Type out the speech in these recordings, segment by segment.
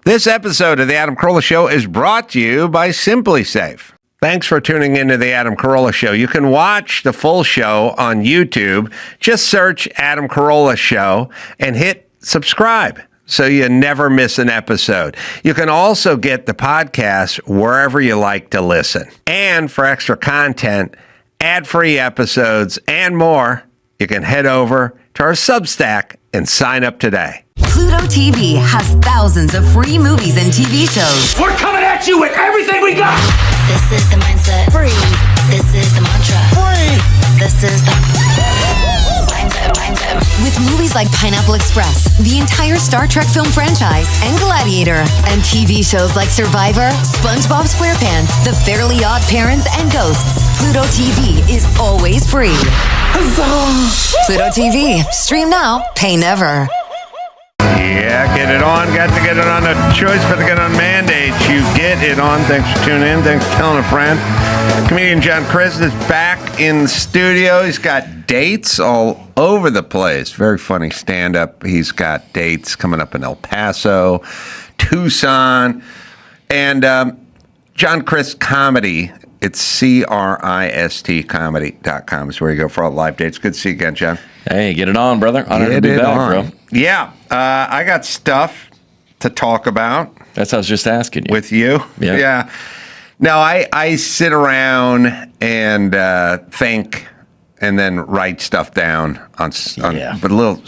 This episode of The Adam Carolla Show is brought to you by Simply Safe. Thanks for tuning into The Adam Carolla Show. You can watch the full show on YouTube. Just search Adam Carolla Show and hit subscribe so you never miss an episode. You can also get the podcast wherever you like to listen. And for extra content, ad-free episodes, and more, you can head over to our Substack and sign up today. Pluto TV has thousands of free movies and TV shows. We're coming at you with everything we got! This is the mindset. Free. This is the mantra. Free. This is the mindset. With movies like Pineapple Express, the entire Star Trek film franchise, and Gladiator, and TV shows like Survivor, SpongeBob SquarePants, The Fairly Odd Parents, and Ghosts, Pluto TV is always free. Huzzah! Pluto TV. Stream now, pay never. Yeah, get it on. Got to get it on. A choice, but to get on mandate. You get it on. Thanks for tuning in. Thanks for telling a friend. Comedian Crist is back in the studio. He's got dates all over the place. Very funny stand-up. He's got dates coming up in El Paso, Tucson, and Crist Comedy. It's CRIST comedy.com is where you go for all live dates. Good to see you again, John. Hey, get it on, brother. Honored to be back, bro. Yeah, I got stuff to talk about. That's what I was just asking you. With you? Yeah. Now, I sit around and think and then write stuff down on but little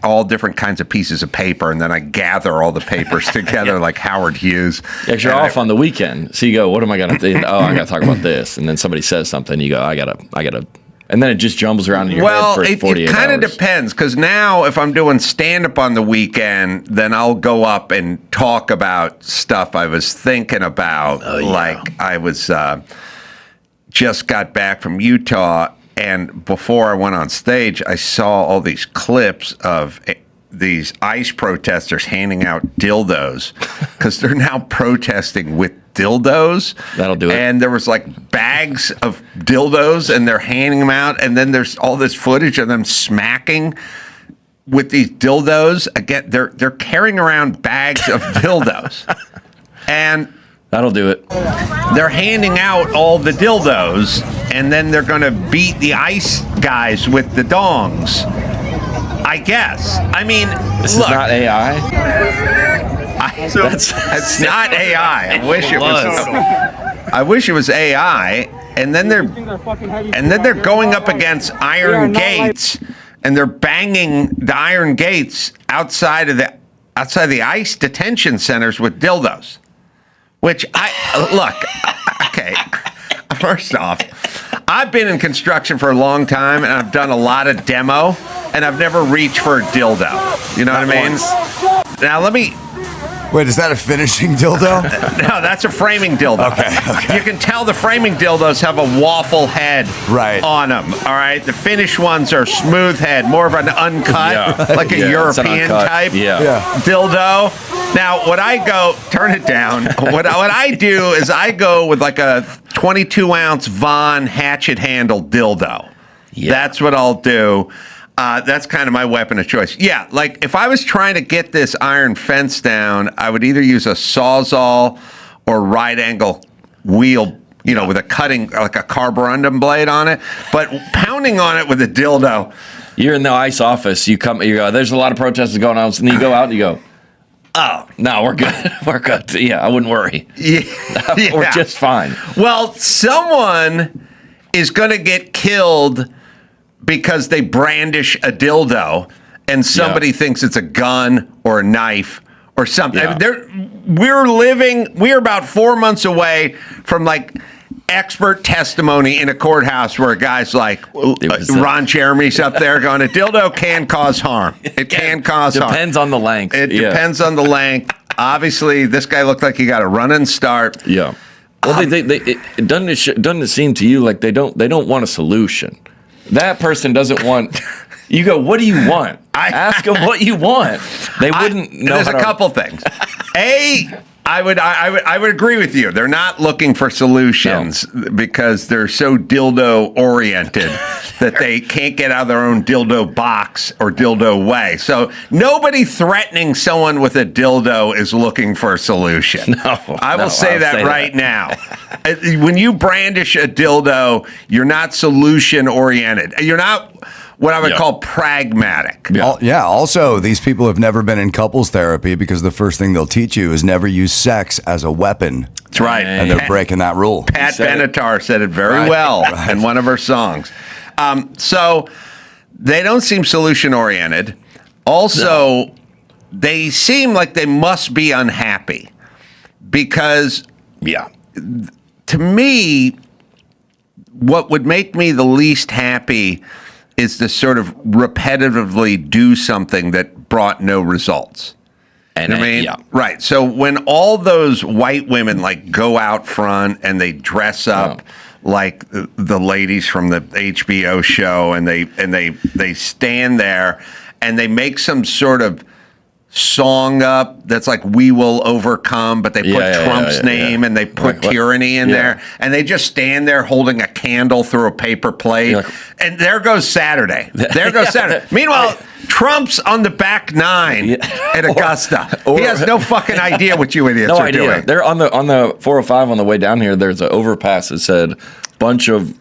all different kinds of pieces of paper, and then I gather all the papers together like Howard Hughes. Yeah, because you're off on the weekend, so you go, what am I going to do? Oh, I got to talk about this. And then somebody says something, you go, I got to. And then it just jumbles around in your head for 48 hours. Well, it kind of depends, because now if I'm doing stand-up on the weekend, then I'll go up and talk about stuff I was thinking about. Like I was just got back from Utah, and before I went on stage, I saw all these clips of these ICE protesters handing out dildos, because they're now protesting with dildos. That'll do it. And there was like bags of dildos, and they're handing them out, and then there's all this footage of them smacking with these dildos. Again, they're carrying around bags of dildos, and that'll do it. They're handing out all the dildos, and then they're going to beat the ICE guys with the dongs, I guess. I mean, this is not AI. That's not AI. I wish it was. I wish it was AI. And then they're going up against iron gates, and they're banging the iron gates outside of the ICE detention centers with dildos. Which okay. First off, I've been in construction for a long time, and I've done a lot of demo, and I've never reached for a dildo. You know what I mean? Now let me. Wait, is that a finishing dildo? No, that's a framing dildo. Okay. You can tell the framing dildos have a waffle head on them, all right? The finished ones are smooth head, more of an uncut, like a European type dildo. Now, turn it down. What I do is I go with like a 22-ounce Von hatchet-handled dildo. Yeah. That's what I'll do. That's kind of my weapon of choice. Yeah, like if I was trying to get this iron fence down, I would either use a Sawzall or right angle wheel, with a cutting, like a carborundum blade on it. But pounding on it with a dildo. You're in the ICE office. You go, there's a lot of protesters going on. And then you go out and you go, oh, no, we're good. We're good. Yeah, I wouldn't worry. Yeah. We're just fine. Well, someone is going to get killed because they brandish a dildo, and somebody thinks it's a gun or a knife or something. Yeah. We're about 4 months away from like expert testimony in a courthouse where a guy's like, Ron Jeremy's up there going, a dildo can cause harm. It can cause harm. Depends on the length. It depends on the length. Obviously, this guy looked like he got a running start. Yeah. Well, doesn't it seem to you like they don't want a solution? That person doesn't want. You go, what do you want? Ask them what you want. They wouldn't know. There's a couple things. A, I would agree with you. They're not looking for solutions because they're so dildo oriented that they can't get out of their own dildo box or dildo way. So nobody threatening someone with a dildo is looking for a solution. I will say that right now. When you brandish a dildo, you're not solution oriented. You're not what I would call pragmatic. Also, these people have never been in couples therapy because the first thing they'll teach you is never use sex as a weapon. That's right. And they're breaking that rule. Pat Benatar said it very well in one of her songs. So they don't seem solution oriented. Also, they seem like they must be unhappy because, to me, what would make me the least happy is to sort of repetitively do something that brought no results. And I mean, right. So when all those white women like go out front and they dress up like the ladies from the HBO show, and they stand there and they make some sort of song up that's like "We Will Overcome," but they put Trump's name and they put tyranny in there, and they just stand there holding a candle through a paper plate, and there goes Saturday. There goes Saturday. Meanwhile, Trump's on the back nine at Augusta. He has no fucking idea what you idiots are doing. They're on the 405 on the way down here. There's an overpass that said bunch of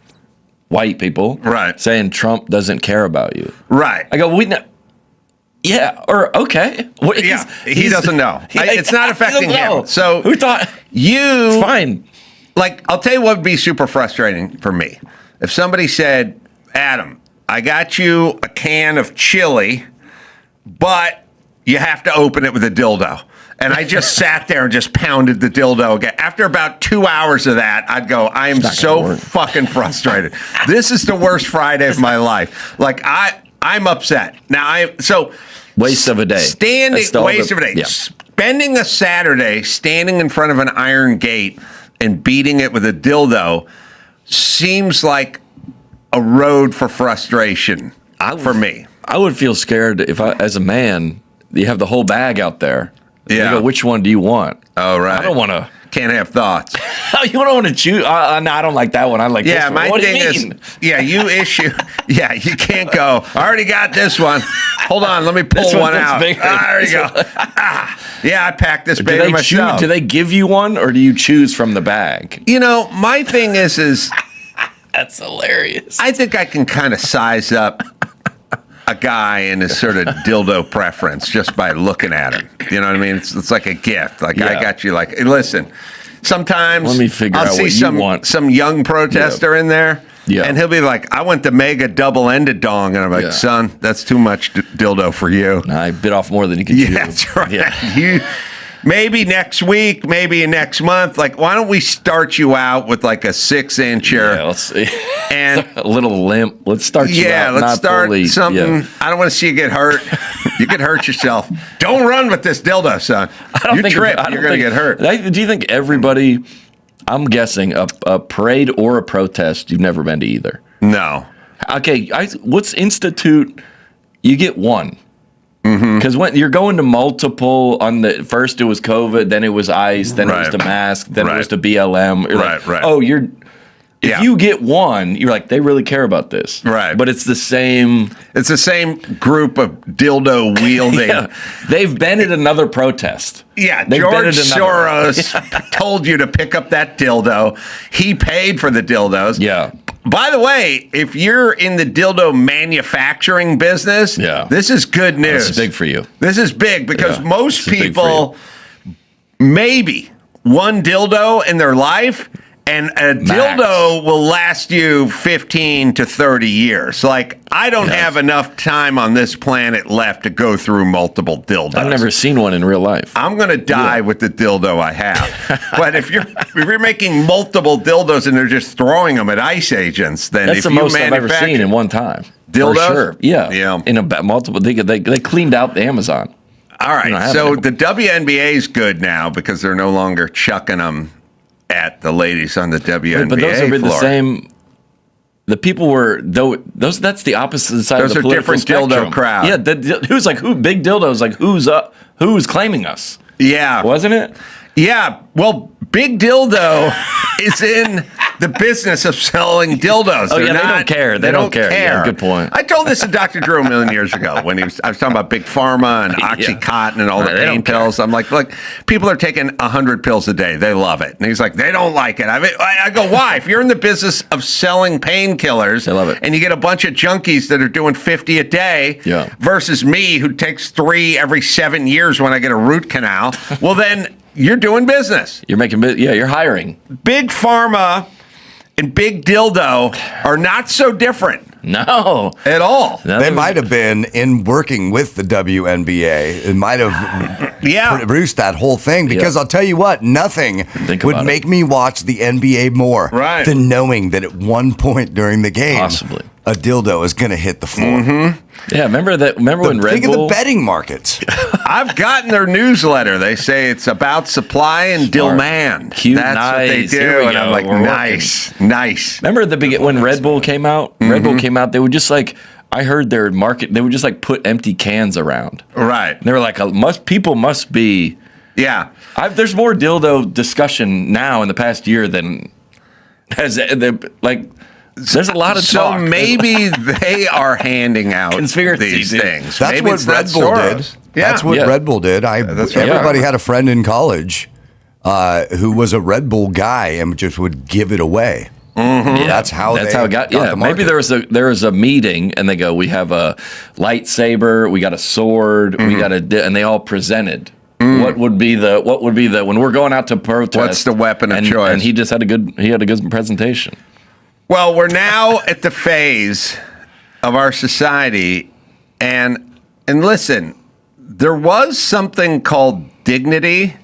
white people saying Trump doesn't care about you. Right. I go, yeah, or okay. He doesn't know. It's not affecting him. So who thought it's fine? Like, I'll tell you what would be super frustrating for me. If somebody said, Adam, I got you a can of chili, but you have to open it with a dildo. And I just sat there and just pounded the dildo again. After about 2 hours of that, I'd go, I am so fucking frustrated. This is the worst Friday of my life. Like, I'm upset. Now, waste of a day. Waste of a day. Yeah. Spending a Saturday standing in front of an iron gate and beating it with a dildo seems like a road for frustration for me. I would feel scared if as a man, you have the whole bag out there. Yeah. You go, which one do you want? Oh, right. I don't want to. Can't have thoughts. You don't want to choose. No, I don't like that one. I like this one. My thing is, you can't go, I already got this one. Hold on, let me pull one out. There you go. I packed this baby myself. Do they give you one, or do you choose from the bag? You know, my thing is that's hilarious. I think I can kind of size up a guy and his sort of dildo preference just by looking at him. You know what I mean? It's like a gift. Like, I got you, like, hey, listen, sometimes let me figure I'll out see what you want. some young protester in there, and he'll be like, I want the mega double-ended dong. And I'm like, son, that's too much dildo for you. I bit off more than you can chew. That's right. Yeah. Maybe next week, maybe next month. Like, why don't we start you out with like a 6-incher? Yeah, let's see. And a little limp. Let's start you out. Let's start fully, something. Yeah. I don't want to see you get hurt. You could hurt yourself. Don't run with this dildo, son. You're going to get hurt. Do you think everybody, I'm guessing, a parade or a protest, you've never been to either? No. Okay, let's institute, you get one. Because when you're going to multiple, first it was COVID, then it was ICE, then it was the mask, then it was the BLM. Right. If you get one, you're like, they really care about this. Right. But it's the same. It's the same group of dildo wielding. They've been at another protest. Yeah, George Soros told you to pick up that dildo. He paid for the dildos. Yeah. By the way, if you're in the dildo manufacturing business, this is good news. This is big for you. This is big because most people, maybe one dildo in their life, and a dildo will last you 15 to 30 years. Like, I don't have enough time on this planet left to go through multiple dildos. I've never seen one in real life. I'm going to die with the dildo I have. But if you're making multiple dildos and they're just throwing them at ICE agents, then that's the most I've ever seen in one time. Dildos? For sure. Yeah. In multiple, they cleaned out the Amazon. All right. So the WNBA is good now because they're no longer chucking them at the ladies on the WNBA but those have been floor. The same. The people were those. That's the opposite side of the political spectrum. Those are different dildo crowd. Yeah, who's like who? Big dildos like who's claiming us? Yeah, wasn't it? Yeah, well, Big Dildo is in the business of selling dildos. Oh, they don't care. They don't care. Yeah, good point. I told this to Dr. Drew a million years ago when I was talking about Big Pharma and Oxycontin and all the pain pills. I'm like, look, people are taking 100 pills a day. They love it. And he's like, they don't like it. I go, why? If you're in the business of selling painkillers, they love it. And you get a bunch of junkies that are doing 50 a day versus me who takes 3 every 7 years when I get a root canal, well, then you're doing business. You're making, you're hiring. Big Pharma and Big Dildo are not so different. No. At all. No. They might have been in working with the WNBA. It might have produced that whole thing because I'll tell you what, nothing would make me watch the NBA more than knowing that at one point during the game, possibly, a dildo is going to hit the floor. Mm-hmm. Yeah, remember when Red Bull... Think of the betting markets. I've gotten their newsletter. They say it's about supply and demand. Cute, that's what they do. And I'm like, nice. Remember at the beginning when Red Bull came out? Red Bull came out, they would just like... I heard their market, they would just like put empty cans around. Right. And they were like, people must be... Yeah. There's more dildo discussion now in the past year than... There's a lot of talk. So maybe they are handing out these things. That's maybe what Red Bull did. Yeah. That's what Red Bull did. Everybody had a friend in college who was a Red Bull guy and just would give it away. Mm-hmm. Yeah, that's how it got the market. Maybe there was a meeting and they go, we have a lightsaber, we got a sword, we got and they all presented. What would be the when we're going out to protest? What's the weapon of choice? And he just had a good presentation. Well, we're now at the phase of our society, and listen, there was something called dignity,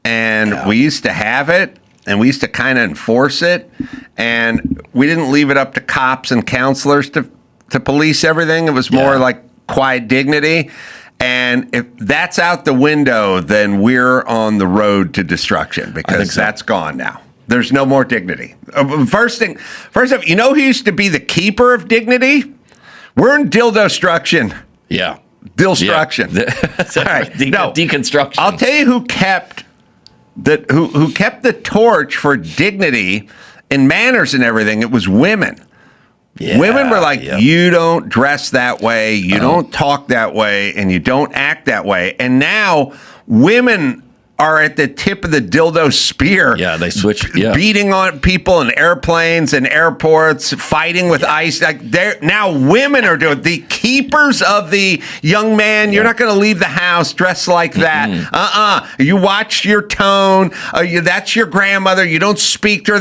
and we used to have it, and we used to kind of enforce it, and we didn't leave it up to cops and counselors to police everything. It was more like quiet dignity. And if that's out the window, then we're on the road to destruction because that's gone now. There's no more dignity. First off, you know who used to be the keeper of dignity? We're in dildo-struction. Yeah. Destruction. Yeah. All right. Deconstruction. I'll tell you who kept the torch for dignity and manners and everything. It was women. Yeah, women were like, you don't dress that way, you don't talk that way, and you don't act that way. And now women are at the tip of the dildo spear. Yeah, they switch. Beating on people in airplanes and airports, fighting with ICE. Like now women are doing the keepers of the young man. You're not going to leave the house dressed like that. You watch your tone. That's your grandmother. You don't speak to her.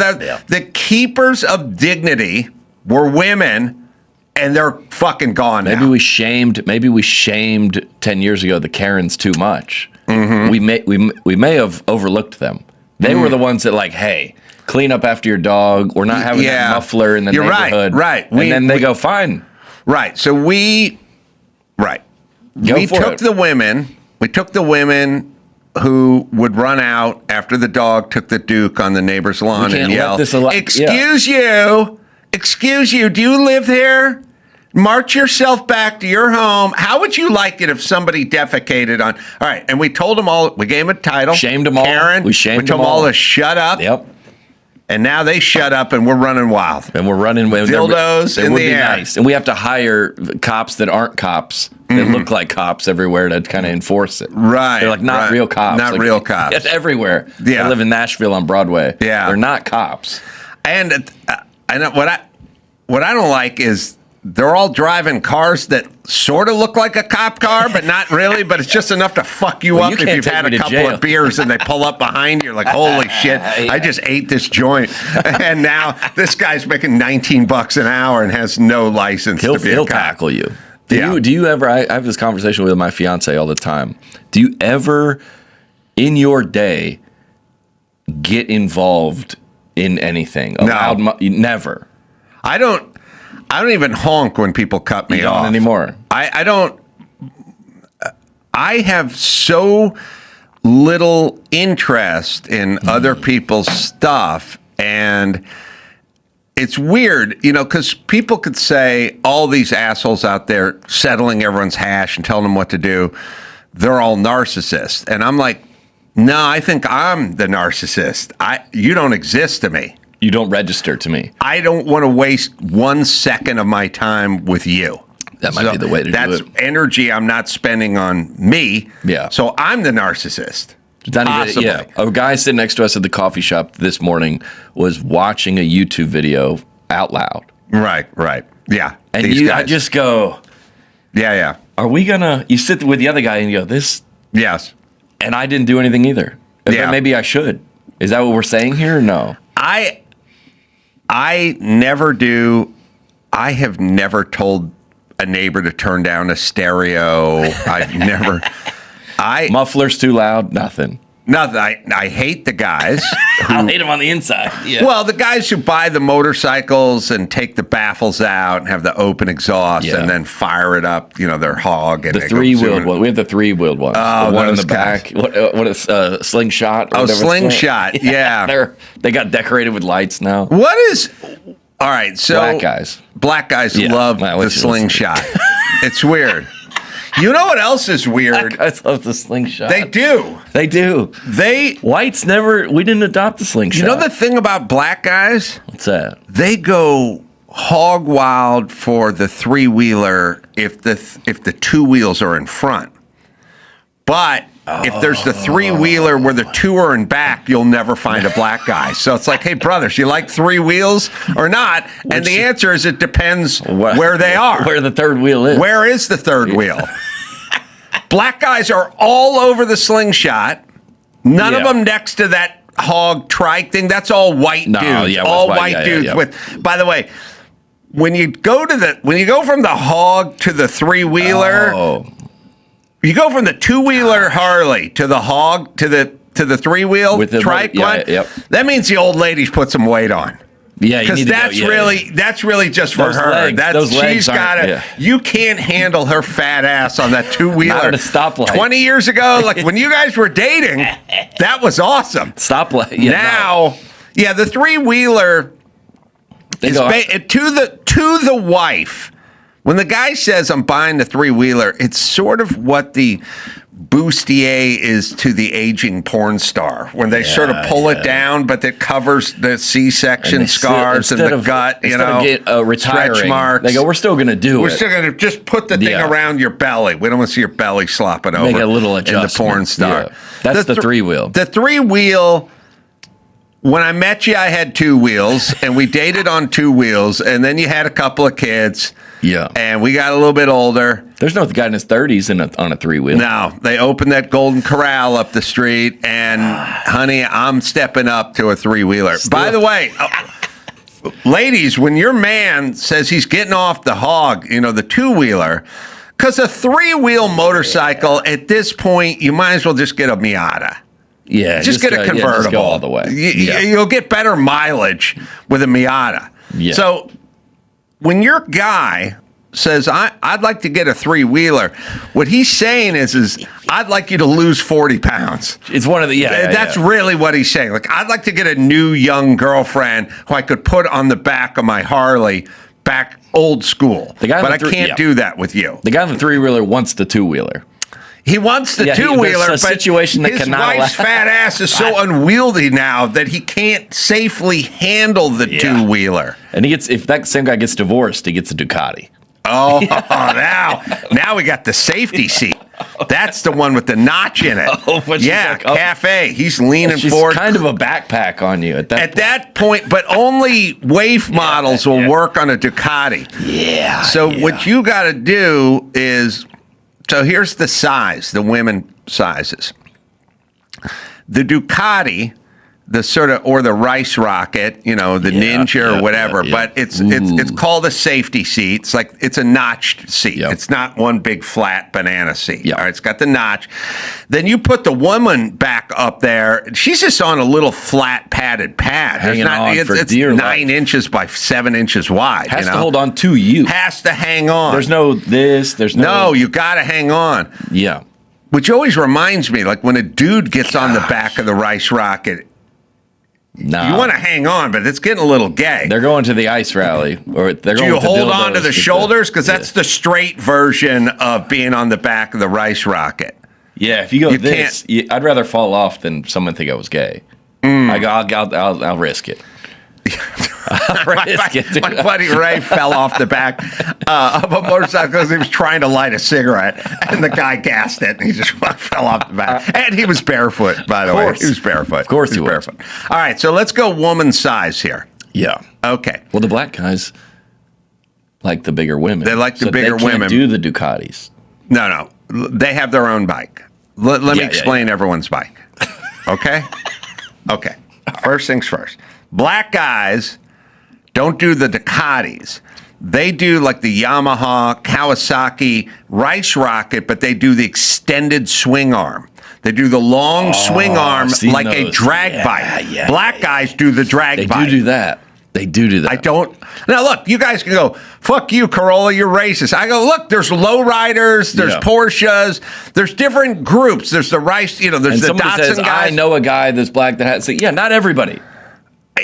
The keepers of dignity were women, and they're fucking gone now. Maybe we shamed 10 years ago the Karens too much. Mm-hmm. We may have overlooked them. They were the ones that like, hey, clean up after your dog. We're not having that muffler in the neighborhood. Right. And then they go, fine. Right. So we took the women who would run out after the dog took the Duke on the neighbor's lawn and yell, Excuse you, do you live here? March yourself back to your home. How would you like it if somebody defecated on... All right, and we told them all, we gave them a title. Shamed them all. Karen, we told them all to shut up. Yep. And now they shut up and we're running wild. And we're running... Dildos in the air. Nice. And we have to hire cops that aren't cops, that look like cops everywhere to kind of enforce it. Right. They're like not real cops. Not real cops. It's everywhere. Yeah. I live in Nashville on Broadway. Yeah. They're not cops. And what I don't like is they're all driving cars that sort of look like a cop car, but not really. But it's just enough to fuck you up if you've had a couple of beers and they pull up behind you. You're like, holy shit, I just ate this joint. And now this guy's making $19 an hour and has no license to be a cop. He'll tackle you. Do you ever, I have this conversation with my fiance all the time. Do you ever, in your day, get involved in anything? No. Never. I don't even honk when people cut me off anymore. I don't. I have so little interest in other people's stuff, and it's weird, because people could say all these assholes out there settling everyone's hash and telling them what to do, they're all narcissists, and I'm like, No, I think I'm the narcissist. You don't exist to me. You don't register to me. I don't want to waste 1 second of my time with you. That might be the way to do it. That's energy I'm not spending on me. Yeah. So I'm the narcissist. Possibly. Yeah. A guy sitting next to us at the coffee shop this morning was watching a YouTube video out loud. Right. Yeah. And I just go, yeah. Are we gonna? You sit with the other guy and you go, this. Yes. And I didn't do anything either. Yeah. Maybe I should. Is that what we're saying here? Or no. I never do. I have never told a neighbor to turn down a stereo. I've never. Muffler's too loud. Nothing. I hate the guys. I hate them on the inside. Yeah. Well, the guys who buy the motorcycles and take the baffles out and have the open exhaust and then fire it up, their hog. And the three-wheeled one. We have the three-wheeled ones. Oh, the one in the guys. back. What is slingshot? Oh, slingshot. Yeah. They got decorated with lights now. What is... All right, so... Black guys love the slingshot. It's weird. You know what else is weird? Black guys love the slingshot. They do. Whites never... We didn't adopt the slingshot. You know the thing about black guys? What's that? They go hog wild for the three-wheeler if the two wheels are in front. But if there's the three-wheeler where the two are in back, you'll never find a black guy. So it's like, hey, brothers, you like three wheels or not? And the answer is it depends where they are. Where the third wheel is. Where is the third wheel? Black guys are all over the slingshot. From next to that hog trike thing. That's all white dudes. Yeah, all white dudes with. By the way, when you go from the hog to the three-wheeler, you go from the two-wheeler Harley to the hog to the three-wheel trike one. That means the old ladies put some weight on. Yeah, because that's really just for her. You can't handle her fat ass on that two-wheeler. Not at a stoplight. 20 years ago, like when you guys were dating, that was awesome. Stoplight. The three-wheeler is to the wife. When the guy says, I'm buying the three-wheeler, it's sort of what the bustier is to the aging porn star. When they sort of pull it down, but it covers the C-section scars and the gut, retiring, stretch marks. They go, we're still going to do it. We're still going to just put the thing around your belly. We don't want to see your belly slopping over. Make a little adjustment. In the porn star. Yeah. That's the three-wheel. The three-wheel... When I met you, I had two wheels, and we dated on two wheels, and then you had a couple of kids. Yeah. And we got a little bit older. There's no guy in his 30s on a three-wheel. No. They opened that Golden Corral up the street, and, honey, I'm stepping up to a three-wheeler. By the way, ladies, when your man says he's getting off the hog, the two-wheeler, because a three-wheel motorcycle, at this point, you might as well just get a Miata. Yeah, just get a convertible. Yeah, just go all the way. You'll get better mileage with a Miata. Yeah. So when your guy says, I'd like to get a three-wheeler, what he's saying is I'd like you to lose 40 pounds. It's one of the, That's really what he's saying. Like, I'd like to get a new young girlfriend who I could put on the back of my Harley back old school. But I can't do that with you. The guy on the three-wheeler wants the two-wheeler. He wants the two-wheeler, but situation that his wife's fat ass is so unwieldy now that he can't safely handle the two-wheeler. And if that same guy gets divorced, he gets a Ducati. Oh, now we got the safety seat. That's the one with the notch in it. Cafe. He's leaning forward. Kind of a backpack on you at that point, but only waif models will work on a Ducati. Yeah. So what you got to do is... So here's the size, the women sizes. The Ducati, the sort of, or the Rice Rocket, the Ninja or whatever, but it's called a safety seat. It's like, it's a notched seat. Yep. It's not one big flat banana seat. Yep. All right, it's got the notch. Then you put the woman back up there. She's just on a little flat padded pad. It's 9 inches by 7 inches wide. Has to hold on to you. Has to hang on. There's no, you got to hang on. Yeah. Which always reminds me, like when a dude gets on the back of the Rice Rocket, you want to hang on, but it's getting a little gay. They're going to the ice rally, or they're going. Do you hold on to the shoulders? Because that's the straight version of being on the back of the Rice Rocket. Yeah, if you go I'd rather fall off than someone think I was gay. I'll risk it. My buddy Ray fell off the back of a motorcycle because he was trying to light a cigarette, and the guy gassed it, and he just fell off the back. And he was barefoot, by the way. He was barefoot. Of course he was. Barefoot. All right, so let's go woman size here. Yeah. Okay. Well, the black guys like the bigger women. They like the bigger women. They can't do the Ducatis. No. They have their own bike. Let me explain everyone's bike. Okay? Okay. First things first. Black guys don't do the Ducatis. They do like the Yamaha, Kawasaki, Rice Rocket, but they do the extended swing arm. They do the long swing arm like a drag bike. Black guys do the drag bike. They do that. They do that. I don't. Now, look, you guys can go, fuck you, Carolla, you're racist. I go, look, there's lowriders, there's Porsches, there's different groups. There's the Rice, there's the Datsun guys. I know a guy that's black that has, not everybody.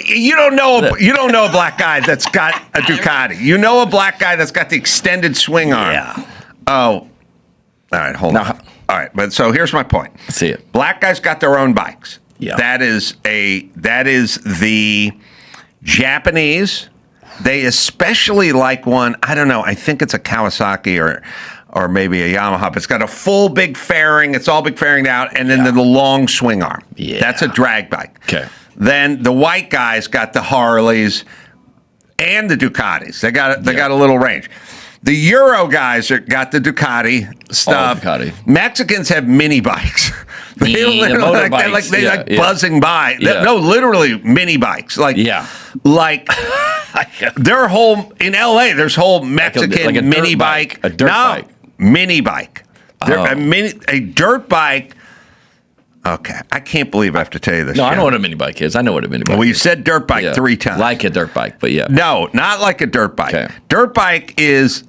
You don't know a black guy that's got a Ducati. You know a black guy that's got the extended swing arm. Yeah. Oh. All right, hold on. All right, but so here's my point. See it. Black guys got their own bikes. Yeah. That is the Japanese. They especially like one, I don't know, I think it's a Kawasaki or maybe a Yamaha, but it's got a full big fairing, it's all big fairinged out, and then the long swing arm. Yeah. That's a drag bike. Okay. Then the white guys got the Harleys and the Ducatis. They got a little range. The Euro guys got the Ducati stuff. Ducati. Mexicans have mini bikes. They like buzzing by. Yeah. No, literally mini bikes. Like their whole in LA. There's whole Mexican like a mini bike. A dirt bike. Mini bike. A dirt bike. Okay, I can't believe I have to tell you this. No, I know what a mini bike is. I know what a mini bike is. Well, you said dirt bike 3 times. Like a dirt bike, but yeah. No, not like a dirt bike. Okay. Dirt bike is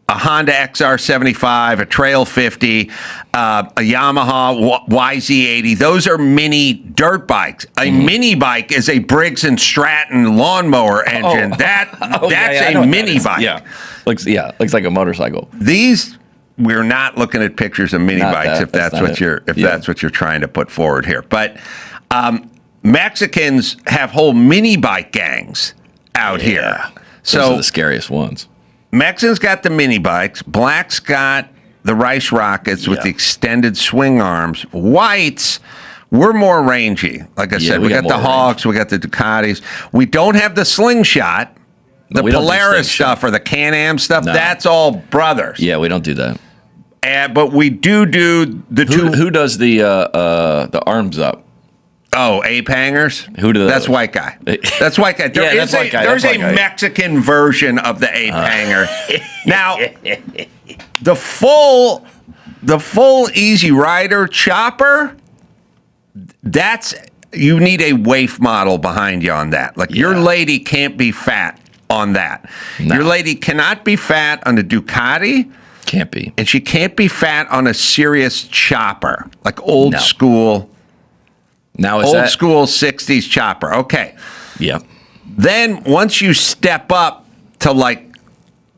a Honda XR75, a Trail 50, a Yamaha YZ80. Those are mini dirt bikes. A mini bike is a Briggs & Stratton lawnmower engine. That's a mini bike. Yeah. Looks like a motorcycle. We're not looking at pictures of mini bikes if that's what you're trying to put forward here. But Mexicans have whole mini bike gangs out here. So those are the scariest ones. Mexicans got the mini bikes. Blacks got the Rice Rockets with the extended swing arms. Whites, we're more rangy. Like I said, we got the Hawks, we got the Ducatis. We don't have the slingshot. The Polaris stuff or the Can-Am stuff, that's all brothers. Yeah, we don't do that. But we do the two. Who does the arms up? Oh, ape hangers? Who do those? That's white guy. That's white guy. There's a Mexican version of the ape hanger. Now, the full Easy Rider chopper, you need a waif model behind you on that. Like your lady can't be fat on that. No. Your lady cannot be fat on the Ducati. Can't be. And she can't be fat on a serious chopper, like old school. Now school 60s chopper. Okay. Yep. Then once you step up to like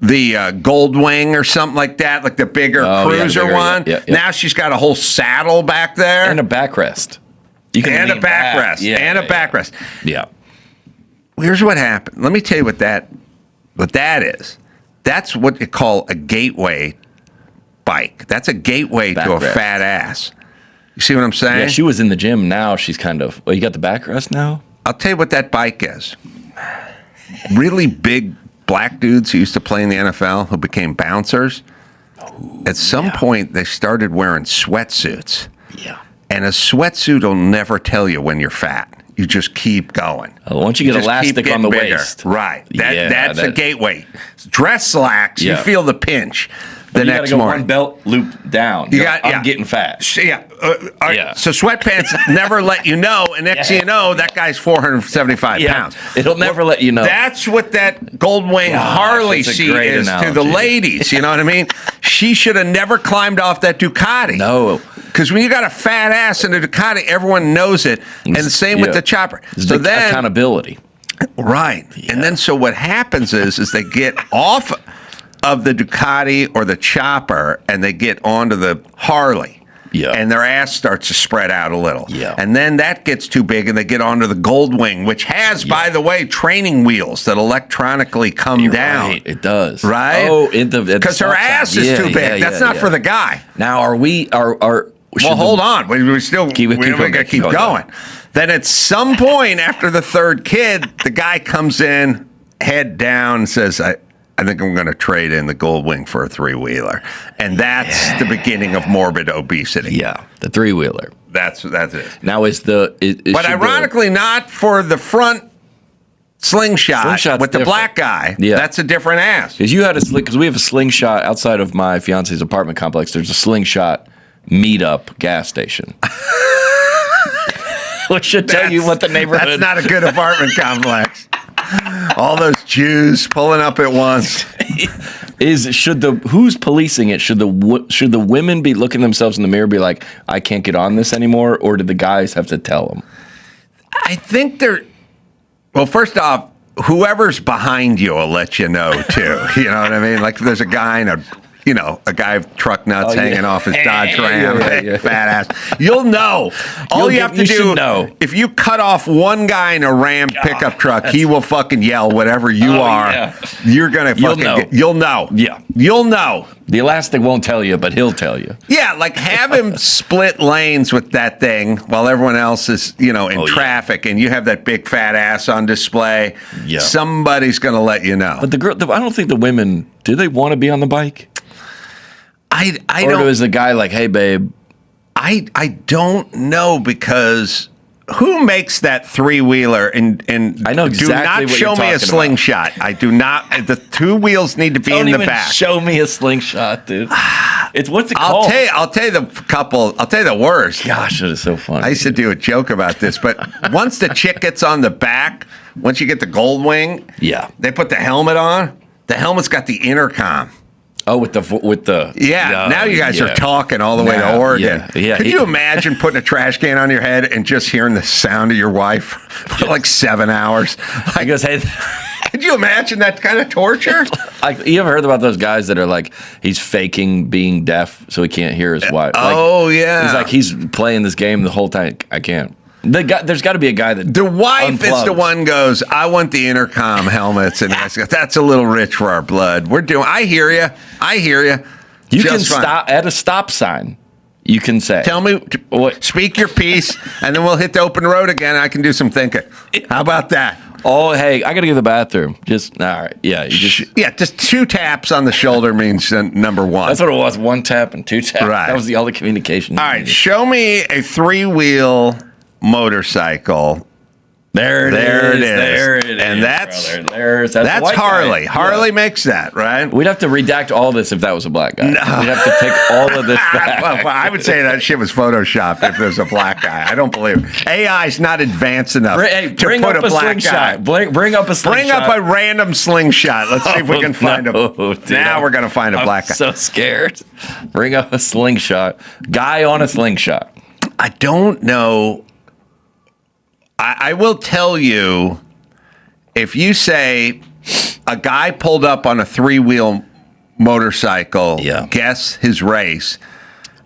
the Goldwing or something like that, like the bigger cruiser one, now she's got a whole saddle back there. And a backrest. And a backrest. And a backrest. Yeah. Here's what happened. Let me tell you what that is. That's what you call a gateway bike. That's a gateway to a fat ass. You see what I'm saying? Yeah, she was in the gym. Now she's kind of, you got the backrest now? I'll tell you what that bike is. Really big black dudes who used to play in the NFL who became bouncers. At some point, they started wearing sweatsuits. Yeah. And a sweatsuit will never tell you when you're fat. You just keep going. Once you get elastic on the waist. Right. That's a gateway. Dress slacks, you feel the pinch the next morning. One belt loop down. I'm getting fat. So sweatpants never let you know, and next thing you know, that guy's 475 pounds. It'll never let you know. That's what that Goldwing Harley seat is to the ladies. You know what I mean? She should have never climbed off that Ducati. No. Because when you got a fat ass in a Ducati, everyone knows it. And the same with the chopper. So then accountability. Right. Yeah. And then so what happens is they get off of the Ducati or the chopper and they get onto the Harley. and their ass starts to spread out a little. Yeah. And then that gets too big and they get onto the gold wing, which has, by the way, training wheels that electronically come down. Right, it does. Right? Oh, because her ass is too big. That's not for the guy. Now, are we... Well, hold on. We still keep going. Then at some point after the third kid, the guy comes in, head down, and says, I think I'm going to trade in the gold wing for a three-wheeler. And that's the beginning of morbid obesity. Yeah, the three-wheeler. That's it. Now, but ironically, not for the front slingshot with the black guy. Yeah. That's a different ass. Because we have a slingshot outside of my fiance's apartment complex. There's a slingshot meetup gas station. Which should tell you what the neighborhood... That's not a good apartment complex. All those Jews pulling up at once. Who's policing it? Should the women be looking themselves in the mirror and be like, I can't get on this anymore? Or did the guys have to tell them? I think well, first off, whoever's behind you will let you know, too. You know what I mean? Like if there's a guy in a guy with truck nuts hanging off his Dodge Ram, fat ass. You'll know. All you have to do, if you cut off one guy in a Ram pickup truck, he will fucking yell whatever you are. Yeah. You're going to fucking, you'll know. Yeah. You'll know. The elastic won't tell you, but he'll tell you. Yeah, like have him split lanes with that thing while everyone else is, in traffic, and you have that big fat ass on display. Yeah. Somebody's going to let you know. But I don't think the women, do they want to be on the bike? I or don't. Is the guy like, hey, babe? I don't know because who makes that three-wheeler? And I know exactly do not show me a slingshot. About. I do not. The two wheels need to be in the back. Show me a slingshot, dude. What's it called? I'll tell you the worst. Gosh, it is so funny. I used to do a joke about this, but once the chick gets on the back, once you get the gold wing, they put the helmet on. The helmet's got the intercom. Oh, with the now you guys are talking all the way to Oregon. Yeah. Could you imagine putting a trash can on your head and just hearing the sound of your wife for like 7 hours? I goes, hey. Could you imagine that kind of torture? You ever heard about those guys that are like, he's faking being deaf so he can't hear his wife? He's like, he's playing this game the whole time. I can't. There's got to be a guy that the wife unplugs. Is the one goes, I want the intercom helmets, and that's a little rich for our blood. I hear you. You can stop at a stop sign. You can say, tell me, speak your piece, and then we'll hit the open road again. I can do some thinking. How about that? Oh, hey, I got to go to the bathroom. Just all right. Yeah, just 2 taps on the shoulder means number 1. That's what it was. 1 tap and 2 taps. Right. That was all the communication. All right, show me a 3-wheel motorcycle. There it is. And that's Harley. Guy. Harley makes that, right? We'd have to redact all this if that was a black guy. No. We'd have to take all of this back. Well, I would say that shit was photoshopped if there's a black guy. I don't believe it. AI's not advanced enough to put a black guy. Bring up a slingshot. Bring up a random slingshot. Let's see if we can find him. Now we're going to find a black guy. I'm so scared. Bring up a slingshot. Guy on a slingshot. I don't know. I will tell you, if you say a guy pulled up on a 3-wheel motorcycle, guess his race,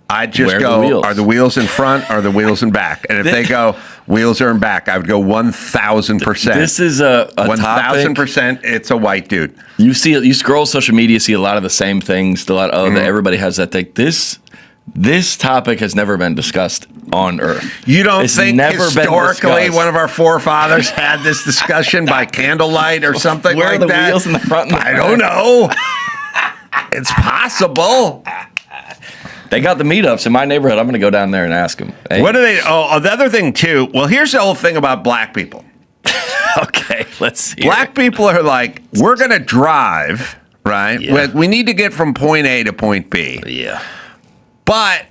I'd just go, are the wheels in front or are the wheels in back? And if they go, wheels are in back, I would go 1,000%. This is a 1,000%, it's a white dude. You scroll social media, see a lot of the same things. Everybody has that thing. This topic has never been discussed on Earth. You don't think historically one of our forefathers had this discussion by candlelight or something like that? Where are the wheels in the front and the back? I don't know. It's possible. They got the meetups in my neighborhood. I'm going to go down there and ask them. Hey. What do they? Oh, the other thing too. Well, here's the whole thing about black people. Okay, let's see. Black people are like, we're going to drive, right? Yeah. We need to get from point A to point B. Yeah. But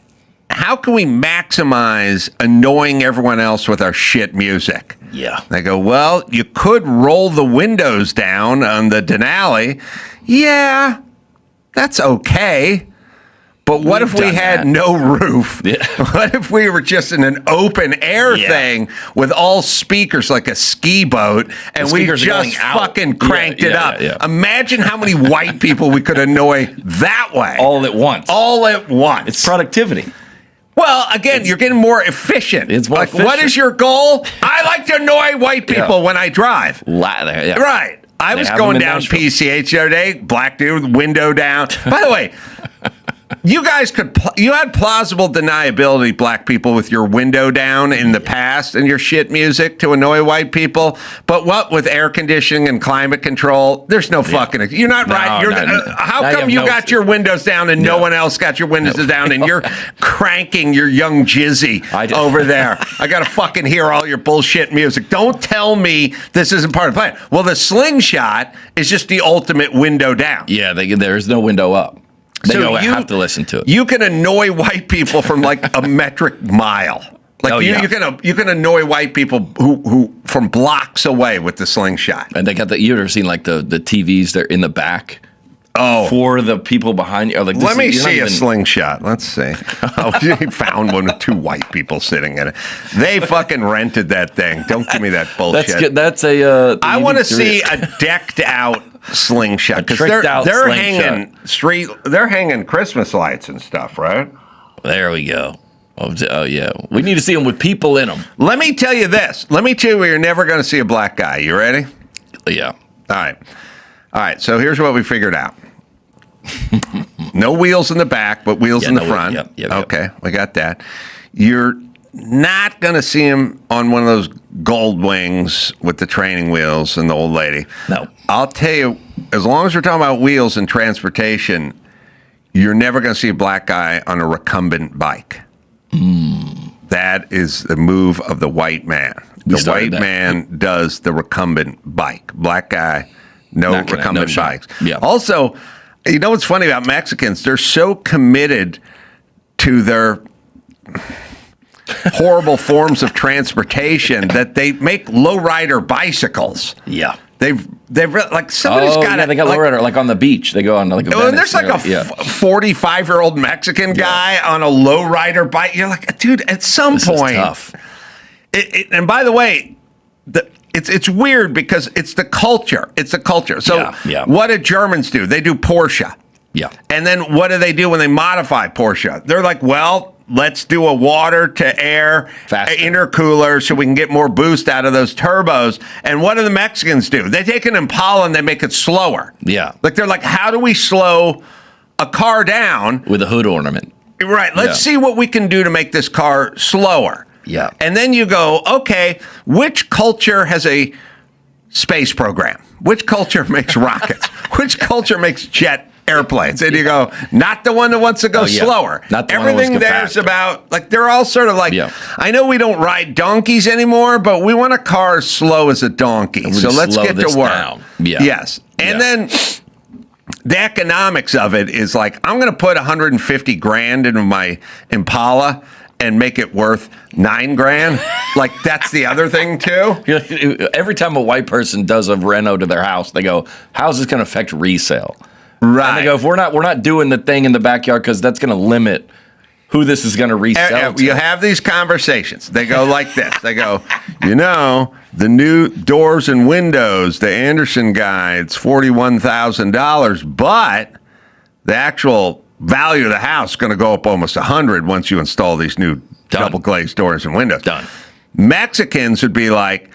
how can we maximize annoying everyone else with our shit music? Yeah. They go, well, you could roll the windows down on the Denali. Yeah, that's okay. But what if we had no roof? Yeah. What if we were just in an open air thing with all speakers like a ski boat and we just fucking cranked it up? Yeah. Imagine how many white people we could annoy that way. All at once. All at once. It's productivity. Well, again, you're getting more efficient. It's more efficient. What is your goal? I like to annoy white people when I drive. Right. I was going down PCH the other day, black dude, window down. By the way, you guys you had plausible deniability, black people, with your window down in the past and your shit music to annoy white people. But what with air conditioning and climate control, there's no fucking. You're not right. How come you got your windows down and no one else got your windows down and you're cranking your young jizzy over there? I got to fucking hear all your bullshit music. Don't tell me this isn't part of the plan. Well, the slingshot is just the ultimate window down. Yeah, there's no window up. You have to listen to it. You can annoy white people from like a metric mile. Like you can annoy white people who from blocks away with the slingshot. And they got you ever seen like the TVs they're in the back? Oh, for the people behind you. Like, let me see a slingshot. Let's see. Oh, you found one with two white people sitting in it. They fucking rented that thing. Don't give me that bullshit. That's good. That's a. I want to see a decked out slingshot because they're hanging Christmas lights and stuff, right? There we go. Oh yeah, we need to see them with people in them. Let me tell you this. Let me tell you where you're never going to see a black guy. You ready? Yeah. All right. So here's what we figured out. No wheels in the back, but wheels in the front. Yep. Okay, we got that. You're not going to see him on one of those gold wings with the training wheels and the old lady. No. I'll tell you, as long as we're talking about wheels and transportation, you're never going to see a black guy on a recumbent bike. That is the move of the white man. The white man does the recumbent bike. Black guy, no recumbent bikes. Yeah. Also, you know what's funny about Mexicans? They're so committed to their horrible forms of transportation that they make lowrider bicycles. Yeah. They've like somebody's got it. They got lowrider like on the beach. They go on like a and there's like a 45-year-old Mexican guy on a lowrider bike. You're like, dude, at some point. Is tough. And by the way, it's weird because it's the culture. It's the culture. So what do Germans do? They do Porsche. Yeah. And then what do they do when they modify Porsche? They're like, well, let's do a water-to-air intercooler so we can get more boost out of those turbos. And what do the Mexicans do? They take an Impala and they make it slower. Yeah. Like they're like, how do we slow a car down? With a hood ornament. Right. Let's see what we can do to make this car slower. Yeah. And then you go, okay, which culture has a space program? Which culture makes rockets? Which culture makes jet airplanes? And you go, not the one that wants to go slower. Not the Everything one that there's faster. about, like, they're all sort of like, I know we don't ride donkeys anymore, but we want a car as slow as a donkey. So let's get to work. Down. Yeah. Yes. And then the economics of it is like, I'm going to put $150,000 into my Impala and make it worth $9,000. Like, that's the other thing too. Every time a white person does a reno to their house, they go, how's this going to affect resale? Right. And they go, if we're not doing the thing in the backyard because that's going to limit who this is going to resell to. You have these conversations. They go like this. They go, the new doors and windows, the Anderson guy, it's $41,000, but the actual value of the house is going to go up almost $100,000 once you install these new double glazed doors and windows. Done. Mexicans would be like,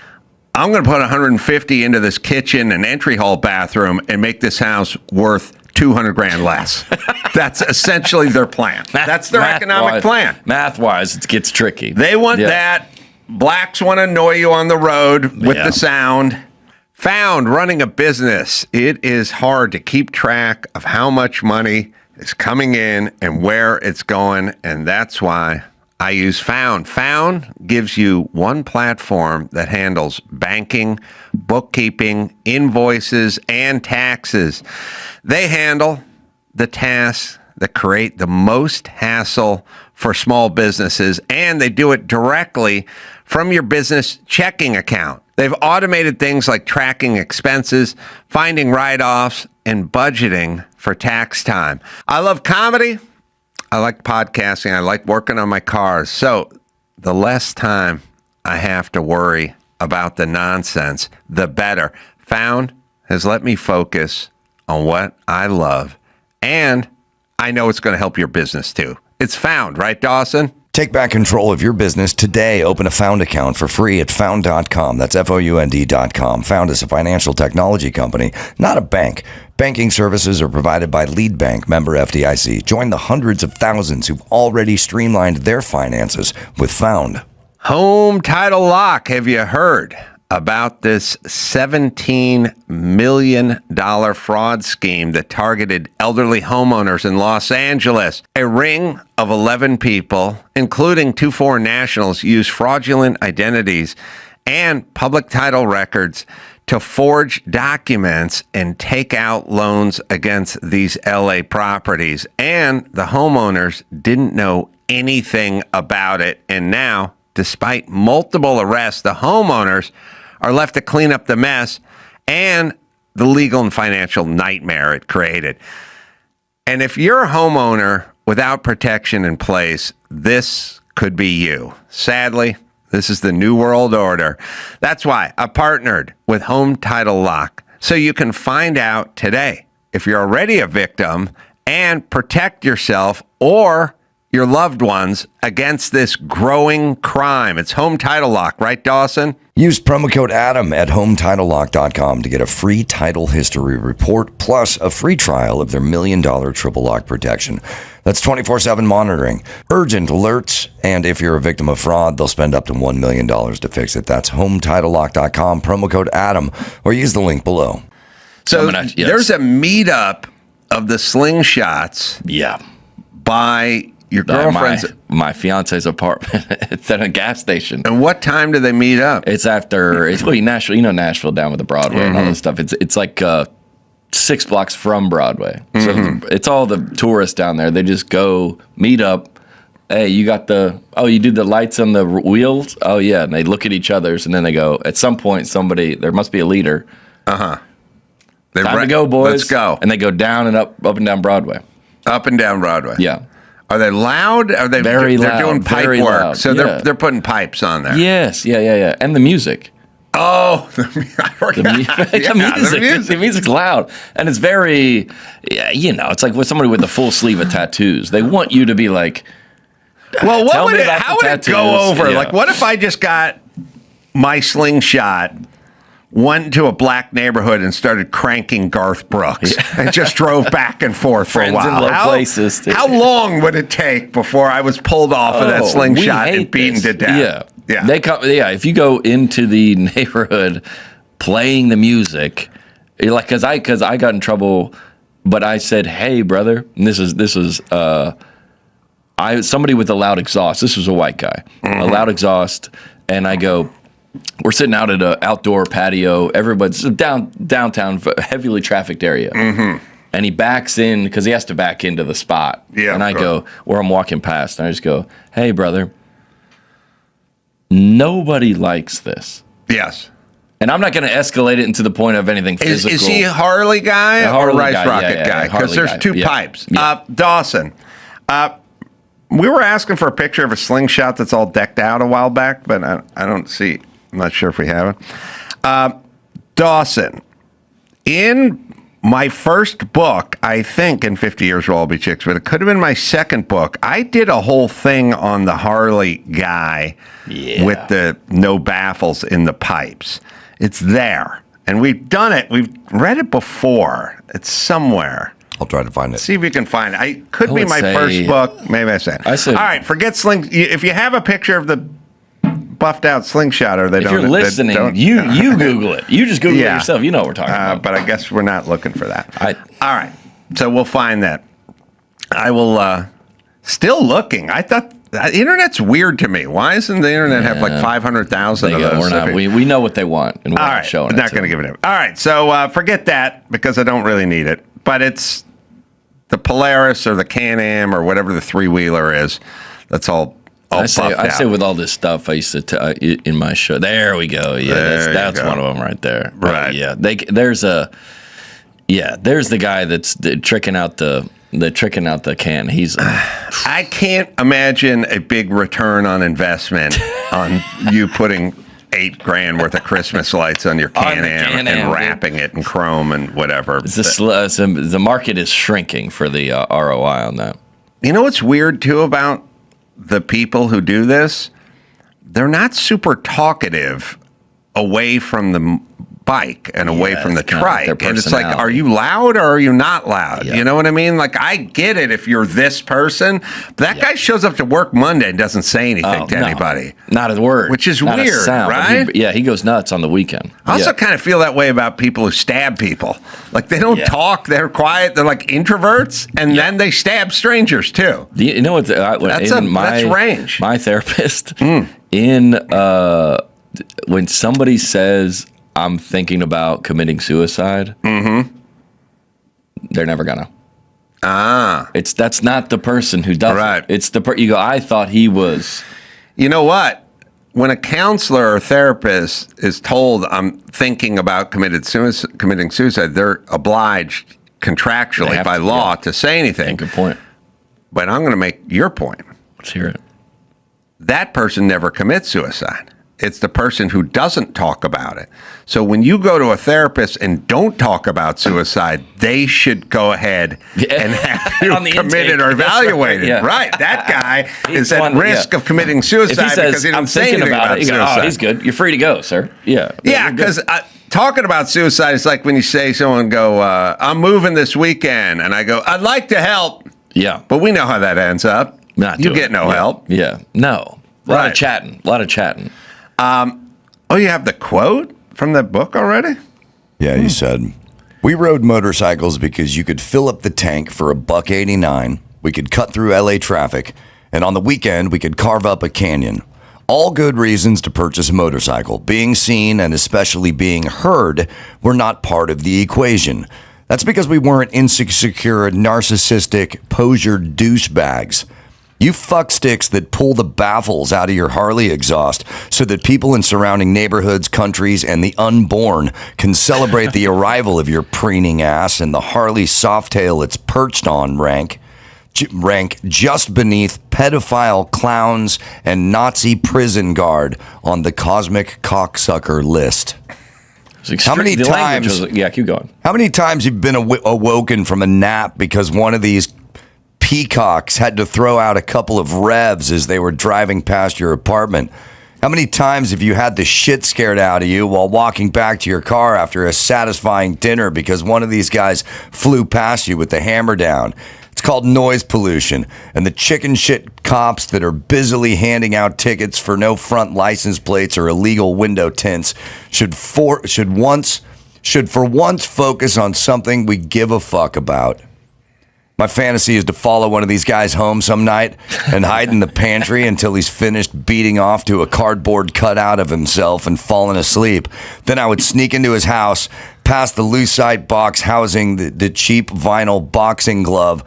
I'm going to put $150,000 into this kitchen and entry hall bathroom and make this house worth $200,000 less. That's essentially their plan. That's their economic plan. Math-wise, it gets tricky. They want that. Blacks want to annoy you on the road with the sound. Found running a business. It is hard to keep track of how much money is coming in and where it's going, and that's why I use Found. Found gives you one platform that handles banking, bookkeeping, invoices, and taxes. They handle the tasks that create the most hassle for small businesses, and they do it directly from your business checking account. They've automated things like tracking expenses, finding write-offs, and budgeting for tax time. I love comedy. I like podcasting. I like working on my cars. So the less time I have to worry about the nonsense, the better. Found has let me focus on what I love. And I know it's going to help your business too. It's Found, right, Dawson? Take back control of your business today. Open a Found account for free at found.com. That's FOUND.com. Found is a financial technology company, not a bank. Banking services are provided by Lead Bank, member FDIC. Join the hundreds of thousands who've already streamlined their finances with Found. Home Title Lock. Have you heard about this $17 million fraud scheme that targeted elderly homeowners in Los Angeles? A ring of 11 people, including 2 foreign nationals, used fraudulent identities and public title records to forge documents and take out loans against these LA properties. And the homeowners didn't know anything about it. And now, despite multiple arrests, the homeowners are left to clean up the mess and the legal and financial nightmare it created. And if you're a homeowner without protection in place, this could be you. Sadly, this is the new world order. That's why I partnered with Home Title Lock, so you can find out today if you're already a victim and protect yourself or your loved ones against this growing crime. It's Home Title Lock, right, Dawson? Use promo code Adam at HometitleLock.com to get a free title history report plus a free trial of their $1 million triple lock protection. That's 24/7 monitoring, urgent alerts, and if you're a victim of fraud, they'll spend up to $1 million to fix it. That's HometitleLock.com, promo code Adam, or use the link below. So there's a meetup of the Slingshots. Yeah. By your girlfriend's, my fiance's apartment. It's at a gas station. And what time do they meet up? It's after Nashville. You know Nashville down with the Broadway and all this stuff. It's like 6 blocks from Broadway. So it's all the tourists down there. They just go meet up. Hey, you got you do the lights on the wheels? Oh yeah, and they look at each other's and then they go. At some point, there must be a leader. Time to go, boys. Let's go. And they go down and up and down Broadway. Up and down Broadway. Yeah. Are they loud? Are they very loud? They're doing pipe work, loud. So they're putting pipes on there. Yes, yeah, and the music. Oh, the music's loud, and it's very, it's like with somebody with the full sleeve of tattoos. They want you to be like, well, how would it go over? Yeah. Like, what if I just got my slingshot, went into a black neighborhood and started cranking Garth Brooks and just drove back and forth for a while? How long would it take before I was pulled off of that slingshot and beaten to death? Yeah. If you go into the neighborhood playing the music, because I got in trouble, but I said, "Hey, brother," and this is somebody with a loud exhaust. This was a white guy, a loud exhaust, and I go, we're sitting out at an outdoor patio. Everybody's downtown, heavily trafficked area. And he backs in because he has to back into the spot. Yeah, and I go, where I'm walking past, and I just go, "Hey, brother, nobody likes this." Yes. And I'm not going to escalate it into the point of anything physical. Is he a Harley guy or a Rice Rocket guy? Because there's 2 pipes. Yeah. Dawson, we were asking for a picture of a slingshot that's all decked out a while back, but I don't see. I'm not sure if we have it. Dawson, in my first book, I think in 50 Years We'll All Be Chicks, but it could have been my second book, I did a whole thing on the Harley guy with the no baffles in the pipes. It's there. And we've done it. We've read it before. It's somewhere. I'll try to find it. See if we can find it. It could be my first book. Maybe I said. All right, forget sling. If you have a picture of the buffed out slingshot, or if you're listening, you Google it. You just Google it yourself. You know what we're talking about. But I guess we're not looking for that. All right, so we'll find that. I will. Still looking. I thought the internet's weird to me. Why doesn't the internet have like 500,000 of those? We know what they want, and we're not showing it. Not going to give it up. All right, so forget that because I don't really need it. But it's the Polaris or the Can-Am or whatever the 3-wheeler is. That's all. I say with all this stuff, I used to in my show. There we go. Yeah, that's one of them right there. Right. There's the guy that's tricking out the can. He's. I can't imagine a big return on investment on you putting $8,000 worth of Christmas lights on your Can-Am and wrapping it in chrome and whatever. The market is shrinking for the ROI on that. You know what's weird too about the people who do this, they're not super talkative away from the bike and away from the trike. And it's like, are you loud or are you not loud? Yeah. You know what I mean? Like, I get it if you're this person. But that guy shows up to work Monday and doesn't say anything to anybody. Not a word. Which is not weird, right? He goes nuts on the weekend. I also kind of feel that way about people who stab people. Like, they don't talk. They're quiet. They're like introverts. And then they stab strangers, too. You know what? That's range. My therapist, when somebody says, I'm thinking about committing suicide, they're never gonna. That's not the person who does it. It's the you go, I thought he was. You know what? When a counselor or therapist is told I'm thinking about committing suicide, they're obliged contractually by law to say anything. Good point. But I'm going to make your point. Let's hear it. That person never commits suicide. It's the person who doesn't talk about it. So when you go to a therapist and don't talk about suicide, they should go ahead and have you committed or evaluated. Right. That guy is at risk of committing suicide because he didn't say anything about suicide. He's good. You're free to go, sir. Yeah. Yeah, because talking about suicide is like when you say someone go, I'm moving this weekend. And I go, I'd like to help. Yeah. But we know how that ends up. You get no help. Yeah. No. A lot of chatting. You have the quote from that book already? Yeah, he said, we rode motorcycles because you could fill up the tank for $1.89. We could cut through LA traffic. And on the weekend, we could carve up a canyon. All good reasons to purchase a motorcycle. Being seen and especially being heard were not part of the equation. That's because we weren't insecure, narcissistic, poser douchebags. You fucksticks that pull the baffles out of your Harley exhaust so that people in surrounding neighborhoods, countries, and the unborn can celebrate the arrival of your preening ass and the Harley softail it's perched on rank just beneath pedophile clowns and Nazi prison guard on the cosmic cocksucker list. How many times? Keep going. How many times you've been awoken from a nap because one of these peacocks had to throw out a couple of revs as they were driving past your apartment? How many times have you had the shit scared out of you while walking back to your car after a satisfying dinner because one of these guys flew past you with the hammer down? It's called noise pollution, and the chicken shit cops that are busily handing out tickets for no front license plates or illegal window tints should for once focus on something we give a fuck about. My fantasy is to follow one of these guys home some night and hide in the pantry until he's finished beating off to a cardboard cutout of himself and fallen asleep. Then I would sneak into his house, past the lucite box housing the cheap vinyl boxing glove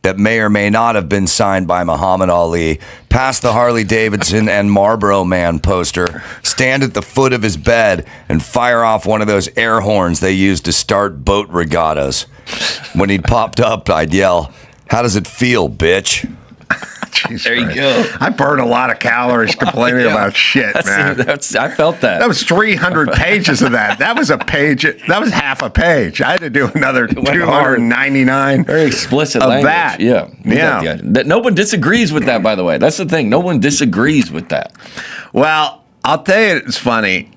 that may or may not have been signed by Muhammad Ali, past the Harley Davidson and Marlboro Man poster, stand at the foot of his bed, and fire off one of those air horns they use to start boat regattas. When he'd popped up, I'd yell, "How does it feel, bitch?" Jeez, there you go. I burned a lot of calories complaining about shit, man. I felt that. That was 300 pages of that. That was a page. That was half a page. I had to do another 299. Very explicit of language. That. Yeah. No one disagrees with that, by the way. That's the thing. No one disagrees with that. Well, I'll tell you, it's funny.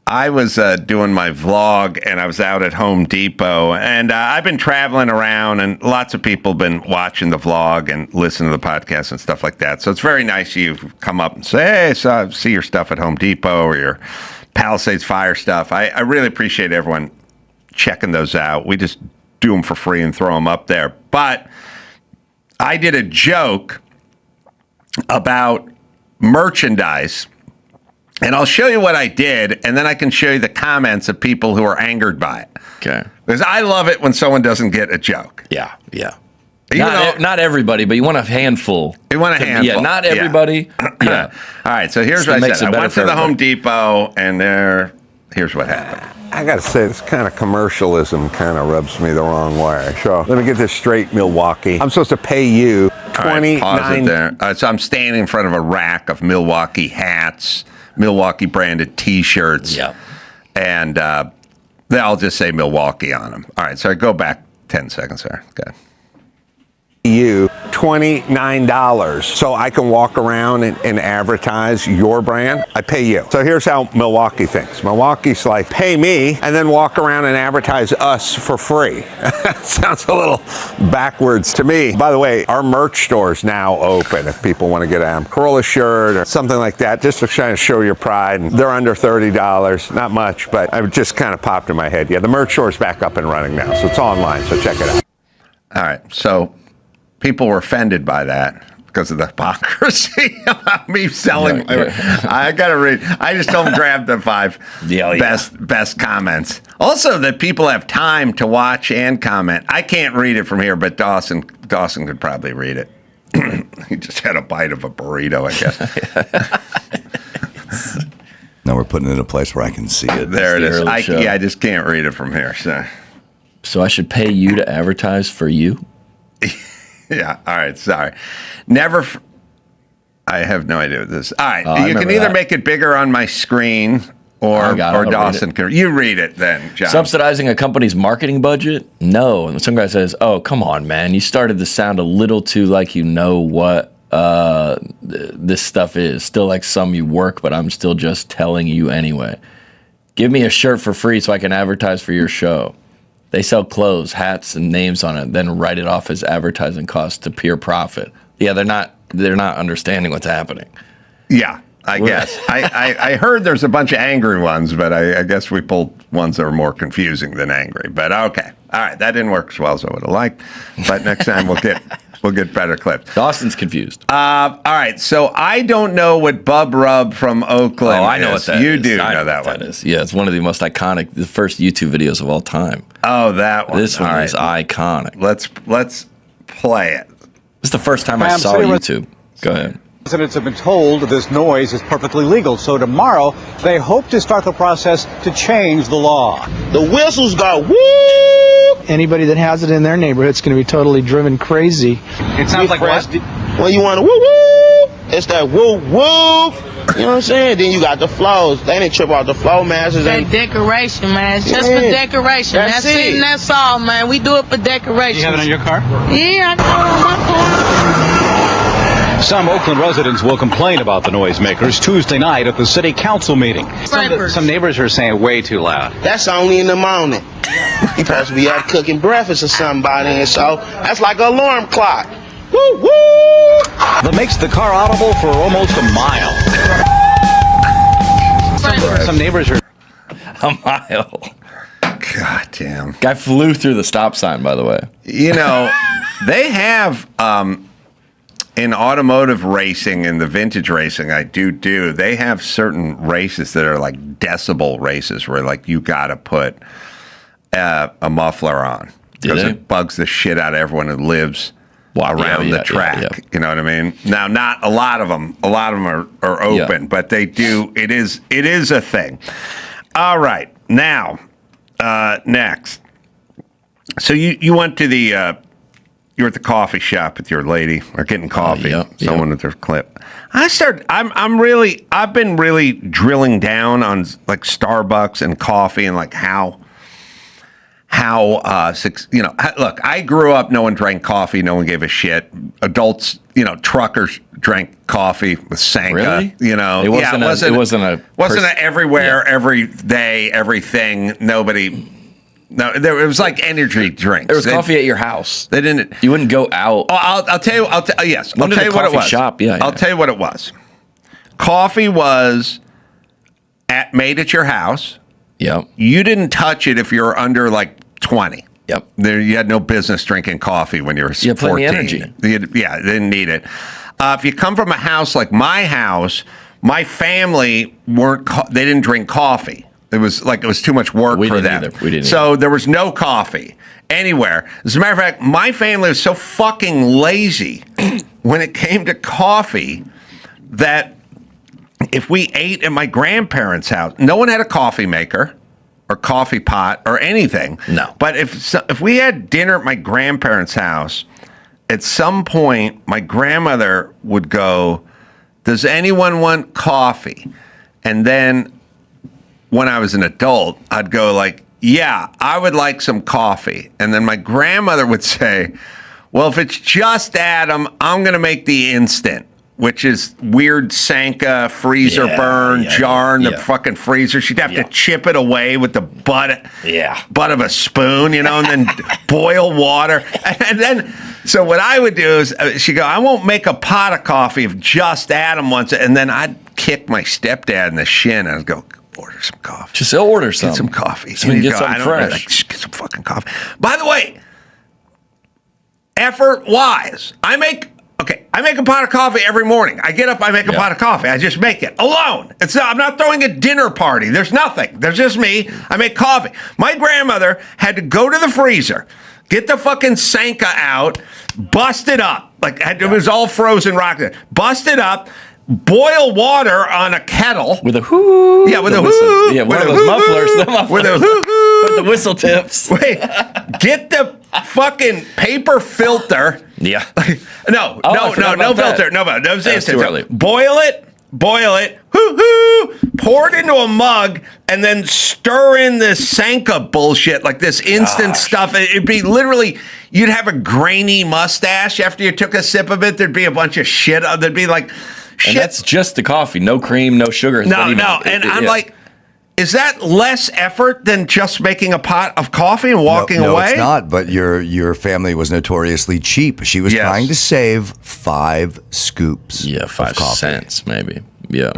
I was doing my vlog, and I was out at Home Depot, and I've been traveling around, and lots of people have been watching the vlog and listening to the podcast and stuff like that. So it's very nice you come up and say, hey, so I see your stuff at Home Depot or your Palisades Fire stuff. I really appreciate everyone checking those out. We just do them for free and throw them up there. But I did a joke about merchandise. And I'll show you what I did, and then I can show you the comments of people who are angered by it. Okay. Because I love it when someone doesn't get a joke. Yeah. Not everybody, but you want a handful. You want a handful. Yeah, not everybody. Yeah. All right, so here's what I said. I went to the Home Depot, and here's what happened. I got to say, this kind of commercialism kind of rubs me the wrong way. So let me get this straight, Milwaukee. I'm supposed to pay you $29. Right, pause it there. So I'm standing in front of a rack of Milwaukee hats, Milwaukee branded T-shirts, and I'll just say Milwaukee on them. All right, so I go back 10 seconds there. Good. you $29 so I can walk around and advertise your brand. I pay you. So here's how Milwaukee thinks. Milwaukee's like, pay me and then walk around and advertise us for free. Sounds a little backwards to me. By the way, our merch store is now open if people want to get an Adam Carolla shirt or something like that, just to try to show your pride. And they're under $30, not much, but it just kind of popped in my head. Yeah, the merch store is back up and running now, so it's online, so check it out. All right, so people were offended by that because of the hypocrisy about me selling. I got to read. I just don't grab the 5 best comments. Also, that people have time to watch and comment. I can't read it from here, but Dawson could probably read it. He just had a bite of a burrito, I guess. Now we're putting it in a place where I can see it. There it is. I just can't read it from here. So I should pay you to advertise for you? Yeah. All right. Sorry. I have no idea what this is. All right. You can either make it bigger on my screen or Dawson can. You read it then, John. Subsidizing a company's marketing budget? No. And some guy says, oh, come on, man. You started to sound a little too like you know what this stuff is. Still like some you work, but I'm still just telling you anyway. Give me a shirt for free so I can advertise for your show. They sell clothes, hats, and names on it, then write it off as advertising costs to pure profit. Yeah, they're not understanding what's happening. Yeah, I guess. I heard there's a bunch of angry ones, but I guess we pulled ones that are more confusing than angry. But okay. All right, that didn't work as well as I would have liked. But next time we'll get better clips. Dawson's confused. All right, so I don't know what Bub Rub from Oakland is. Oh, I know what that is. You do know that one. That is. Yeah, it's one of the most iconic, the first YouTube videos of all time. Oh, that one. This one is iconic. Let's play it. This is the first time I saw YouTube. Go ahead. Residents have been told this noise is perfectly legal, so tomorrow they hope to start the process to change the law. The whistles go woo! Anybody that has it in their neighborhood is going to be totally driven crazy. It sounds like what? When you want to woo woo, it's that woo woo. You know what I'm saying? Then you got the flows. They didn't trip out the flow masters. That decoration, man. It's just for decoration. That's it. And that's all, man. We do it for decoration. You have it on your car? Yeah, I got it on my car. Some Oakland residents will complain about the noisemakers Tuesday night at the city council meeting. Some neighbors are saying way too loud. That's only in the morning. You supposed to be up cooking breakfast or somebody, and so that's like an alarm clock. Woo woo! That makes the car audible for almost a mile. Some neighbors are a mile. God damn. Guy flew through the stop sign, by the way. You know, they have in automotive racing and the vintage racing I do, they have certain races that are like decibel races where like you got to put a muffler on because it bugs the shit out of everyone who lives around the track. Yeah. You know what I mean? Now, not a lot of them. A lot of them are open, but they do. It is a thing. All right, now next. So you went to the. You were at the coffee shop with your lady, or getting coffee. Someone with their clip. I've been really drilling down on like Starbucks and coffee and like how look, I grew up, no one drank coffee, no one gave a shit. Adults, truckers drank coffee with Sanka. Really? It wasn't a everywhere, yeah. Every day, everything. Nobody. No, it was like energy drinks. There was coffee at your house. They didn't. You wouldn't go out. Oh, I'll tell you. Yes, I'll tell you what it was. Shop. Yeah, I'll tell you what it was. Coffee was made at your house. Yep. You didn't touch it if you were under like 20. Yep. You had no business drinking coffee when you were 14. Plenty of energy. They didn't need it. If you come from a house like my house, my family they didn't drink coffee. It was too much work for them. We didn't so there was no coffee anywhere. As a matter of fact, my family was so fucking lazy when it came to coffee that if we ate at my grandparents' house, no one had a coffee maker or coffee pot or anything. No. But if we had dinner at my grandparents' house, at some point my grandmother would go, "Does anyone want coffee?" And then when I was an adult, I'd go like, "Yeah, I would like some coffee." And then my grandmother would say, Well, if it's just Adam, I'm going to make the instant, which is weird Sanka freezer burn jar in the fucking freezer. She'd have to chip it away with the butt of a spoon, and then boil water. And then, so what I would do is she'd go, I won't make a pot of coffee if just Adam wants it. And then I'd kick my stepdad in the shin and I'd go, order some coffee. Just order some. Get some coffee. So get something fresh. Just get some fucking coffee. By the way, effort-wise, I make a pot of coffee every morning. I get up, I make a pot of coffee. I just make it alone. I'm not throwing a dinner party. There's nothing. There's just me. I make coffee. My grandmother had to go to the freezer, get the fucking Sanka out, bust it up. It was all frozen rock. Bust it up, boil water on a kettle. With a whoo. Yeah, with a whoo. Yeah, one of those mufflers. With a whoo. With the whistle tips. Wait, get the fucking paper filter. Yeah. No filter. No instant. Boil it, pour it into a mug, and then stir in this Sanka bullshit, like this instant stuff. It'd be literally, you'd have a grainy mustache after you took a sip of it. There'd be a bunch of shit. There'd be like shit. And that's just the coffee. No cream, no sugar. No. I'm like, is that less effort than just making a pot of coffee and walking away? No, it's not. But your family was notoriously cheap. She was trying to save 5 scoops. Yeah, 5 cents maybe. Yeah.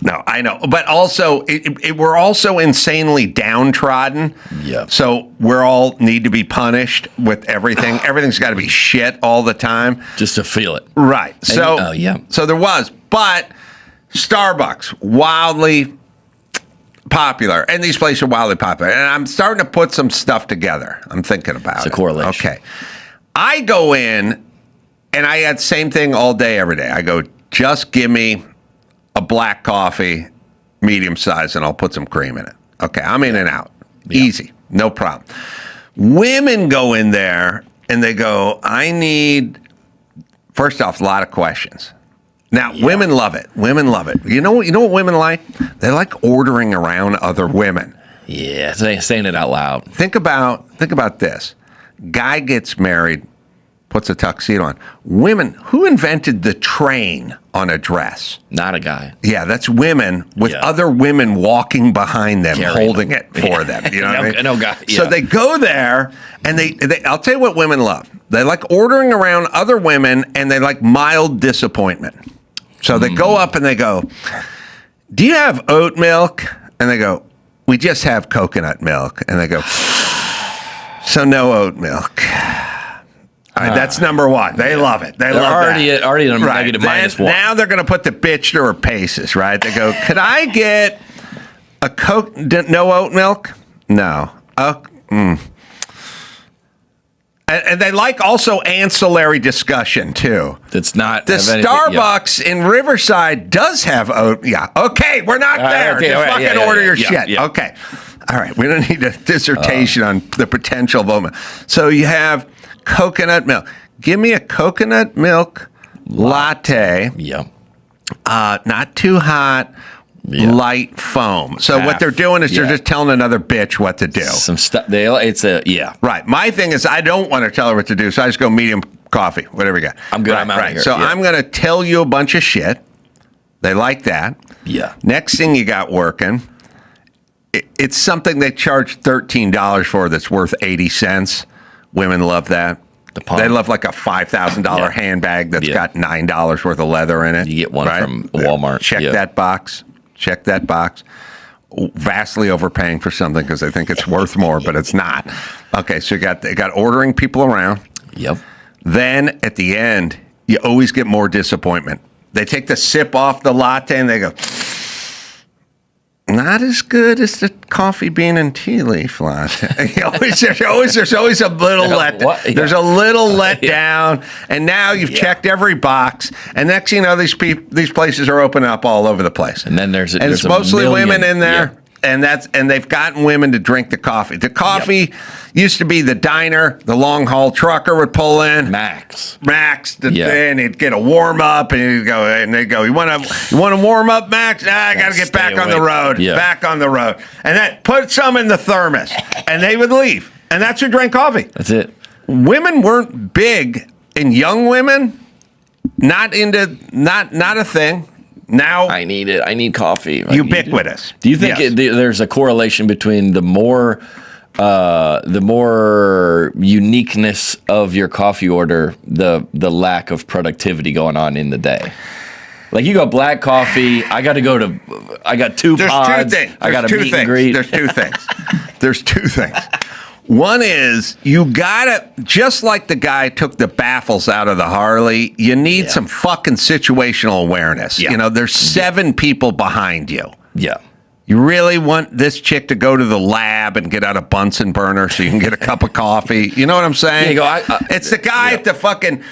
No, I know. But also, we're also insanely downtrodden. Yeah. So we're all need to be punished with everything. Everything's got to be shit all the time. Just to feel it. Right. So, so there was. But Starbucks, wildly popular. And these places are wildly popular. And I'm starting to put some stuff together. I'm thinking about it. It's a correlation. Okay. I go in, and I had the same thing all day, every day. I go, just give me a black coffee, medium size, and I'll put some cream in it. Okay, I'm in and out. Easy, no problem. Women go in there and they go, I need, first off, a lot of questions. Now, women love it. Women love it. You know what women like? They like ordering around other women. Yeah, saying it out loud. Think about this. Guy gets married, puts a tuxedo on. Women, who invented the train on a dress? Not a guy. Yeah, that's women with other women walking behind them, holding it for them. You know what I mean? No guy. Yeah. So they go there, and they I'll tell you what women love. They like ordering around other women, and they like mild disappointment. So they go up and they go, do you have oat milk? And they go, we just have coconut milk. And they go, so no oat milk. All right, that's number one. They love it. They're already at a negative -1. Now they're going to put the bitch to her paces, right? They go, could I get no oat milk? No. And they like also ancillary discussion, too. It's not. The Starbucks in Riverside does have oat. Yeah. Okay, we're not there. Okay, Just fucking order your shit. Yeah. Okay. All right, we don't need a dissertation on the potential of oat milk. So you have coconut milk. Give me a coconut milk latte. Yeah. Not too hot. Light foam. So what they're doing is they're just telling another bitch what to do. Some stuff. Right. My thing is I don't want to tell her what to do, so I just go medium coffee, whatever you got. I'm good. Right, I'm out of here. So I'm going to tell you a bunch of shit. They like that. Yeah. Next thing you got working, it's something they charge $13 for that's worth 80 cents. Women love that. They love like a $5,000 handbag that's got $9 worth of leather in it. You get one from Walmart. Check that box. Check that box. Vastly overpaying for something because they think it's worth more, but it's not. Okay, so they got ordering people around. Yep. Then at the end, you always get more disappointment. They take the sip off the latte and they go, not as good as the coffee bean and tea leaf latte. There's always a little letdown. There's a little letdown, and now you've checked every box. And next thing you know, these places are opening up all over the place. And then there's it's mostly women in there. And they've gotten women to drink the coffee. The coffee used to be the diner. The long haul trucker would pull in. Max. Then he'd get a warm up, and they'd go. You want to warm up, Max? I got to get back on the road. Yeah. Back on the road, and then put some in the thermos, and they would leave. And that's who drank coffee. That's it. women weren't big, and young women not a thing. Now I need it. I need coffee. Ubiquitous. Do you think there's a correlation between the more uniqueness of your coffee order, the lack of productivity going on in the day? Like you go black coffee, I got 2 pods. I got a meet and greet. There's 2 things. There's 2 things. One is you gotta, just like the guy took the baffles out of the Harley, you need some fucking situational awareness. Yeah. You know, there's 7 people behind you. Yeah. You really want this chick to go to the lab and get out a Bunsen burner so you can get a cup of coffee. You know what I'm saying? Yeah, it's the guy at the fucking,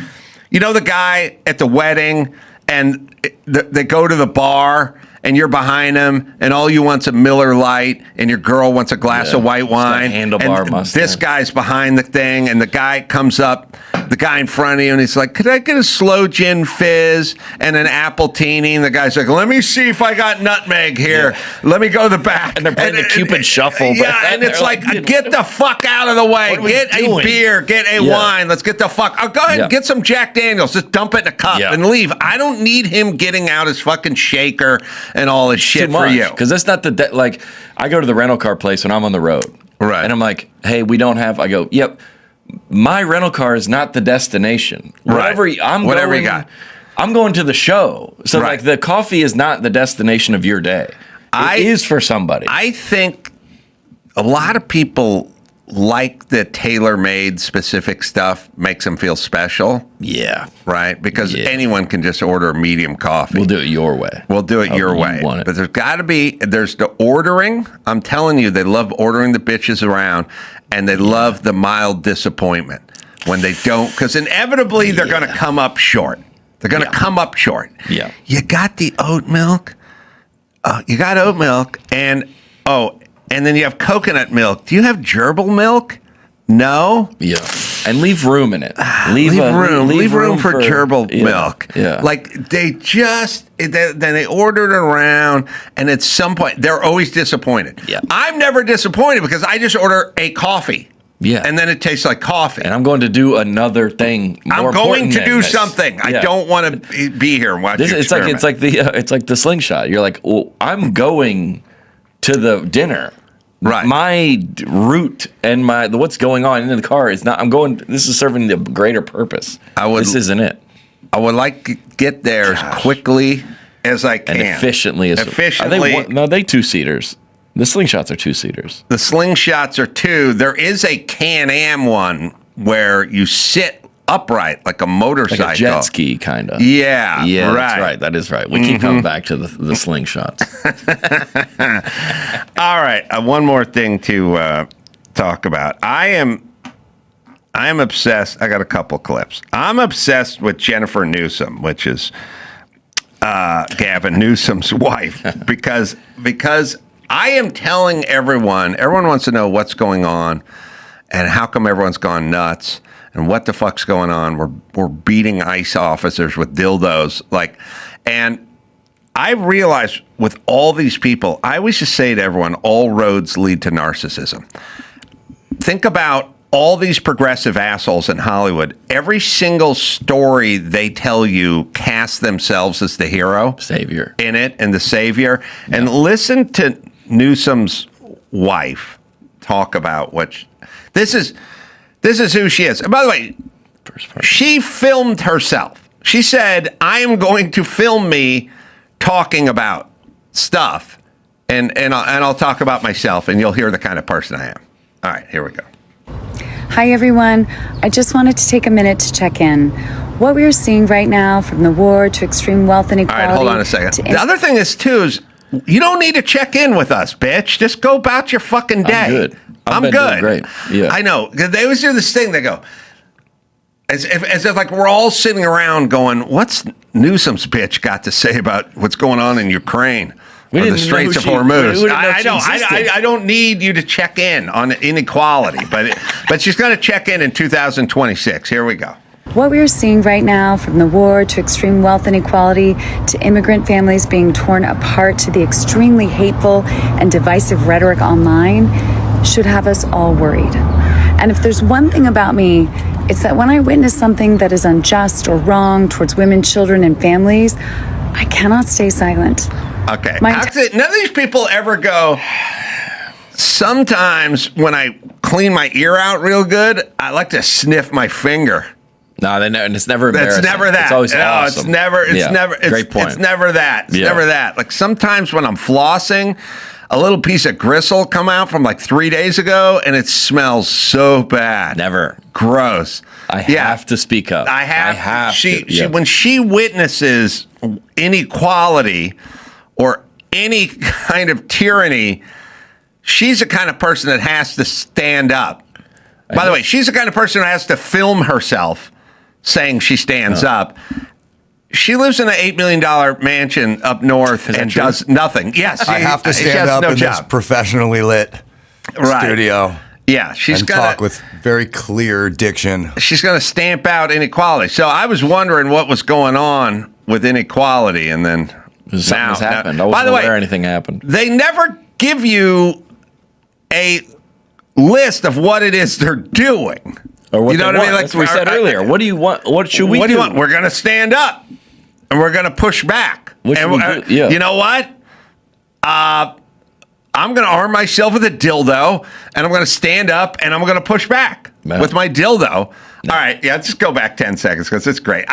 you know, the guy at the wedding, and they go to the bar and you're behind him, and all you want's a Miller Lite, and your girl wants a glass of white wine. Handlebar Mustang. This guy's behind the thing, and the guy comes up, the guy in front of you, and he's like, "Could I get a slow gin fizz and an appletini?" And the guy's like, "Let me see if I got nutmeg here. Yeah. Let me go to the back." And they're playing the Cupid Shuffle. Yeah, and it's like, get the fuck out of the way. Get a beer. Get a wine. Let's get the fuck. Go ahead and get some Jack Daniels. Just dump it in a cup and leave. I don't need him getting out his fucking shaker and all his shit for you. Because that's not like, I go to the rental car place when I'm on the road. Right. And I'm like, hey, we don't have, I go, yep, my rental car is not the destination. Whatever you got. I'm going to the show. So like the coffee is not the destination of your day. It is for somebody. I think a lot of people like the tailor-made specific stuff makes them feel special. Yeah. Right? Because anyone can just order a medium coffee. We'll do it your way. We'll do it your way. But there's got to be, there's the ordering. I'm telling you, they love ordering the bitches around, and they love the mild disappointment when they don't, because inevitably they're going to come up short. They're going to come up short. Yeah. You got the oat milk. You got oat milk, and then you have coconut milk. Do you have gerbil milk? No. Yeah. And leave room in it. Leave room for gerbil milk. Yeah. Like then they ordered it around, and at some point they're always disappointed. Yeah. I'm never disappointed because I just order a coffee. Yeah. And then it tastes like coffee. And I'm going to do another thing. I'm going to do something. Yeah. I don't want to be here and watch you experiment. It's like the slingshot. You're like, well, I'm going to the dinner. Right. My route and what's going on in the car is not. This is serving the greater purpose. This isn't it. I would like to get there as quickly as I can. And efficiently. Are they 2-seaters? The slingshots are 2-seaters. The slingshots are 2. There is a Can-Am one where you sit upright like a motorcycle. Like a jet ski, kind of. Yeah, right. That's right. That is right. We keep coming back to the slingshots. All right. One more thing to talk about. I am obsessed. I got a couple clips. I'm obsessed with Jennifer Newsom, which is Gavin Newsom's wife, because I am telling everyone wants to know what's going on and how come everyone's gone nuts and what the fuck's going on. We're beating ICE officers with dildos. And I realize with all these people, I always just say to everyone, all roads lead to narcissism. Think about all these progressive assholes in Hollywood. Every single story they tell you casts themselves as the hero. Savior. In it, and the savior. Yeah. And listen to Newsom's wife talk about this is who she is. And by the way, she filmed herself. She said, "I am going to film me talking about stuff, and I'll talk about myself, and you'll hear the kind of person I am." All right, here we go. Hi, everyone. I just wanted to take a minute to check in. What we are seeing right now, from the war to extreme wealth inequality. All right, hold on a second. The other thing is, too, is you don't need to check in with us, bitch. Just go about your fucking day. I'm good. I'm good. Doing great. Yeah. I know. They always do this thing. They go, as if like we're all sitting around going, what's Newsom's bitch got to say about what's going on in Ukraine? Or the Straits of Hormuz. I don't need you to check in on inequality, but she's going to check in 2026. Here we go. What we are seeing right now, from the war to extreme wealth inequality to immigrant families being torn apart to the extremely hateful and divisive rhetoric online, should have us all worried. And if there's one thing about me, it's that when I witness something that is unjust or wrong towards women, children, and families, I cannot stay silent. Okay. None of these people ever go, sometimes when I clean my ear out real good, I like to sniff my finger. No, and it's never embarrassing. It's never that. It's always awesome. Great point. It's never that. It's never that. Like sometimes when I'm flossing, a little piece of gristle come out from like 3 days ago, and it smells so bad. Never. Gross. I have to speak up. I have to. When she witnesses inequality or any kind of tyranny, she's the kind of person that has to stand up. By the way, she's the kind of person who has to film herself saying she stands up. She lives in an $8 million mansion up north and does nothing. Yes. I have to stand up in this professionally lit studio. Yeah, she's going to talk with very clear diction. She's going to stamp out inequality. So I was wondering what was going on with inequality, and then something's happened. I wasn't aware anything happened. They never give you a list of what it is they're doing. Or what I mean? Like that's what we said earlier. What do you want? What should we do? What do you want? We're going to stand up, and we're going to push back. What should we do? Yeah. You know what? I'm going to arm myself with a dildo, and I'm going to stand up, and I'm going to push back with my dildo. No. All right, just go back 10 seconds because it's great.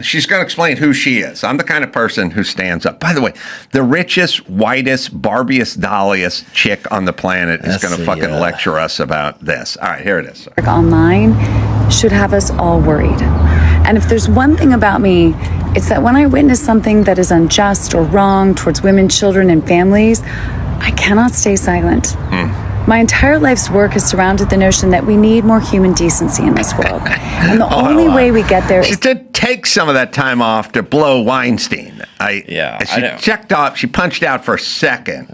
She's going to explain who she is. I'm the kind of person who stands up. By the way, the richest, whitest, Barbiest, dolliest chick on the planet is going to fucking lecture us about this. All right, here it is. Online should have us all worried. And if there's one thing about me, it's that when I witness something that is unjust or wrong towards women, children, and families, I cannot stay silent. My entire life's work has surrounded the notion that we need more human decency in this world. And the only way we get there is... She did take some of that time off to blow Weinstein. She punched out for a second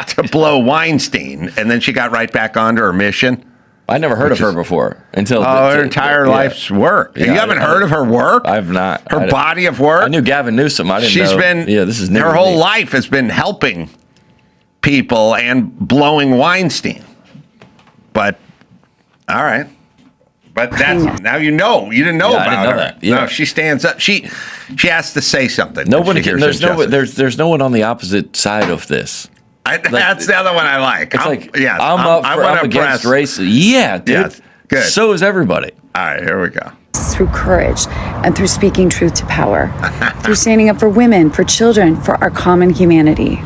to blow Weinstein, and then she got right back onto her mission. I never heard of her before until her entire life's work. You haven't heard of her work? I've not. Her body of work? I knew Gavin Newsom. I didn't know. She's been... this is new. Her whole life has been helping people and blowing Weinstein. But all right. But that's now you know. You didn't know about her. That. Yeah. No, she stands up. She has to say something. Nobody can, there's no one on the opposite side of this. That's the other one I like. It's I'm against race. Yeah, dude. Yes, good. So is everybody. All right, here we go. Through courage and through speaking truth to power, through standing up for women, for children, for our common humanity.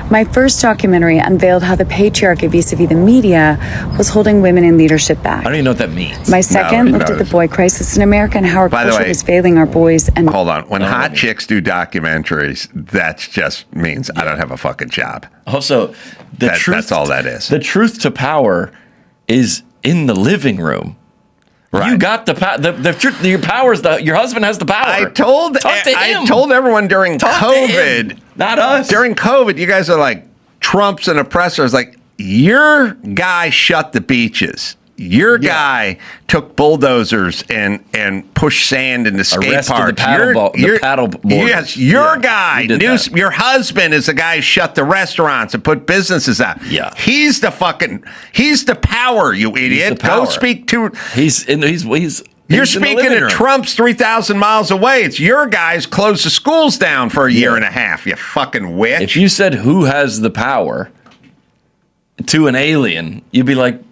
My first documentary unveiled how the patriarchy vis-a-vis the media was holding women in leadership back. I don't even know what that means. My second looked at the boy crisis in America and how our culture is failing our boys. And hold on, when hot chicks do documentaries, that just means I don't have a fucking job. Also, that's all that is. The truth to power is in the living room. Right. You got the power. Your power is your husband has the power. I told everyone during COVID, not us. During COVID, you guys are like Trumps and oppressors. Like your guy shut the beaches. Your guy took bulldozers and pushed sand into skate parks. The paddle board. Yes, your guy. Your husband is the guy who shut the restaurants and put businesses out. Yeah, he's the power, you idiot. Go speak to. You're speaking to Trump's 3,000 miles away. It's your guys closed the schools down for a year and a half. You fucking witch. If you said who has the power to an alien, you'd be like.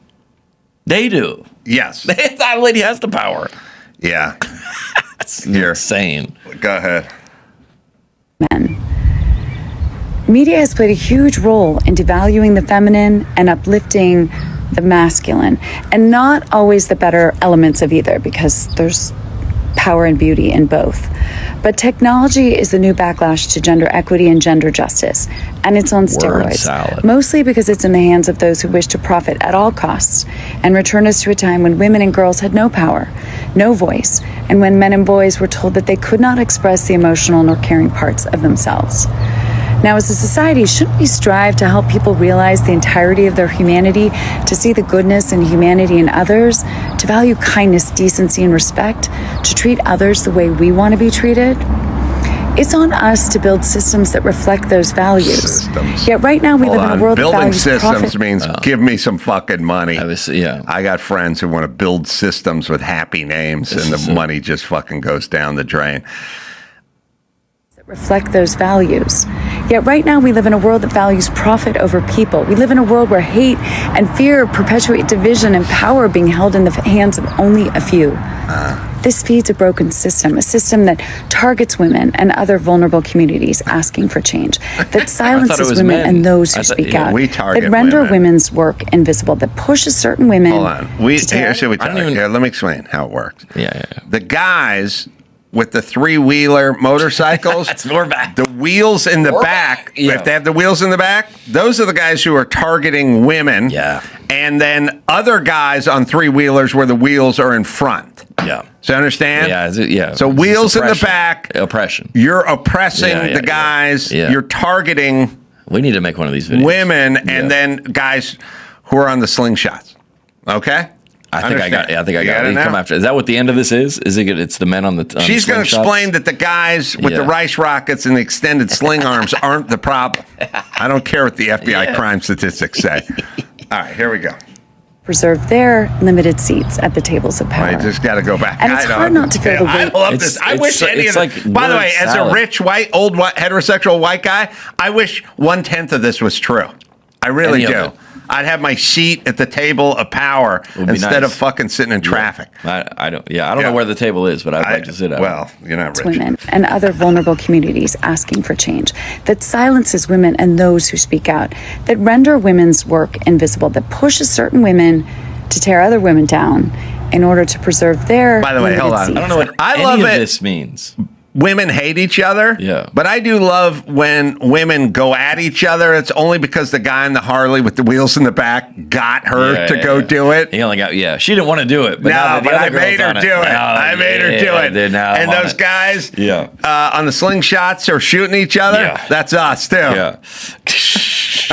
They do. Yes. That lady has the power. Yeah. You're insane. Go ahead. Men. Media has played a huge role in devaluing the feminine and uplifting the masculine, and not always the better elements of either, because there's power and beauty in both. But technology is the new backlash to gender equity and gender justice, and it's on steroids, mostly because it's in the hands of those who wish to profit at all costs and return us to a time when women and girls had no power, no voice, and when men and boys were told that they could not express the emotional nor caring parts of themselves. Now, as a society, shouldn't we strive to help people realize the entirety of their humanity, to see the goodness and humanity in others, to value kindness, decency, and respect, to treat others the way we want to be treated? It's on us to build systems that reflect those values. Systems. Yet right now we live in a world building that values systems profit. means give me some fucking money. Yeah. I got friends who want to build systems with happy names, and the money just fucking goes down the drain. Reflect those values. Yet right now we live in a world that values profit over people. We live in a world where hate and fear perpetuate division and power being held in the hands of only a few. This feeds a broken system, a system that targets women and other vulnerable communities asking for change, that silences women men. and those who speak out, we target that render women. women's work invisible, that pushes certain women. Hold on. Let me explain how it works. Yeah. The guys with the three-wheeler motorcycles, we're back. The wheels in the back, if they have the wheels in the back, those are the guys who are targeting women. Yeah. And then other guys on three-wheelers where the wheels are in front. Yeah. So you understand? Yeah. So wheels in the back. Oppression. You're oppressing the guys. Yeah. You're targeting We need to make one of these videos. women and then guys who are on the slingshots. Okay? I think I got it. it Come now? after. Is that what the end of this is? Is it? It's the men on the. She's going to slingshots? explain that the guys with the rice rockets and the extended sling arms aren't the problem. I don't care what the FBI crime statistics say. All right, here we go. Preserve their limited seats at the tables of power. I just got to go back. And it's hard not to feel the weight. I love this. I wish any of this. By the way, as a rich, old heterosexual white guy, I wish 1/10 of this was true. I really do. I'd have my seat at the table of power instead of fucking sitting in traffic. I don't know where the table is, but I'd like to sit at it. Well, you're not rich. Women and other vulnerable communities asking for change, that silences women and those who speak out, that render women's work invisible, that pushes certain women to tear other women down in order to preserve their. By the way, hold on. seats. I don't know what any of this means. Women hate each other. Yeah. But I do love when women go at each other. It's only because the guy in the Harley with the wheels in the back got her to go do it. He only got, she didn't want to do it. But I made her do it. I made her do it. And those guys on the slingshots are shooting each other. Yeah. That's us, too. Yeah.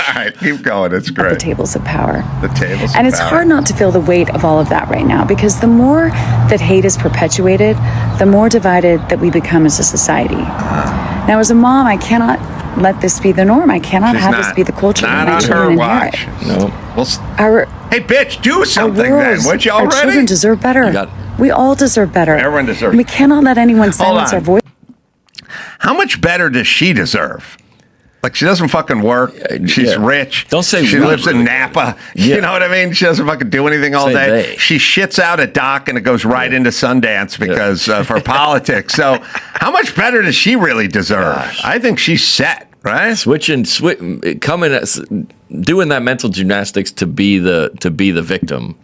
All right, keep going. It's great. The tables of power. The tables of And it's power. hard not to feel the weight of all of that right now, because the more that hate is perpetuated, the more divided that we become as a society. Now, as a mom, I cannot let this be the norm. I cannot have this be the culture that my children inherit. No. Hey, bitch, do something then. Would you Our already? children deserve better. We all deserve better. Everyone deserves. We cannot let anyone silence on. our voice. How much better does she deserve? Like, she doesn't fucking work. She's rich. Don't say she we. lives in Napa. Yeah. You know what I mean? She doesn't fucking do anything all Say day. they. She shits out a doc and it goes right into Sundance because of her politics. So, how much better does she really deserve? I think she's set, right? Doing that mental gymnastics to be the victim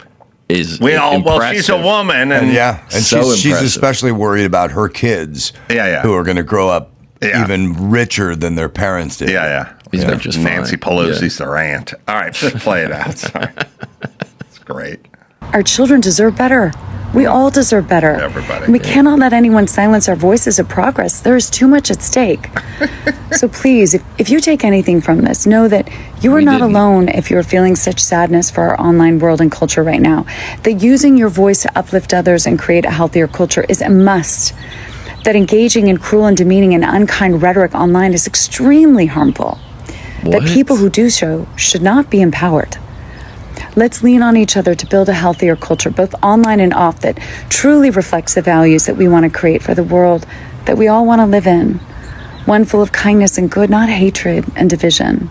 is impressive. Well, she's a woman, and she's especially worried about her kids, who are going to grow up even richer than their parents did. He's just Nancy fine. Pelosi's the rant. All right, just play it out. Sorry. It's great. Our children deserve better. We all deserve better. Everybody. We cannot let anyone silence our voices of progress. There is too much at stake. So please, if you take anything from this, know that you are not alone if you're feeling such sadness for our online world and culture right now. That using your voice to uplift others and create a healthier culture is a must. That engaging in cruel and demeaning and unkind rhetoric online is extremely harmful. That people who do so should not be empowered. Let's lean on each other to build a healthier culture, both online and off, that truly reflects the values that we want to create for the world that we all want to live in. One full of kindness and good, not hatred and division.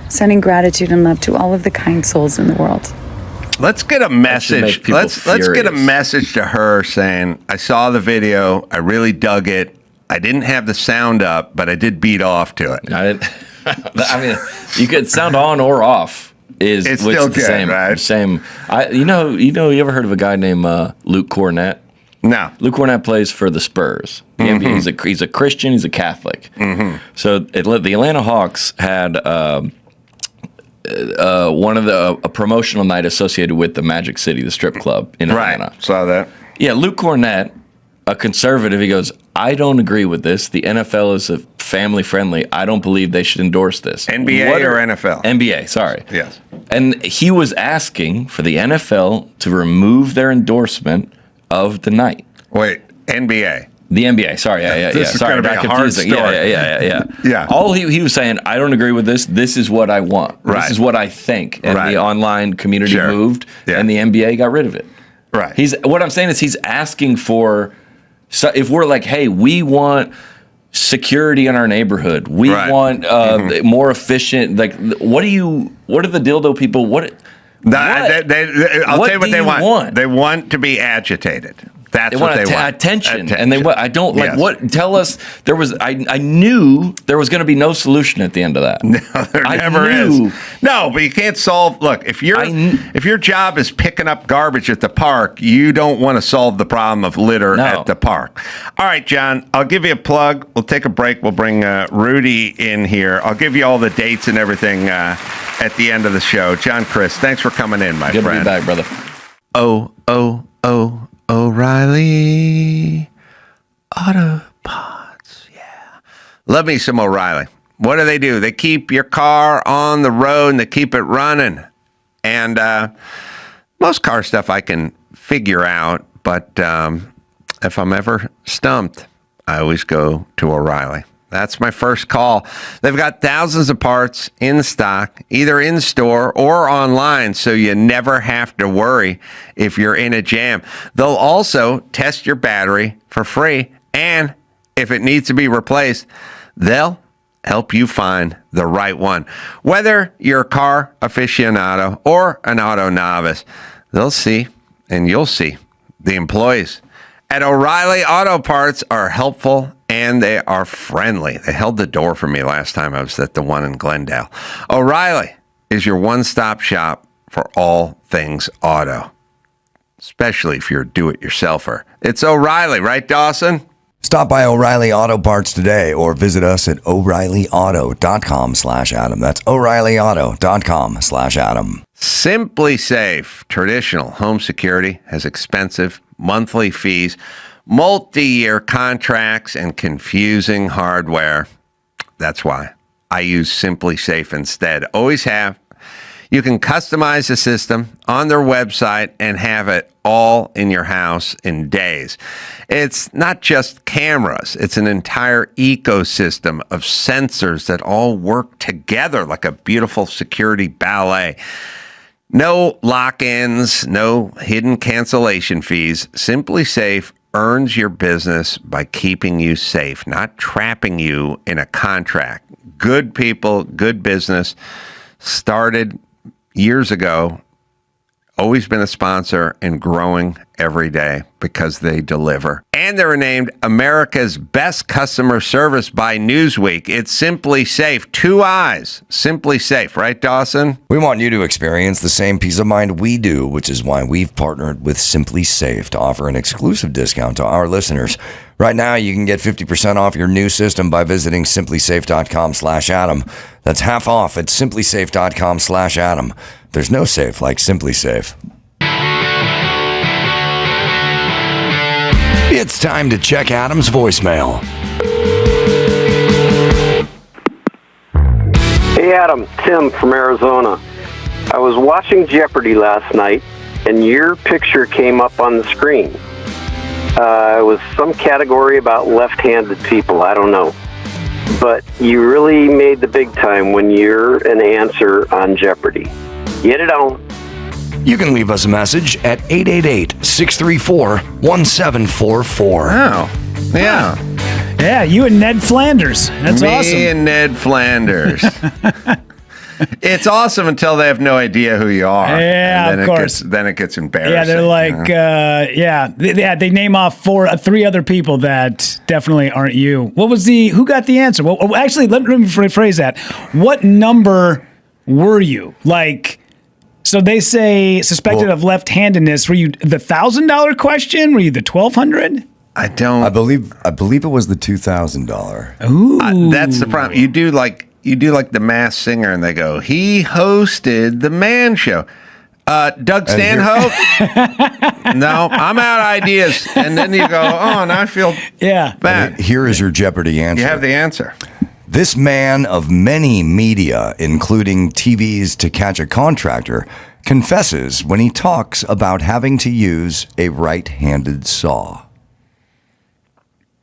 Sending gratitude and love to all of the kind souls in the world. Let's get a message. Let's get a message to her saying, I saw the video. I really dug it. I didn't have the sound up, but I did beat off to it. I mean, you could sound on or off. It's still the same, right? Same. You ever heard of a guy named Luke Cornett? No. Luke Cornett plays for the Spurs. He's a Christian. He's a Catholic. So the Atlanta Hawks had a promotional night associated with the Magic City, the strip club in Atlanta. Right. Saw that. Yeah, Luke Cornett, a conservative, he goes, I don't agree with this. The NFL is family friendly. I don't believe they should endorse this. NBA or NFL? NBA, sorry. Yes. And he was asking for the NFL to remove their endorsement of the night. Wait, NBA? The NBA. Sorry. Yeah. This is sorry, going to be a hard story. Yeah. All he was saying, I don't agree with this. This is what I want. Right. This is what I think. And the online community moved, and the NBA got rid of it. Right. What I'm saying is he's asking for, so if we're like, hey, we want security in our neighborhood, we want more efficient, like, what are the dildo people, I'll tell you what they want. They want to be agitated. That's what they want. Attention. And they what? I don't like what. Tell us. There was. I knew there was going to be no solution at the end of that. No, there never is. No, but you can't solve. Look, if your job is picking up garbage at the park, you don't want to solve the problem of litter at the park. All right, John. I'll give you a plug. We'll take a break. We'll bring Rudy in here. I'll give you all the dates and everything at the end of the show. John Crist, thanks for coming in, my friend. Good to be back, brother. O'Reilly Auto Parts, yeah. Love me some O'Reilly. What do? They keep your car on the road and they keep it running. And most car stuff I can figure out, but if I'm ever stumped, I always go to O'Reilly. That's my first call. They've got thousands of parts in stock, either in store or online, so you never have to worry if you're in a jam. They'll also test your battery for free, and if it needs to be replaced, they'll help you find the right one. Whether you're a car aficionado or an auto novice, they'll see, and you'll see, the employees at O'Reilly Auto Parts are helpful and they are friendly. They held the door for me last time I was at the one in Glendale. O'Reilly is your one-stop shop for all things auto, especially if you're a do-it-yourselfer. It's O'Reilly, right, Dawson? Stop by O'Reilly Auto Parts today or visit us at O'ReillyAuto.com/Adam. That's O'ReillyAuto.com/Adam. Simply Safe. Traditional home security has expensive monthly fees, multi-year contracts, and confusing hardware. That's why I use Simply Safe instead. Always have. You can customize the system on their website and have it all in your house in days. It's not just cameras. It's an entire ecosystem of sensors that all work together like a beautiful security ballet. No lock-ins, no hidden cancellation fees. Simply Safe earns your business by keeping you safe, not trapping you in a contract. Good people, good business. Started years ago, always been a sponsor and growing every day because they deliver. And they were named America's Best Customer Service by Newsweek. It's Simply Safe. 2 eyes. Simply Safe. Right, Dawson? We want you to experience the same peace of mind we do, which is why we've partnered with Simply Safe to offer an exclusive discount to our listeners. Right now, you can get 50% off your new system by visiting simplysafe.com/Adam. That's half off at simplysafe.com/Adam. There's no safe like Simply Safe. It's time to check Adam's voicemail. Hey Adam, Tim from Arizona. I was watching Jeopardy last night and your picture came up on the screen. It was some category about left-handed people, I don't know. But you really made the big time when you're an answer on Jeopardy. Get it on. You can leave us a message at 888-634-1744. Wow. Yeah. Yeah, you and Ned Flanders. That's awesome. Me and Ned Flanders. It's awesome until they have no idea who you are. Yeah, and then of course. Then it gets embarrassing. Yeah, they're like, they name off 3 other people that definitely aren't you. Who got the answer? Well, actually, let me rephrase that. What number were you? Like, so they say suspected of left-handedness. Were you the $1,000 question? Were you the $1,200? I don't. I believe it was the $2,000. Ooh, that's the problem. You do like the Masked Singer, and they go, he hosted the Man Show. Doug Stanhope? No, I'm out of ideas. And then you go, oh, now I feel bad. Here is your Jeopardy answer. You have the answer. This man of many media, including TV's To Catch a Contractor, confesses when he talks about having to use a right-handed saw.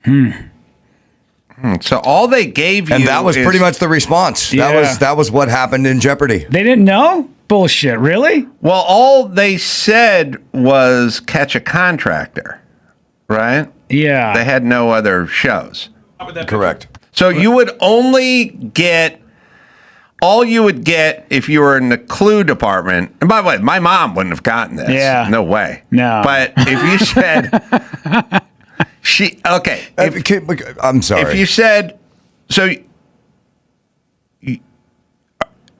So all they gave you, and that was pretty much the response. Yeah. That was what happened in Jeopardy. They didn't know? Bullshit, really? Well, all they said was catch a contractor, right? Yeah. They had no other shows. Correct. So you would only get, all you would get if you were in the clue department. And by the way, my mom wouldn't have gotten this. Yeah. No way. No. But if you said, I'm sorry. If you said,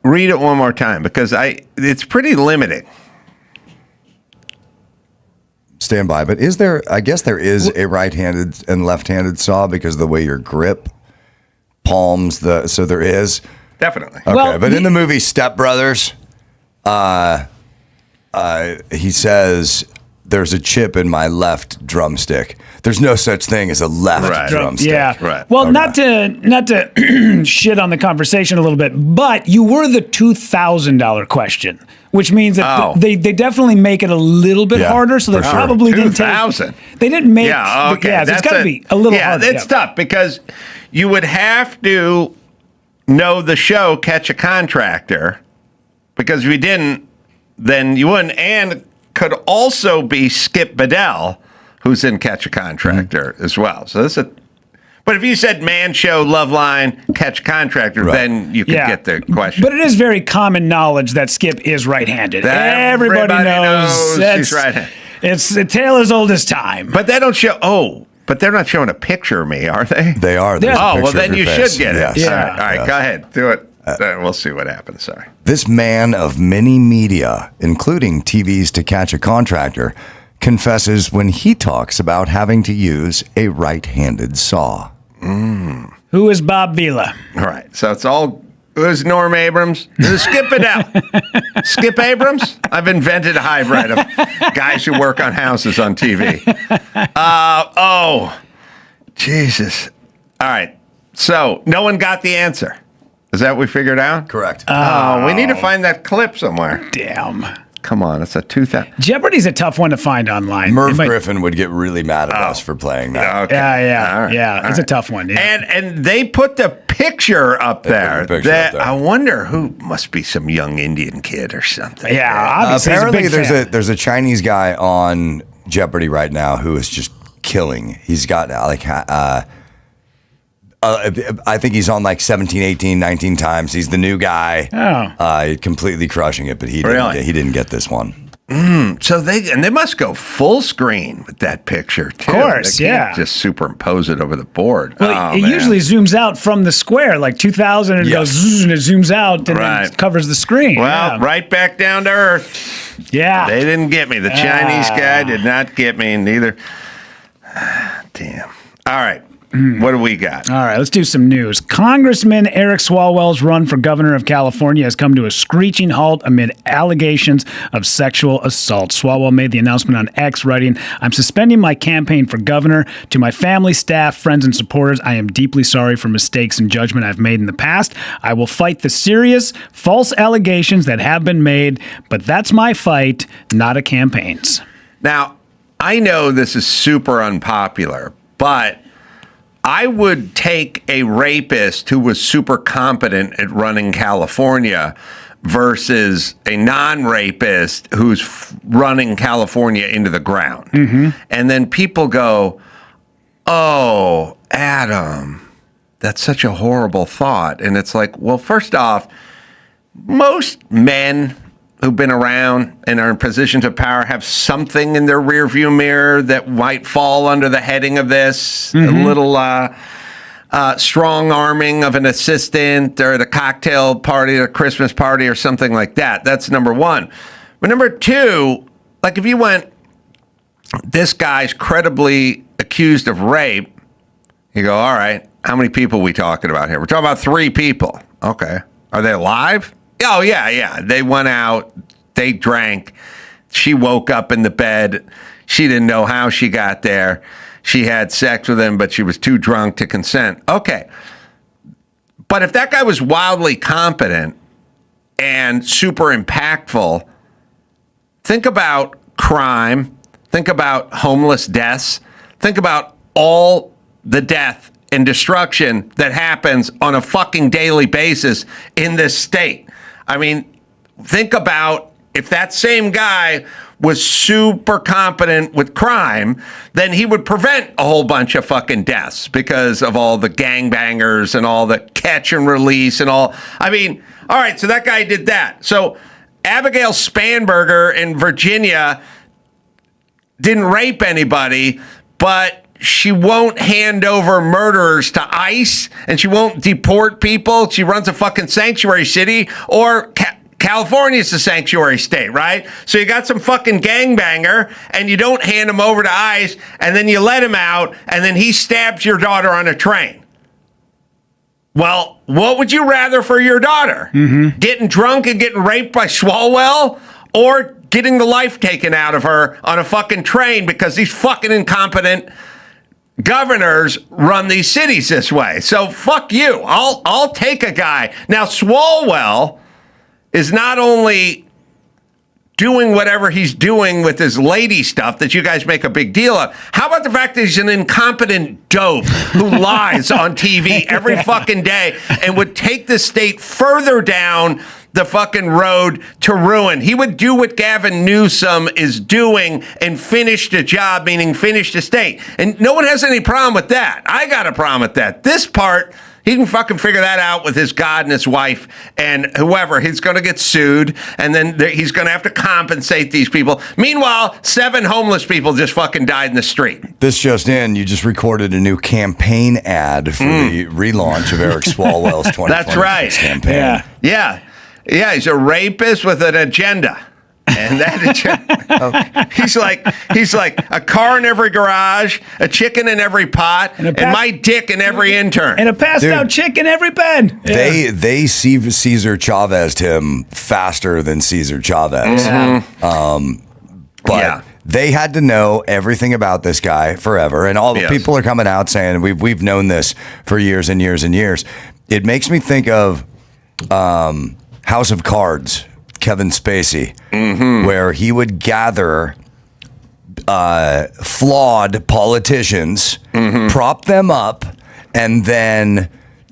read it one more time because it's pretty limiting. Stand by. But I guess there is a right-handed and left-handed saw because of the way your grip palms so there is. Definitely. Okay, Well, but in the movie Step Brothers, he says, there's a chip in my left drumstick. There's no such thing as a left drumstick. Yeah. Right. Well, not to shit on the conversation a little bit, but you were the $2,000 question, which means that they definitely make it a little bit harder. So they probably didn't take. $2,000. They didn't make. Yeah. Okay. Yeah, so it's got to be a little harder. Yeah, it's tough because you would have to know the show Catch a Contractor, because if you didn't, then you wouldn't. And could also be Skip Bedell, who's in Catch a Contractor as well. So this is but if you said Man Show, Love Line, Catch a Contractor, then you could get the question. But it is very common knowledge that Skip is right-handed. Everybody knows he's right-handed. It's a tale as old as time. But they don't show. But they're not showing a picture of me, are they? They are. Well, then you should get it. Yes. Yeah. All right, go ahead. Do it. We'll see what happens. Sorry. This man of many media, including TV's To Catch a Contractor, confesses when he talks about having to use a right-handed saw. Who is Bob Vila? All right. So it's all. Who's Norm Abrams? Skip it out. Skip Abrams? I've invented a hybrid of guys who work on houses on TV. Jesus. All right. So no one got the answer. Is that what we figured out? Correct. We need to find that clip somewhere. Damn. Come on, it's a 2000. Jeopardy's a tough one to find online. Merv Griffin would get really mad at us for playing that. Okay. Yeah. It's a tough one. Yeah. And they put the picture up there. I wonder who must be some young Indian kid or something. Yeah, obviously. Apparently, there's a Chinese guy on Jeopardy right now who is just killing. He's got I think he's on like 17, 18, 19 times. He's the new guy. Completely crushing it, but he didn't get this one. So they must go full screen with that picture too. Of course, they can't just superimpose it over the board. Well, it usually zooms out from the square, like 2000, and it goes zzz, and it zooms out and then it covers the screen. Well, right back down to earth. Yeah, they didn't get me. The Chinese guy did not get me, neither. Damn. All right. What do we got? All right, let's do some news. Congressman Eric Swalwell's run for governor of California has come to a screeching halt amid allegations of sexual assault. Swalwell made the announcement on X, writing, "I'm suspending my campaign for governor. To my family, staff, friends, and supporters, I am deeply sorry for mistakes and judgment I've made in the past. I will fight the serious, false allegations that have been made, but that's my fight, not a campaign's." Now, I know this is super unpopular, but I would take a rapist who was super competent at running California versus a non-rapist who's running California into the ground. And then people go, "Oh, Adam, that's such a horrible thought." And it's like, well, first off, most men who've been around and are in positions of power have something in their rearview mirror that might fall under the heading of this. A little strong arming of an assistant or at a cocktail party or a Christmas party or something like that. That's number one. But number two, like if you went, this guy's credibly accused of rape, you go, all right, how many people are we talking about here? We're talking about 3 people. Okay. Are they alive? Oh, yeah. They went out, they drank, she woke up in the bed, she didn't know how she got there, she had sex with him, but she was too drunk to consent. Okay. But if that guy was wildly competent and super impactful, think about crime, think about homeless deaths, think about all the death and destruction that happens on a fucking daily basis in this state. I mean, think about if that same guy was super competent with crime, then he would prevent a whole bunch of fucking deaths because of all the gangbangers and all the catch and release and all. I mean, all right, so that guy did that. So Abigail Spanberger in Virginia didn't rape anybody, but she won't hand over murderers to ICE and she won't deport people. She runs a fucking sanctuary city, or California's a sanctuary state, right? So you got some fucking gangbanger and you don't hand him over to ICE and then you let him out and then he stabs your daughter on a train. Well, what would you rather for your daughter? Getting drunk and getting raped by Swalwell, or getting the life taken out of her on a fucking train because these fucking incompetent governors run these cities this way? So fuck you. I'll take a guy. Now, Swalwell is not only doing whatever he's doing with his lady stuff that you guys make a big deal of. How about the fact that he's an incompetent dope who lies on TV every fucking day and would take the state further down the fucking road to ruin? He would do what Gavin Newsom is doing and finish the job, meaning finish the state. And no one has any problem with that. I got a problem with that. This part, he can fucking figure that out with his God and his wife and whoever. He's going to get sued, and then he's going to have to compensate these people. Meanwhile, 7 homeless people just fucking died in the street. This just in, you just recorded a new campaign ad for the relaunch of Eric Swalwell's 2026 That's right. campaign. Yeah, he's a rapist with an agenda. And that he's like a car in every garage, a chicken in every pot, and my dick in every intern, and a passed out chick in every bed. They Cesar Chavez'd him faster than Cesar Chavez. But they had to know everything about this guy forever, and all the people are coming out saying we've known this for years and years and years. It makes me think of House of Cards. Kevin Spacey, where he would gather flawed politicians, prop them up, and then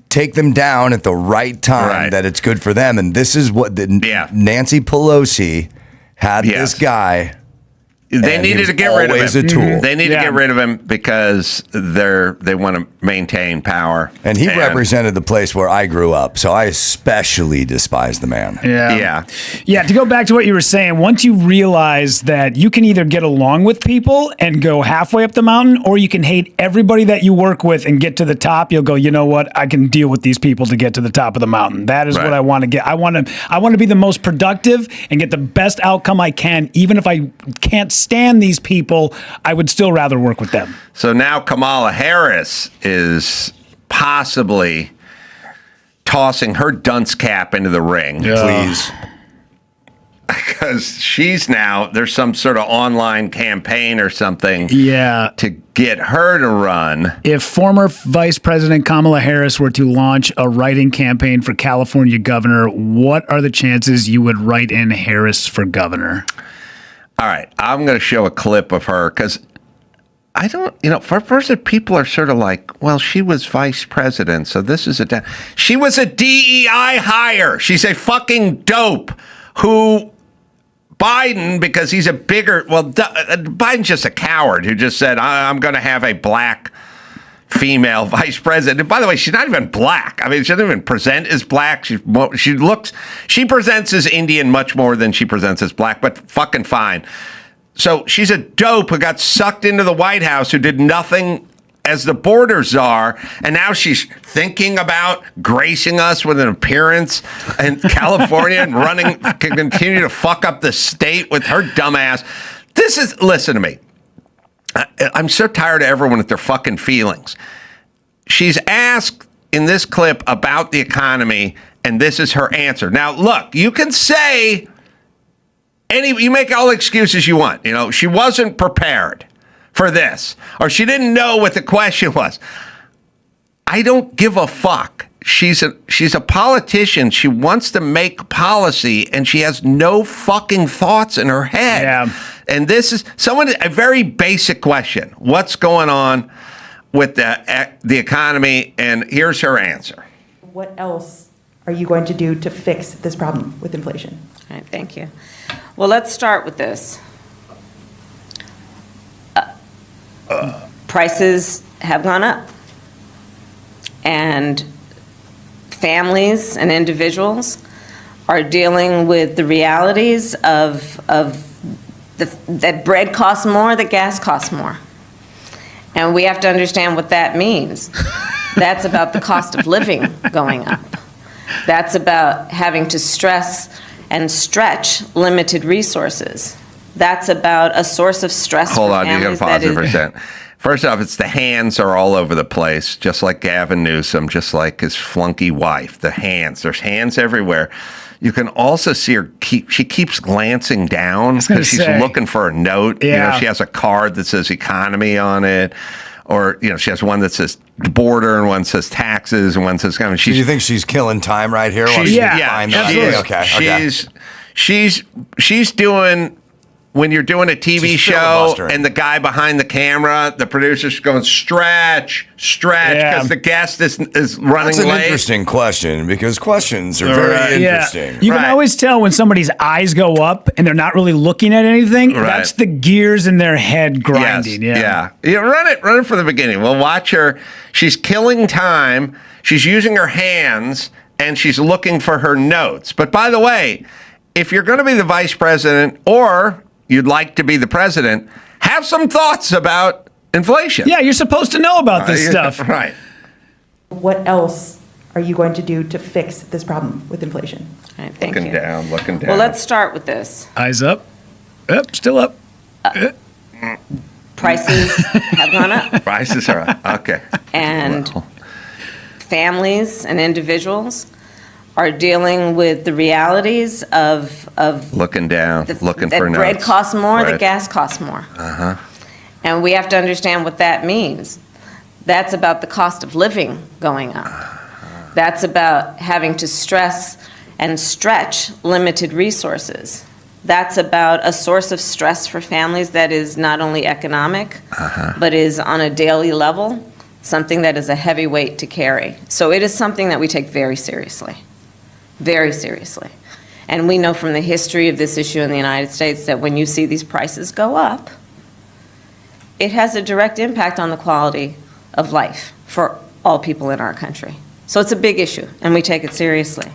take them down at the right time that it's good for them. And this is what Nancy Pelosi had this guy. They needed to get rid of him. A tool. They need to get rid of him because they want to maintain power. And he represented the place where I grew up, so I especially despise the man. Yeah. To go back to what you were saying, once you realize that you can either get along with people and go halfway up the mountain, or you can hate everybody that you work with and get to the top, you'll go, you know what? I can deal with these people to get to the top of the mountain. That is what I want to get. I want to be the most productive and get the best outcome I can, even if I can't stand these people. I would still rather work with them. So now Kamala Harris is possibly tossing her dunce cap into the ring. Please. Because there's some sort of online campaign or something to get her to run. If former Vice President Kamala Harris were to launch a write-in campaign for California governor, what are the chances you would write in Harris for governor? All right, I'm going to show a clip of her because I don't, for first, people are sort of like, well, she was vice president, so this is she was a DEI hire. She's a fucking dope who Biden, because he's a Biden's just a coward who just said, I'm going to have a black female vice president. And by the way, she's not even black. I mean, she doesn't even present as black. She presents as Indian much more than she presents as black, but fucking fine. So she's a dope who got sucked into the White House, who did nothing as the border czar, and now she's thinking about gracing us with an appearance in California and continue to fuck up the state with her dumb ass. Listen to me. I'm so tired of everyone with their fucking feelings. She's asked in this clip about the economy, and this is her answer. Now, look, you can say you make all the excuses you want. She wasn't prepared for this, or she didn't know what the question was. I don't give a fuck. She's a politician. She wants to make policy, and she has no fucking thoughts in her head. Yeah. And this is a very basic question. What's going on? with the economy, and here's her answer. What else are you going to do to fix this problem with inflation? All right, thank you. Well, let's start with this. Prices have gone up, and families and individuals are dealing with the realities of that bread costs more, that gas costs more. And we have to understand what that means. That's about the cost of living going up. That's about having to stress and stretch limited resources. That's about a source of stress Hold for on, you families. got to pause it for a second. First off, it's the hands are all over the place, just like Gavin Newsom, just like his flunky wife. The hands, there's hands everywhere. You can also see her she keeps glancing down because she's looking for a note. Yeah. You know, she has a card that says economy on it. Or, you know, she has one that says border and one says taxes and one says... Do you think she's killing time right here? She's doing... When you're doing a TV show and the guy behind the camera, the producer's going, stretch, because the guest is running That's an late. interesting question, because questions are very interesting. You can always tell when somebody's eyes go up and they're not really looking at anything. Right. That's the gears in their head grinding. Yeah, run it from the beginning. We'll watch her. She's killing time. She's using her hands, and she's looking for her notes. But by the way, if you're going to be the vice president or... you'd like to be the president, have some thoughts about inflation. Yeah, you're supposed to know about this stuff. Right. What else are you going to do to fix this problem with inflation? All right, thank looking you. down. Well, let's start with this. Eyes up. Up, still up. Prices have gone up. Prices are up. Okay. And families and individuals are dealing with the realities of looking down, looking that for bread notes. costs more, Right. that gas costs more. Uh-huh. And we have to understand what that means. That's about the cost of living going up. That's about having to stress and stretch limited resources. That's about a source of stress for families that is not only economic, but is on a daily level, something that is a heavy weight to carry. So it is something that we take very seriously. Very seriously. And we know from the history of this issue in the United States that when you see these prices go up, it has a direct impact on the quality of life for all people in our country. So it's a big issue, and we take it seriously.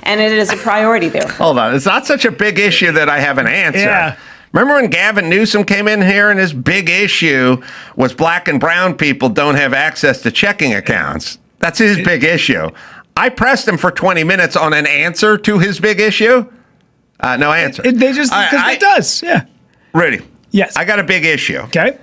And it is a priority there. Hold on. It's not such a big issue that I have an answer. Yeah. Remember when Gavin Newsom came in here and his big issue was black and brown people don't have access to checking accounts? That's his big issue. I pressed him for 20 minutes on an answer to his big issue. No answer. They just, because it does, yeah. Rudy. Yes. I got a big issue. Okay.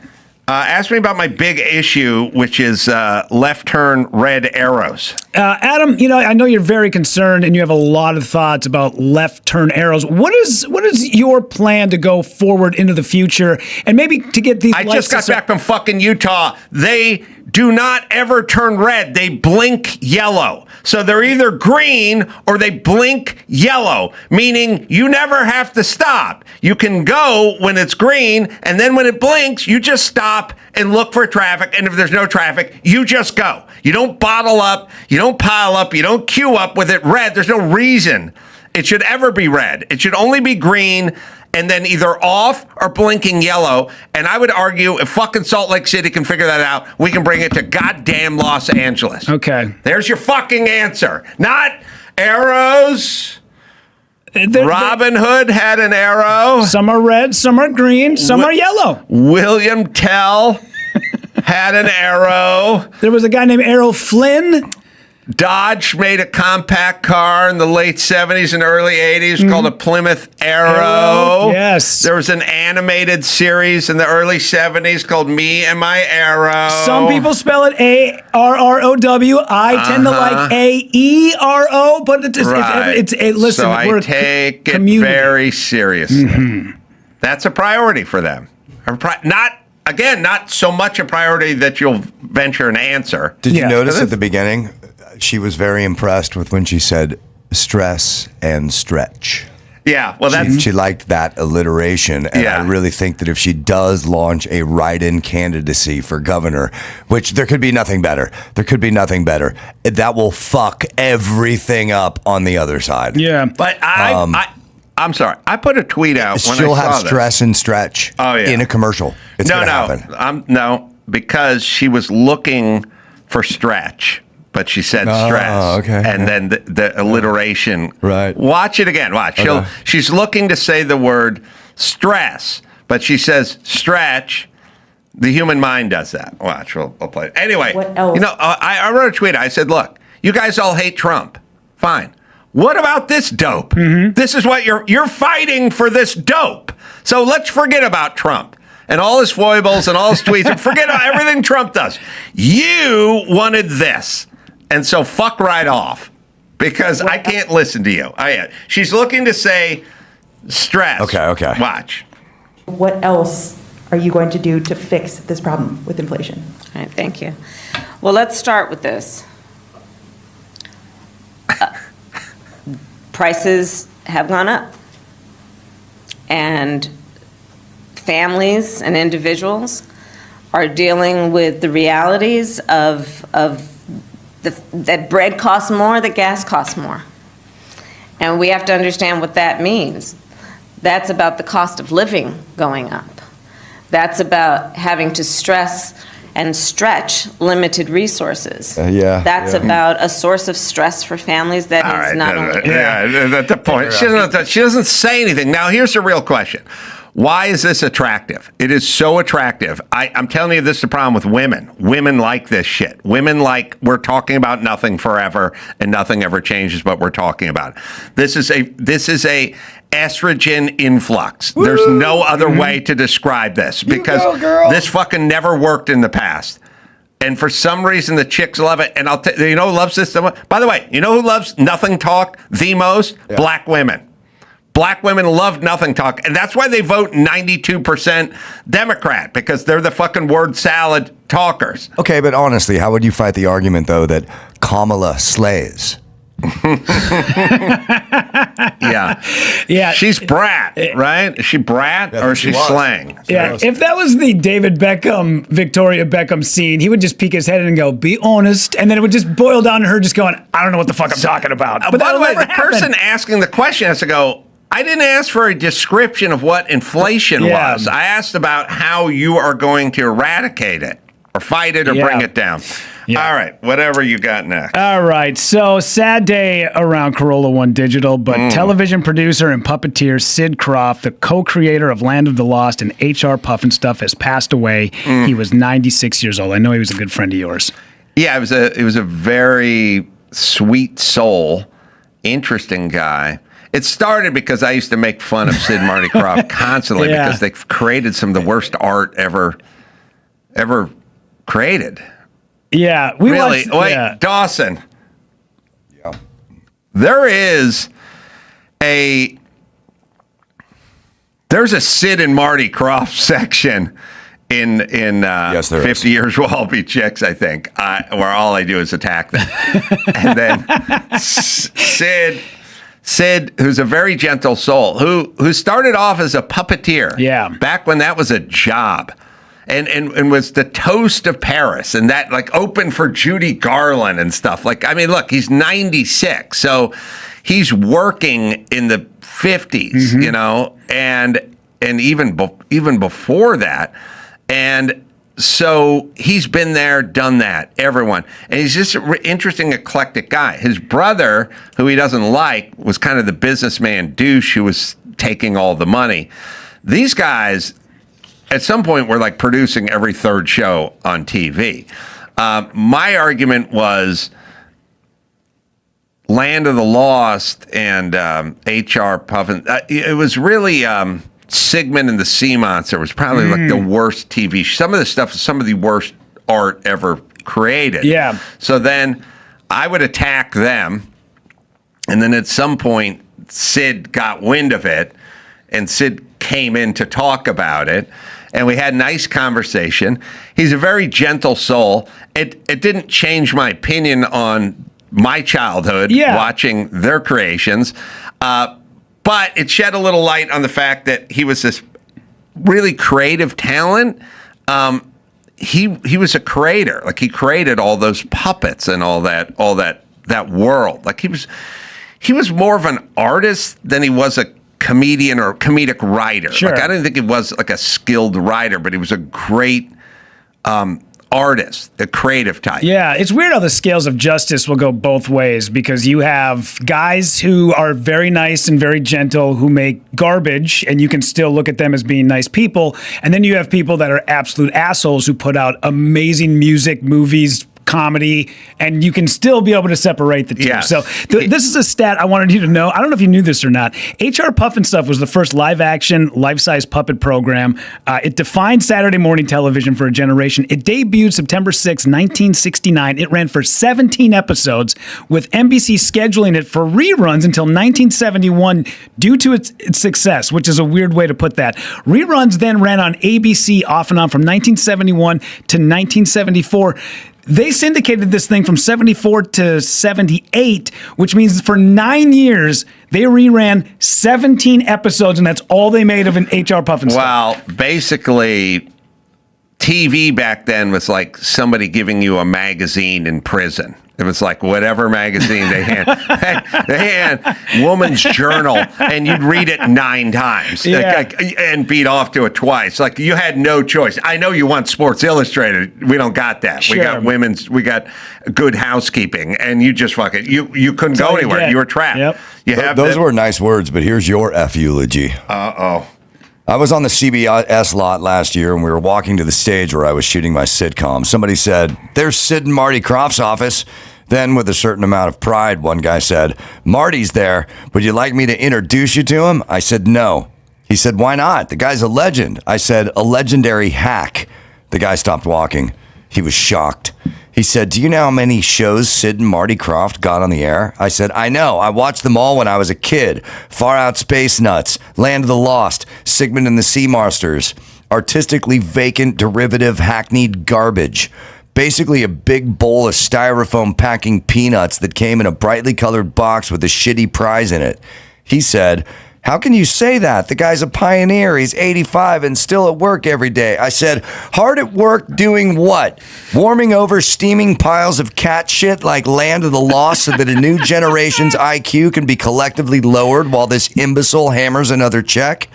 Ask me about my big issue, which is left turn red arrows. Adam, I know you're very concerned and you have a lot of thoughts about left turn arrows. What is your plan to go forward into the future and maybe to get these? I just got back from fucking Utah. They do not ever turn red. They blink yellow. So they're either green or they blink yellow, meaning you never have to stop. You can go when it's green, and then when it blinks, you just stop and look for traffic. And if there's no traffic, you just go. You don't bottle up. You don't pile up. You don't queue up with it red. There's no reason it should ever be red. It should only be green and then either off or blinking yellow. And I would argue if fucking Salt Lake City can figure that out, we can bring it to goddamn Los Angeles. Okay. There's your fucking answer. Not arrows. Robin Hood had an arrow. Some are red, some are green, some are yellow. William Tell had an arrow. There was a guy named Errol Flynn. Dodge made a compact car in the late 70s and early 80s called a Plymouth Arrow. Yes. There was an animated series in the early 70s called Me and My Arrow. Some people spell it A-R-R-O-W. I tend to like A-E-R-O, but listen, so I take it very seriously. That's a priority for them. Not so much a priority that you'll venture an answer. Did you notice at the beginning, she was very impressed with when she said stress and stretch. Yeah, well, she liked that alliteration, and I really think that if she does launch a write-in candidacy for governor, which there could be nothing better, that will fuck everything up on the other side. Yeah, but I'm sorry, I put a tweet out when she'll I saw have stress and stretch in a commercial. It's gonna happen. No, because she was looking for stretch. But she said stress, okay. And then the alliteration. Right. Watch it again. Watch. Okay. She's looking to say the word stress, but she says stretch. The human mind does that. Watch. We'll play it. Anyway, what else? I wrote a tweet. I said, look, you guys all hate Trump. Fine. What about this dope? Mm-hmm. This is what you're fighting for, this dope. So let's forget about Trump and all his foibles and all his tweets and forget everything Trump does. You wanted this. And so fuck right off, because I can't listen to you. She's looking to say stress. Okay. Watch. What else are you going to do to fix this problem with inflation? All right, thank you. Well, let's start with this. Prices have gone up. And families and individuals are dealing with the realities of that bread costs more, that gas costs more. And we have to understand what that means. That's about the cost of living going up. That's about having to stress and stretch limited resources. That's about a source of stress for families that is not only... That's the point. She doesn't say anything. Now, here's the real question. Why is this attractive? It is so attractive. I'm telling you, this is the problem with women. Women like this shit. Women like, we're talking about nothing forever and nothing ever changes, but we're talking about it. This is a estrogen influx. Woo! There's no other way to describe this, because this fucking never worked in the past. And for some reason, the chicks love it. And you know who loves this? By the way, you know who loves nothing talk the most? Yeah. Black women. Black women love nothing talk, and that's why they vote 92% Democrat, because they're the fucking word salad talkers. Okay, but honestly, how would you fight the argument, though, that Kamala slays? Yeah. She's brat, right? Is she brat or is she slang? Yeah. If that was the David Beckham, Victoria Beckham scene, he would just peek his head in and go, "Be honest," and then it would just boil down to her just going, "I don't know what the fuck I'm talking about." But by the way, the person asking the question has to go, I didn't ask for a description of what inflation was. I asked about how you are going to eradicate it or fight it or bring it down. All right, whatever you got next. All right, so sad day around Carolla One Digital, but television producer and puppeteer Sid Croft, the co-creator of Land of the Lost and HR Puffin Stuff, has passed away. He was 96 years old. I know he was a good friend of yours. Yeah, it was a very sweet soul, interesting guy. It started because I used to make fun of Sid and Marty Krofft constantly because they created some of the worst art ever created. Yeah, Dawson. Yeah, there's a Sid and Marty Krofft section in 50 Years We'll All Be Chicks, I think, where all I do is attack them, and then Sid, who's a very gentle soul, who started off as a puppeteer, back when that was a job. And was the toast of Paris, and that like opened for Judy Garland and stuff. Like, I mean, look, he's 96, so he's working in the 50s, you know, and even before that, and so he's been there, done that. Everyone, and he's just an interesting, eclectic guy. His brother, who he doesn't like, was kind of the businessman douche who was taking all the money. These guys, at some point, we're like producing every third show on TV. My argument was Land of the Lost and HR Puffin. It was really Sigmund and the Sea Monster was probably like the worst TV. Some of the worst art ever created. Yeah. So then I would attack them, and then at some point Sid got wind of it, and Sid came in to talk about it. And we had a nice conversation. He's a very gentle soul. It didn't change my opinion on my childhood watching their creations. But But it shed a little light on the fact that he was this really creative talent. He was a creator. Like, he created all those puppets and all that world. Like, he was more of an artist than he was a comedian or comedic writer. Sure. Like, I didn't think he was like a skilled writer, but he was a great artist, the creative type. Yeah, it's weird how the scales of justice will go both ways, because you have guys who are very nice and very gentle who make garbage, and you can still look at them as being nice people. And then you have people that are absolute assholes who put out amazing music, movies, comedy, and you can still be able to separate the two. Yes. So this is a stat I wanted you to know. I don't know if you knew this or not. HR Puffin Stuff was the first live-action, life-size puppet program. It defined Saturday morning television for a generation. It debuted September 6, 1969. It ran for 17 episodes, with NBC scheduling it for reruns until 1971 due to its success, which is a weird way to put that. Reruns then ran on ABC off and on from 1971 to 1974. They syndicated this thing from 74 to 78, which means for 9 years, they reran 17 episodes, and that's all they made of an HR Puffin Stuff. Well, basically, TV back then was like somebody giving you a magazine in prison. It was like whatever magazine they had Woman's Journal, and you'd read it 9 times and beat off to it twice. Like, you had no choice. I know you want Sports Illustrated. We don't got that. Sure. We got Good Housekeeping, and you just you couldn't go anywhere. You were trapped. Yep. Those were nice words, but here's your F eulogy. Uh-oh. I was on the CBS lot last year, and we were walking to the stage where I was shooting my sitcom. Somebody said, "There's Sid and Marty Krofft's office." Then, with a certain amount of pride, one guy said, "Marty's there. Would you like me to introduce you to him?" I said, "No." He said, "Why not? The guy's a legend." I said, "A legendary hack." The guy stopped walking. He was shocked. He said, "Do you know how many shows Sid and Marty Krofft got on the air?" I said, "I know. I watched them all when I was a kid. Far Out Space Nuts, Land of the Lost, Sigmund and the Sea Monsters. Artistically vacant, derivative, hackneyed garbage. Basically a big bowl of styrofoam packing peanuts that came in a brightly colored box with a shitty prize in it." He said, "How can you say that? The guy's a pioneer. He's 85 and still at work every day." I said, "Hard at work doing what? Warming over steaming piles of cat shit like Land of the Lost so that a new generation's IQ can be collectively lowered while this imbecile hammers another check?"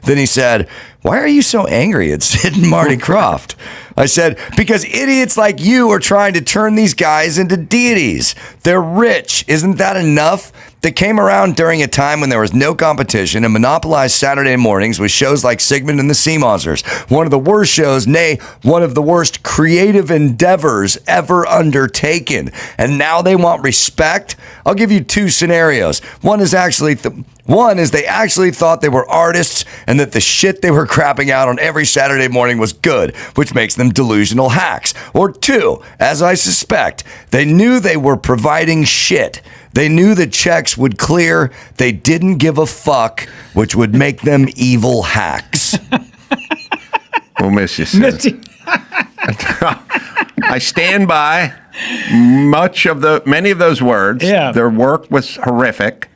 Then he said, "Why are you so angry at Sid and Marty Krofft?" I said, "Because idiots like you are trying to turn these guys into deities. They're rich. Isn't that enough? They came around during a time when there was no competition and monopolized Saturday mornings with shows like Sigmund and the Sea Monsters, one of the worst shows, nay, one of the worst creative endeavors ever undertaken. And now they want respect? I'll give you 2 scenarios. One is they actually thought they were artists and that the shit they were crapping out on every Saturday morning was good, which makes them delusional hacks. Or 2, as I suspect, they knew they were providing shit. They knew the checks would clear. They didn't give a fuck, which would make them evil hacks." We'll miss you, Sid. I stand by many of those words. Yeah. Their work was horrific,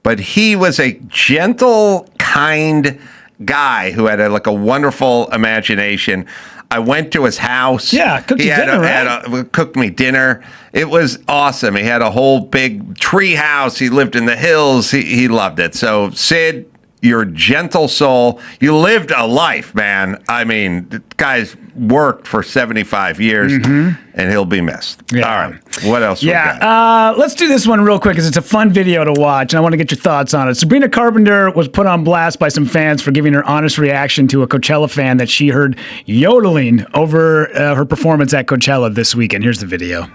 but he was a gentle, kind guy who had a wonderful imagination. I went to his house. Yeah, cooked you dinner, right? Cooked me dinner. It was awesome. He had a whole big tree house. He lived in the hills. He loved it. So, Sid, you're a gentle soul. You lived a life, man. I mean, the guy's worked for 75 years, and he'll be missed. Yeah. All right. What else we got? Let's do this one real quick because it's a fun video to watch, and I want to get your thoughts on it. Sabrina Carpenter was put on blast by some fans for giving her honest reaction to a Coachella fan that she heard yodeling over her performance at Coachella this weekend. Here's the video.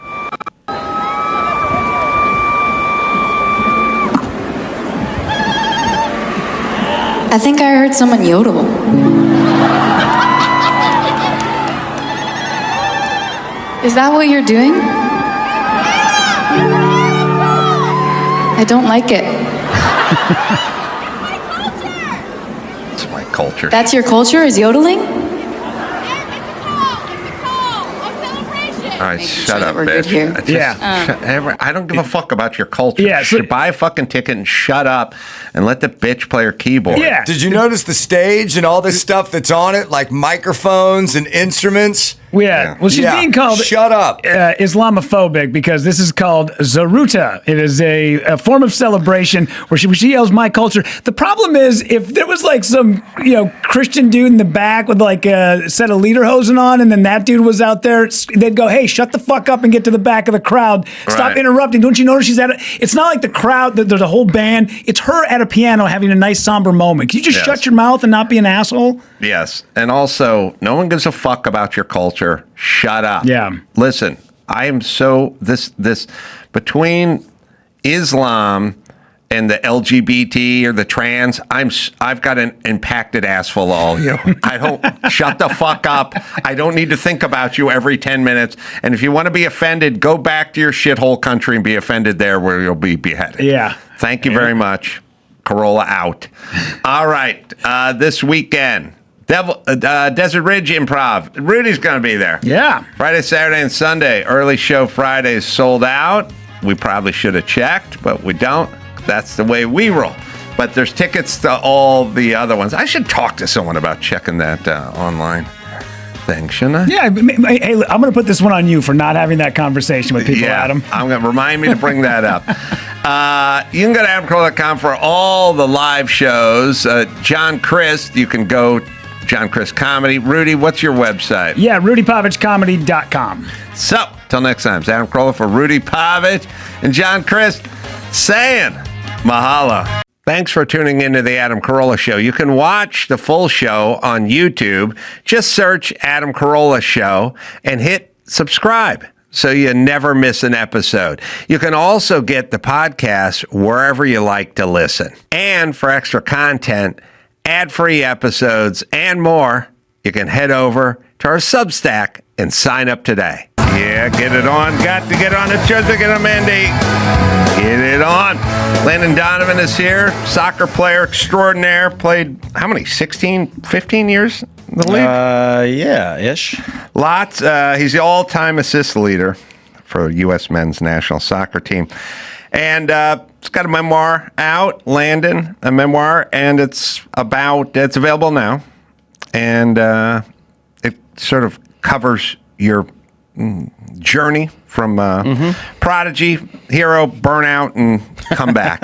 I think I heard someone yodel. Is that what you're doing? I don't like it. It's my culture. That's your culture, is yodeling? right, shut up, bitch. I don't give a fuck about your culture. Yeah, so, buy a fucking ticket and shut up and let the bitch play her keyboard. Yeah. Did you notice the stage and all this stuff that's on it, like microphones and instruments? Yeah. Well, she's being called shut up Islamophobic because this is called Zaruta. It is a form of celebration where she yells my culture. The problem is if there was like some Christian dude in the back with like a set of lederhosen on, and then that dude was out there, they'd go, "Hey, shut the fuck up and get to the back of the crowd. Stop interrupting. Don't you notice she's at it?" It's not like the crowd. There's a whole band. It's her at a piano having a nice somber moment. Can you just shut your mouth and not be an asshole? Yes, and also no one gives a fuck about your culture. Shut up. Yeah. Listen, I am so this between Islam and the LGBT or the trans, I've got an impacted ass full of all you. I don't shut the fuck up. I don't need to think about you every 10 minutes. And if you want to be offended, go back to your shithole country and be offended there where you'll be beheaded. Yeah. Thank you very much. Carolla out. All right. This weekend. Desert Ridge Improv. Rudy's going to be there. Yeah. Friday, Saturday, and Sunday. Early show Friday is sold out. We probably should have checked, but we don't. That's the way we roll. But there's tickets to all the other ones. I should talk to someone about checking that online thing, shouldn't I? Yeah. Hey, I'm going to put this one on you for not having that conversation with people, Adam. I'm going to remind me to bring that up. You can go to adamcarolla.com for all the live shows. John Crist, you can go John Crist Comedy. Rudy, what's your website? Yeah, rudypavichcomedy.com. So, till next time, it's Adam Carolla for Rudy Pavich and John Crist saying mahalo. Thanks for tuning into the Adam Carolla Show. You can watch the full show on YouTube. Just search Adam Carolla Show and hit subscribe so you never miss an episode. You can also get the podcast wherever you like to listen. And for extra content, ad-free episodes, and more, you can head over to our Substack and sign up today. Yeah, get it on. Got to get on it. Just to get on, Mandy. Get it on. Landon Donovan is here. Soccer player extraordinaire. Played, how many, 16, 15 years in the league? Yeah-ish. Lots. He's the all-time assist leader for U.S. men's national soccer team. And it's got a memoir out, Landon, a memoir, and it's available now. And it sort of covers your journey from prodigy, hero, burnout, and comeback.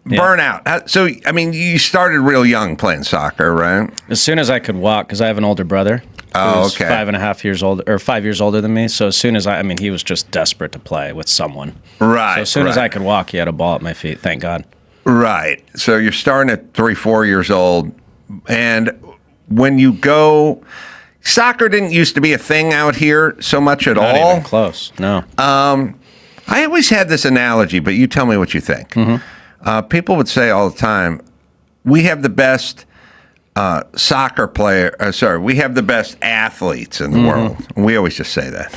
Burnout. So, I mean, you started real young playing soccer, right? As soon as I could walk, because I have an older brother. Oh, okay. 5.5 years old, or 5 years older than me. So as soon as he was just desperate to play with someone. Right. So as soon as I could walk, he had a ball at my feet. Thank God. Right. So you're starting at 3-4 years old, and when you go, soccer didn't used to be a thing out here so much at all. Not even close. No. I always had this analogy, but you tell me what you think. Mm-hmm. People would say all the time, we have the best soccer player. We have the best athletes in the world. And we always just say that.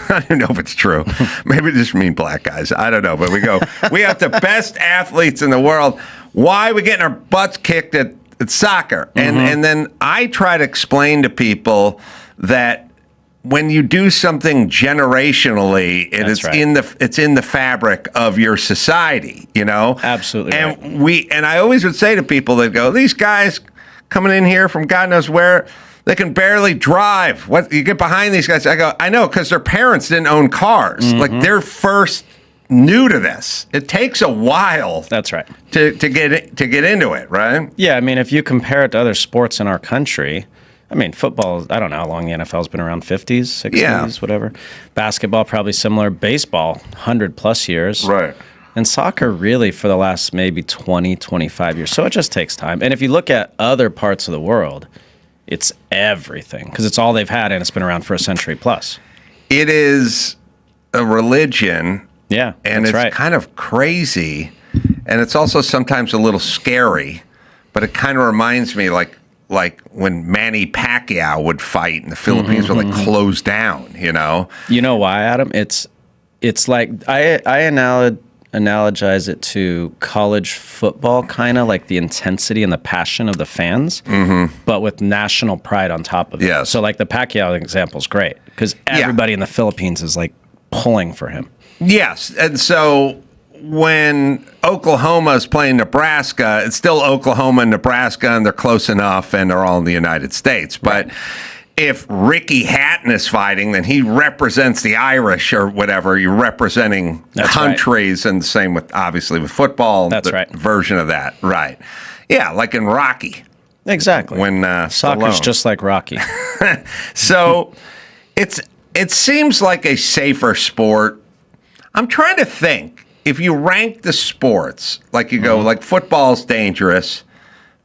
I don't know if it's true. Maybe it just mean black guys. I don't know. But we go, we have the best athletes in the world. Why are we getting our butts kicked at soccer? And then I try to explain to people that when you do something generationally, it's in the fabric of your society, you know? Absolutely. And I always would say to people that go, these guys coming in here from God knows where, they can barely drive. What you get behind these guys? I go, I know, because their parents didn't own cars. Like they're first new to this. It takes a while. That's right. To get into it, right? Yeah, I mean, if you compare it to other sports in our country, I mean, football, I don't know how long the NFL's been around, 50s, 60s, whatever. Basketball, probably similar. Baseball, 100+ years. Right. And soccer, really, for the last maybe 20, 25 years. So it just takes time. And if you look at other parts of the world, it's everything, because it's all they've had, and it's been around for a century plus. It is a religion. Yeah, and it's kind of crazy, and it's also sometimes a little scary, but it kind of reminds me like when Manny Pacquiao would fight, and the Philippines would like close down, you know? You know why, Adam? It's like I analogize it to college football, kind of like the intensity and the passion of the fans, but with national pride on top of it. Yes. So like the Pacquiao example is great because everybody in the Philippines is like pulling for him. Yes. And so when Oklahoma is playing Nebraska, it's still Oklahoma and Nebraska, and they're close enough, and they're all in the United States. But if Ricky Hatton is fighting, then he represents the Irish or whatever. You're representing countries, and the same with, obviously, with football. That's right. Version of that. Right. Yeah, like in Rocky. Exactly. When soccer's just like Rocky. So it seems like a safer sport. I'm trying to think. If you rank the sports, like you go, like football's dangerous,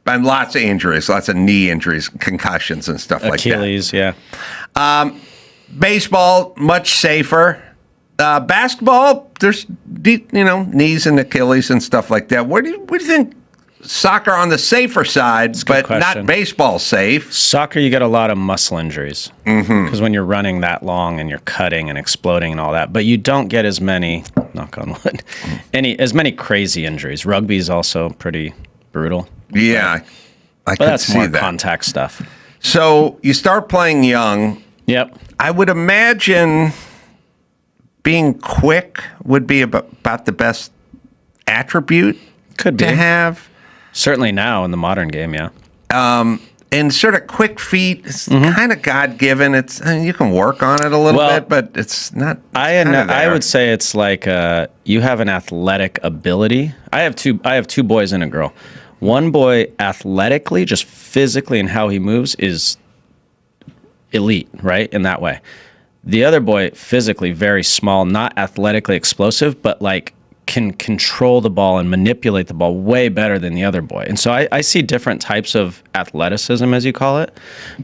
and lots of injuries, lots of knee injuries, concussions, and stuff like that. Achilles, yeah. Baseball, much safer. Basketball, there's knees and Achilles and stuff like that. What do you think? Soccer on the safer side, but not baseball safe. Soccer, you get a lot of muscle injuries because when you're running that long and you're cutting and exploding and all that, but you don't get as many, knock on wood, as many crazy injuries. Rugby is also pretty brutal. Yeah, but that's more contact stuff. So you start playing young. Yep. I would imagine being quick would be about the best attribute to have. Certainly now in the modern game, yeah. And sort of quick feet, it's kind of God-given. It's you can work on it a little bit, but it's not. I would say it's like you have an athletic ability. I have two boys and a girl. One boy athletically, just physically and how he moves is elite, right? In that way. The other boy physically very small, not athletically explosive, but like can control the ball and manipulate the ball way better than the other boy. And so I see different types of athleticism, as you call it,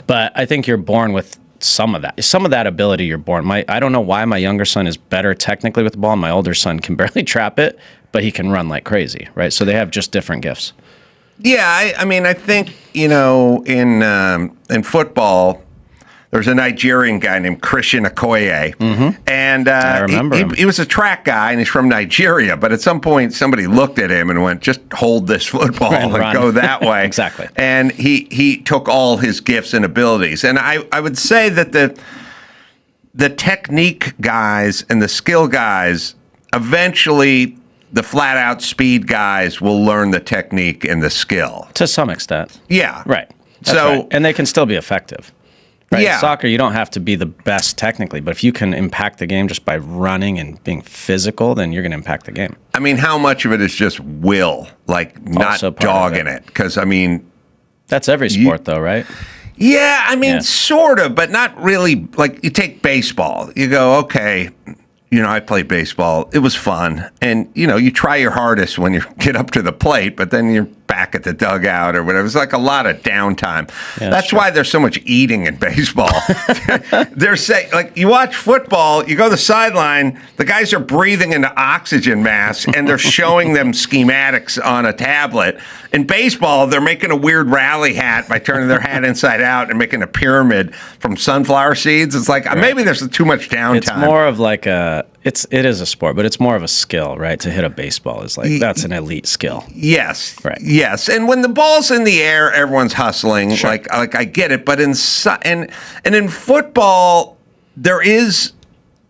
but I think you're born with some of that ability you're born. I don't know why my younger son is better technically with the ball and my older son can barely trap it, but he can run like crazy, right? So they have just different gifts. Yeah, I mean, I think, in football, there's a Nigerian guy named Christian Okoye, and I remember him. He was a track guy, and he's from Nigeria. But at some point, somebody looked at him and went, "Just hold this football and go that way." Exactly. And he took all his gifts and abilities. And I would say that the technique guys and the skill guys, eventually, the flat-out speed guys will learn the technique and the skill to some extent. Yeah, right. And they can still be effective. Right? Yeah. In soccer, you don't have to be the best technically, but if you can impact the game just by running and being physical, then you're going to impact the game. I mean, how much of it is just will, like not dogging it? Because, I mean... That's every sport, though, right? Yeah, I mean, sort of, but not really. Like, you take baseball. You go, okay, I played baseball. It was fun. And, you try your hardest when you get up to the plate, but then you're back at the dugout or whatever. It's like a lot of downtime. Yeah, that's why there's so much eating in baseball. They're saying, like, you watch football, you go to the sideline, the guys are breathing into oxygen masks, and they're showing them schematics on a tablet. In baseball, they're making a weird rally hat by turning their hat inside out and making a pyramid from sunflower seeds. It's like, maybe there's too much downtime. It's more of like it is a sport, but it's more of a skill, right? To hit a baseball is like, that's an elite skill. Yes. Right. Yes. And when the ball's in the air, everyone's hustling. Sure. Like I get it. But in football, there is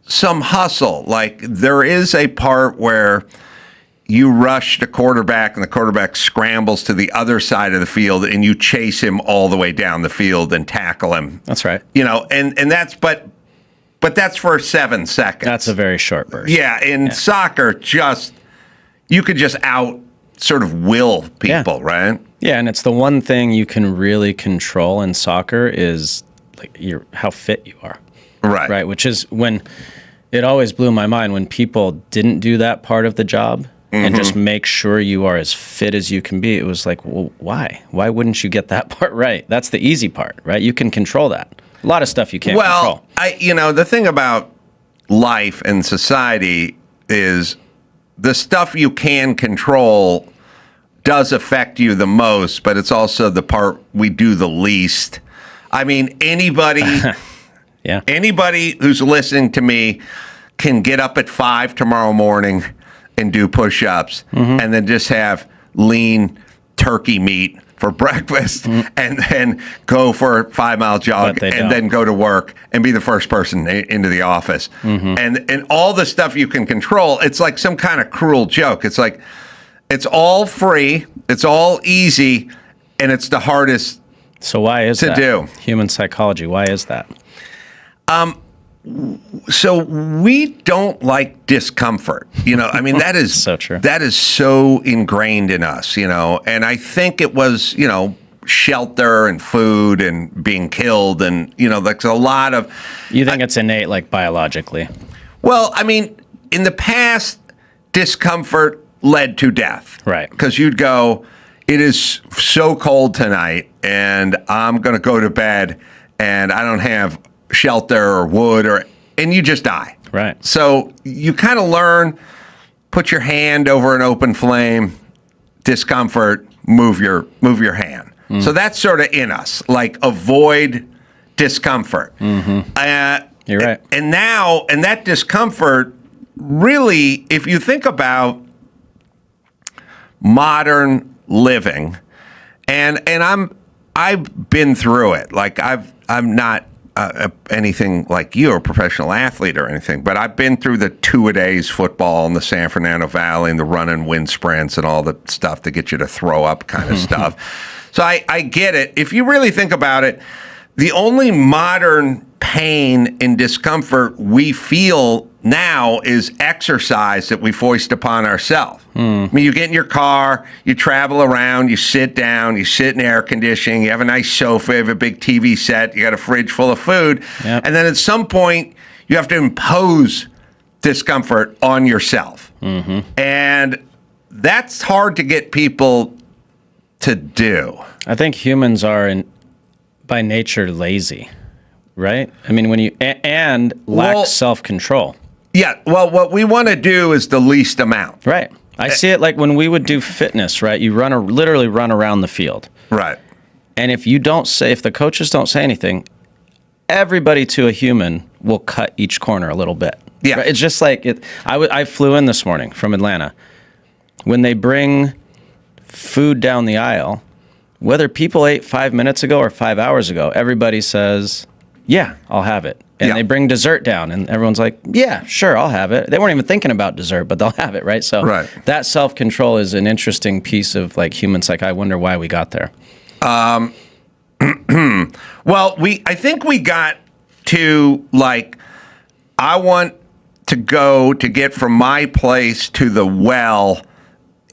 some hustle. Like there is a part where you rush the quarterback and the quarterback scrambles to the other side of the field and you chase him all the way down the field and tackle him. That's right. And that's, but that's for 7 seconds. That's a very short burst. Yeah, in soccer, you could just sort of will people, right? Yeah, and it's the one thing you can really control in soccer is like how fit you are. Right. Right, which is when it always blew my mind when people didn't do that part of the job and just make sure you are as fit as you can be. It was like, well, why? Why wouldn't you get that part right? That's the easy part, right? You can control that. A lot of stuff you can't control. Well, the thing about life and society is the stuff you can control does affect you the most, but it's also the part we do the least. I mean, anybody who's listening to me can get up at 5 tomorrow morning and do push-ups, and then just have lean turkey meat for breakfast, and then go for a 5-mile jog, and then go to work and be the first person into the office. And all the stuff you can control, it's like some kind of cruel joke. It's like, it's all free, it's all easy, and it's the hardest So why is to that? do. Human psychology, why is that? So we don't like discomfort, I mean, that is so true. That is so ingrained in us, and I think it was, shelter and food and being killed, and like a lot of. You think it's innate, like biologically? Well, I mean, in the past, discomfort led to death, right? Because you'd go, it is so cold tonight, and I'm going to go to bed, and I don't have shelter or wood, and you just die. Right. So you kind of learn, put your hand over an open flame, discomfort, move your hand. So that's sort of in us, like avoid discomfort. You're right. And now, and that discomfort, really, if you think about modern living, and I've been through it. Like I'm not anything like you, a professional athlete or anything, but I've been through the two-a-days football in the San Fernando Valley and the run and wind sprints and all the stuff to get you to throw up kind of stuff. So I get it. If you really think about it, the only modern pain and discomfort we feel now is exercise that we foist upon ourselves. I mean, you get in your car, you travel around, you sit down, you sit in air conditioning, you have a nice sofa, you have a big TV set, you got a fridge full of food, and then at some point you have to impose discomfort on yourself. And that's hard to get people to do. I think humans are by nature lazy, right? I mean, when you and lack self-control. Yeah, well, what we want to do is the least amount. Right. I see it like when we would do fitness, right? You literally run around the field. Right. And if the coaches don't say anything, everybody to a human will cut each corner a little bit. Yeah. Right? It's just like it. I flew in this morning from Atlanta. When they bring food down the aisle, whether people ate 5 minutes ago or 5 hours ago, everybody says, yeah, I'll have it. And they bring dessert down, and everyone's like, yeah, sure, I'll have it. They weren't even thinking about dessert, but they'll have it, right? So that self-control is an interesting piece of like human psyche. I wonder why we got there. Well, I think we got to like, I want to go to get from my place to the well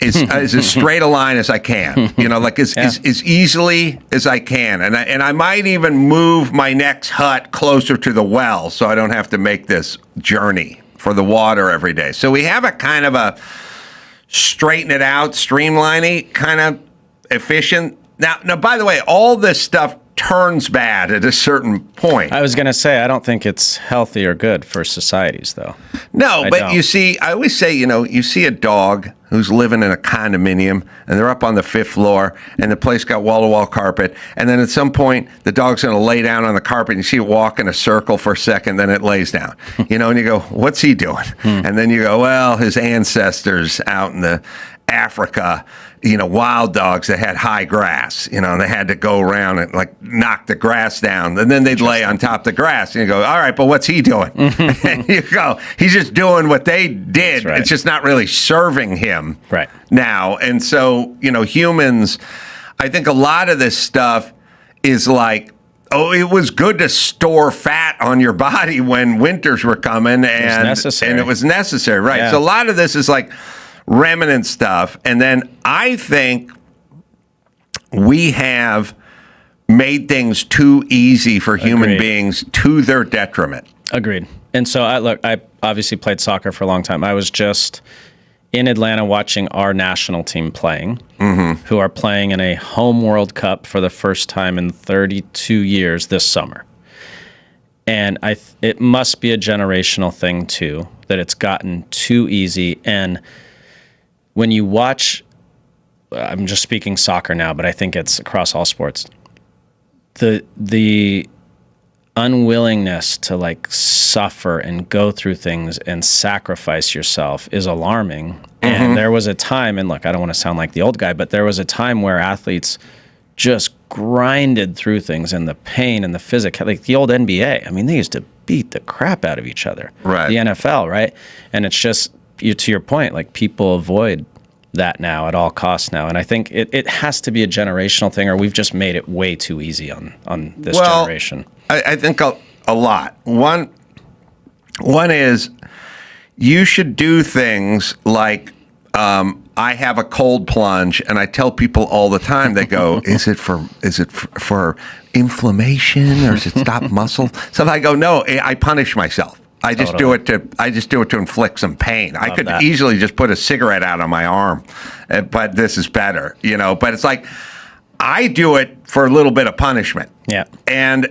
is as straight a line as I can, like as easily as I can. And I might even move my next hut closer to the well so I don't have to make this journey for the water every day. So we have a kind of a straighten it out, streamlining, kind of efficient. Now, by the way, all this stuff turns bad at a certain point. I was going to say, I don't think it's healthy or good for societies, though. No, but you see, I always say, you see a dog who's living in a condominium, and they're up on the 5th floor, and the place got wall-to-wall carpet, and then at some point, the dog's going to lay down on the carpet, and you see it walk in a circle for a second, then it lays down. And you go, what's he doing? And then you go, well, his ancestors out in the Africa, wild dogs that had high grass, and they had to go around and like knock the grass down, and then they'd lay on top of the grass, and you go, all right, but what's he doing? And you go, he's just doing what they did. It's just not really serving him now. And so, humans, I think a lot of this stuff is like, oh, it was good to store fat on your body when winters were coming, and it was necessary, right? Yeah. So a lot of this is like remnant stuff. And then I think we have made things too easy for human beings to their detriment. Agreed. And so I obviously played soccer for a long time. I was just in Atlanta watching our national team playing, who are playing in a home World Cup for the first time in 32 years this summer. And it must be a generational thing too, that it's gotten too easy. And when you watch, I'm just speaking soccer now, but I think it's across all sports. The unwillingness to like suffer and go through things and sacrifice yourself is alarming. And there was a time, and look, I don't want to sound like the old guy, but there was a time where athletes just grinded through things and the pain and the physical, like the old NBA. I mean, they used to beat the crap out of each other. Right. The NFL, right? And it's just, to your point, like people avoid that now at all costs now. And I think it has to be a generational thing, or we've just made it way too easy on this generation. I think a lot. One is you should do things like I have a cold plunge, and I tell people all the time. They go, "Is it for inflammation, or is it stop muscle?" So I go, "No, I punish myself. I just do it to inflict some pain. I could easily just put a cigarette out on my arm, but this is better, you know. But it's like I do it for a little bit of punishment, and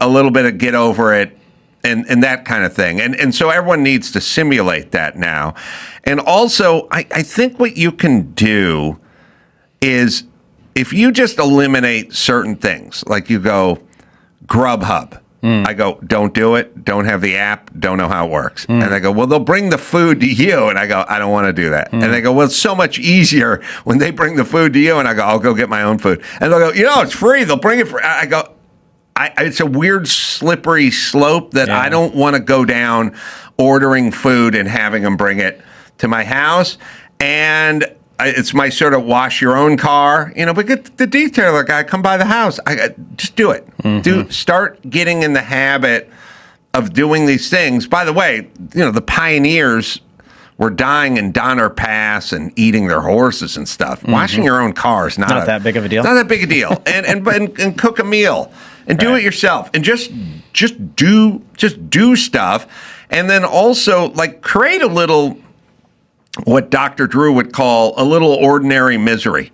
a little bit of get over it." And that kind of thing. And so everyone needs to simulate that now. And also, I think what you can do is if you just eliminate certain things, like you go, Grubhub. I go, don't do it. Don't have the app. Don't know how it works. And they go, well, they'll bring the food to you. And I go, I don't want to do that. And they go, well, it's so much easier when they bring the food to you. And I go, I'll go get my own food. And they'll go, it's free. They'll bring it for. I go, it's a weird slippery slope that I don't want to go down ordering food and having them bring it to my house. And it's my sort of wash your own car, but get the detailer guy come by the house. Just do it. Start getting in the habit of doing these things. By the way, the pioneers were dying in Donner Pass and eating their horses and stuff. Washing your own car is not that big of a deal. Not that big a deal. And cook a meal. And do it yourself, and just do stuff, and then also like create a little, what Dr. Drew would call a little ordinary misery.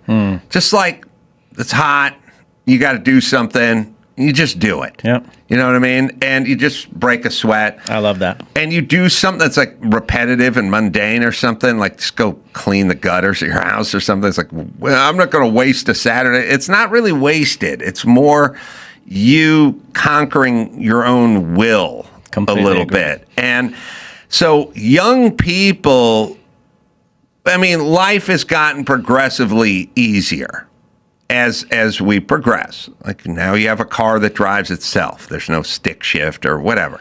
Just like it's hot, you got to do something, you just do it. Yeah, you know what I mean, and you just break a sweat. I love that. And you do something that's like repetitive and mundane or something, like just go clean the gutters at your house or something. It's like, well, I'm not going to waste a Saturday. It's not really wasted. It's more you conquering your own will a little bit. And so young people, I mean, life has gotten progressively easier as we progress. Like now you have a car that drives itself. There's no stick shift or whatever.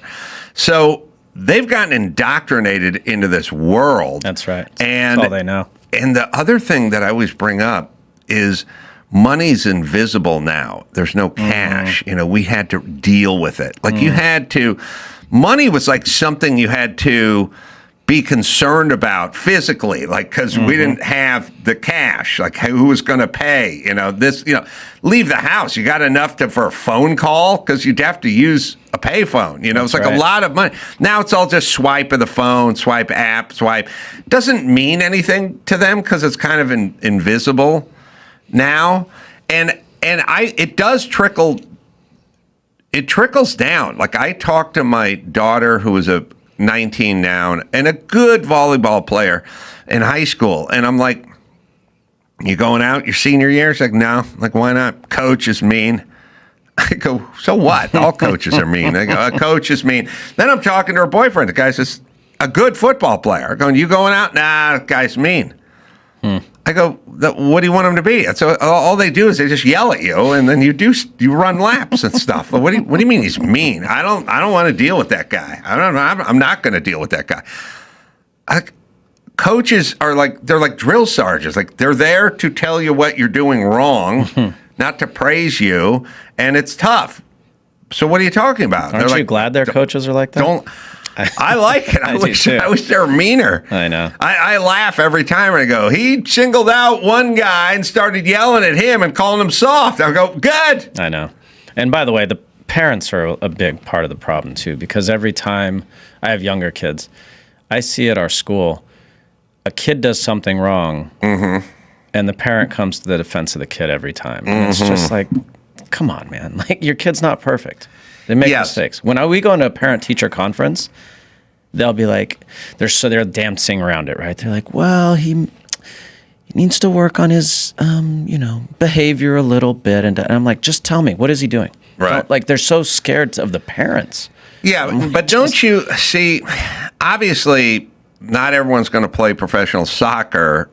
So they've gotten indoctrinated into this world. That's right. And that's all they know. And the other thing that I always bring up is money's invisible now. There's no cash. We had to deal with it. Like you had to, money was like something you had to be concerned about physically, like, because we didn't have the cash, like who was going to pay, leave the house. You got enough for a phone call because you'd have to use a payphone. It's like a lot of money. Now it's all just swipe of the phone, swipe app, swipe. Doesn't mean anything to them because it's kind of invisible now, and it does trickle. It trickles down. Like I talked to my daughter, who is 19 now, and a good volleyball player in high school, and I'm like, "You going out your senior year?" She's like, "No." I'm like, why not? Coach is mean. I go, so what? All coaches are mean. I go, a coach is mean. Then I'm talking to her boyfriend. The guy says, a good football player. Going, you going out? Nah, the guy's mean. I go, what do you want them to be? So all they do is they just yell at you, and then you run laps and stuff. What do you mean he's mean? I don't want to deal with that guy. I don't know. I'm not going to deal with that guy. Coaches are they're like drill sergeants. Like they're there to tell you what you're doing wrong, not to praise you, and it's tough. So what are you talking about? Aren't you glad their coaches are like that? I like it. I wish they were meaner. I know. I laugh every time I go, he singled out one guy and started yelling at him and calling him soft. I go, good. I know. And by the way, the parents are a big part of the problem too, because every time I have younger kids, I see at our school, a kid does something wrong, and the parent comes to the defense of the kid every time. And it's just like, come on, man. Like, your kid's not perfect. They make mistakes. When we go into a parent-teacher conference, they'll be like, they're dancing around it, right? They're like, well, he needs to work on his, behavior a little bit. And I'm like, just tell me, what is he doing? Right. Like they're so scared of the parents. Yeah, but don't you see, obviously, not everyone's going to play professional soccer.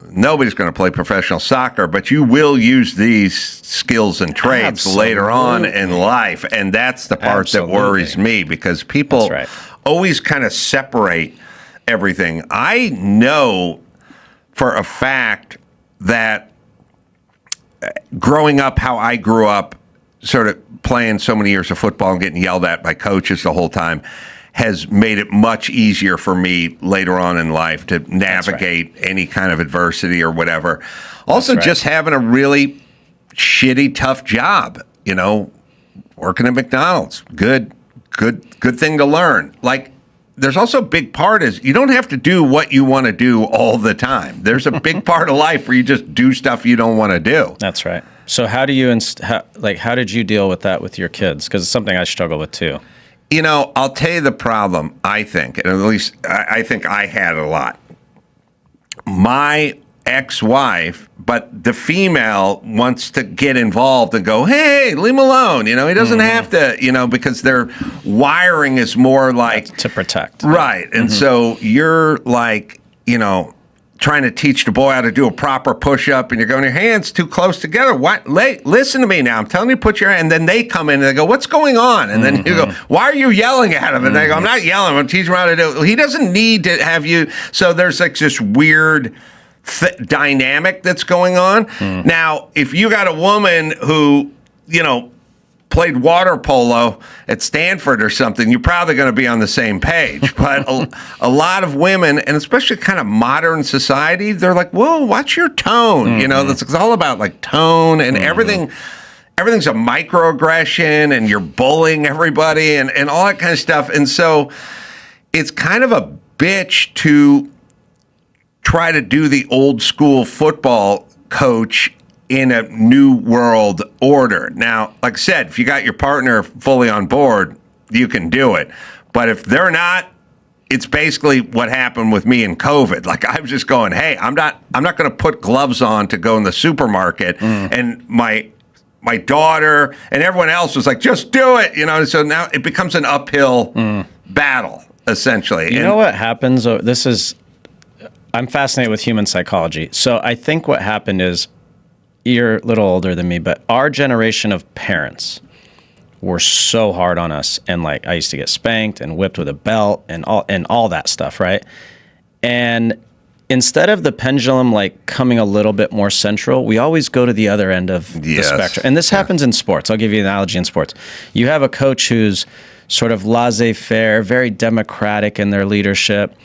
Nobody's going to play professional soccer, but you will use these skills and traits later on in life. And that's the part that worries me, because people always kind of separate everything. I know for a fact that growing up how I grew up, sort of playing so many years of football and getting yelled at by coaches the whole time, has made it much easier for me later on in life to navigate any kind of adversity or whatever. Also, just having a really shitty, tough job, you know, working at McDonald's, good thing to learn. Like, there's also a big part is you don't have to do what you want to do all the time. There's a big part of life where you just do stuff you don't want to do. That's right. So how do you, how did you deal with that with your kids? Because it's something I struggle with too. You know, I'll tell you the problem, I think, and at least I think I had a lot. My ex-wife, but the female wants to get involved and go, hey, leave him alone. You know, he doesn't have to, you know, because their wiring is more like... to protect. Right. And so you're like, you know, trying to teach the boy how to do a proper push-up, and you're going, your hands too close together. What? Listen to me now. I'm telling you, put your hand. And then they come in and they go, what's going on? And then you go, why are you yelling at him? And they go, I'm not yelling. I'm teaching him how to do it. He doesn't need to have you. So there's like this weird dynamic that's going on. Now, if you got a woman who, you know, played water polo at Stanford or something, you're probably going to be on the same page. But a lot of women, and especially kind of modern society, they're like, whoa, watch your tone. You know, it's all about like tone and everything's a microaggression, and you're bullying everybody and all that kind of stuff. And so it's kind of a bitch to try to do the old school football coach in a new world order. Now, like I said, if you got your partner fully on board, you can do it. But if they're not, it's basically what happened with me in COVID. Like, I was just going, hey, I'm not going to put gloves on to go in the supermarket. And my daughter and everyone else was like, just do it, you know. So now it becomes an uphill battle, essentially. You know what happens? I'm fascinated with human psychology. So I think what happened is, you're a little older than me, but our generation of parents were so hard on us, and like I used to get spanked and whipped with a belt and all that stuff, right? And instead of the pendulum like coming a little bit more central, we always go to the other end of the spectrum. And this happens in sports. I'll give you an analogy in sports. You have a coach who's sort of laissez-faire, very democratic in their leadership.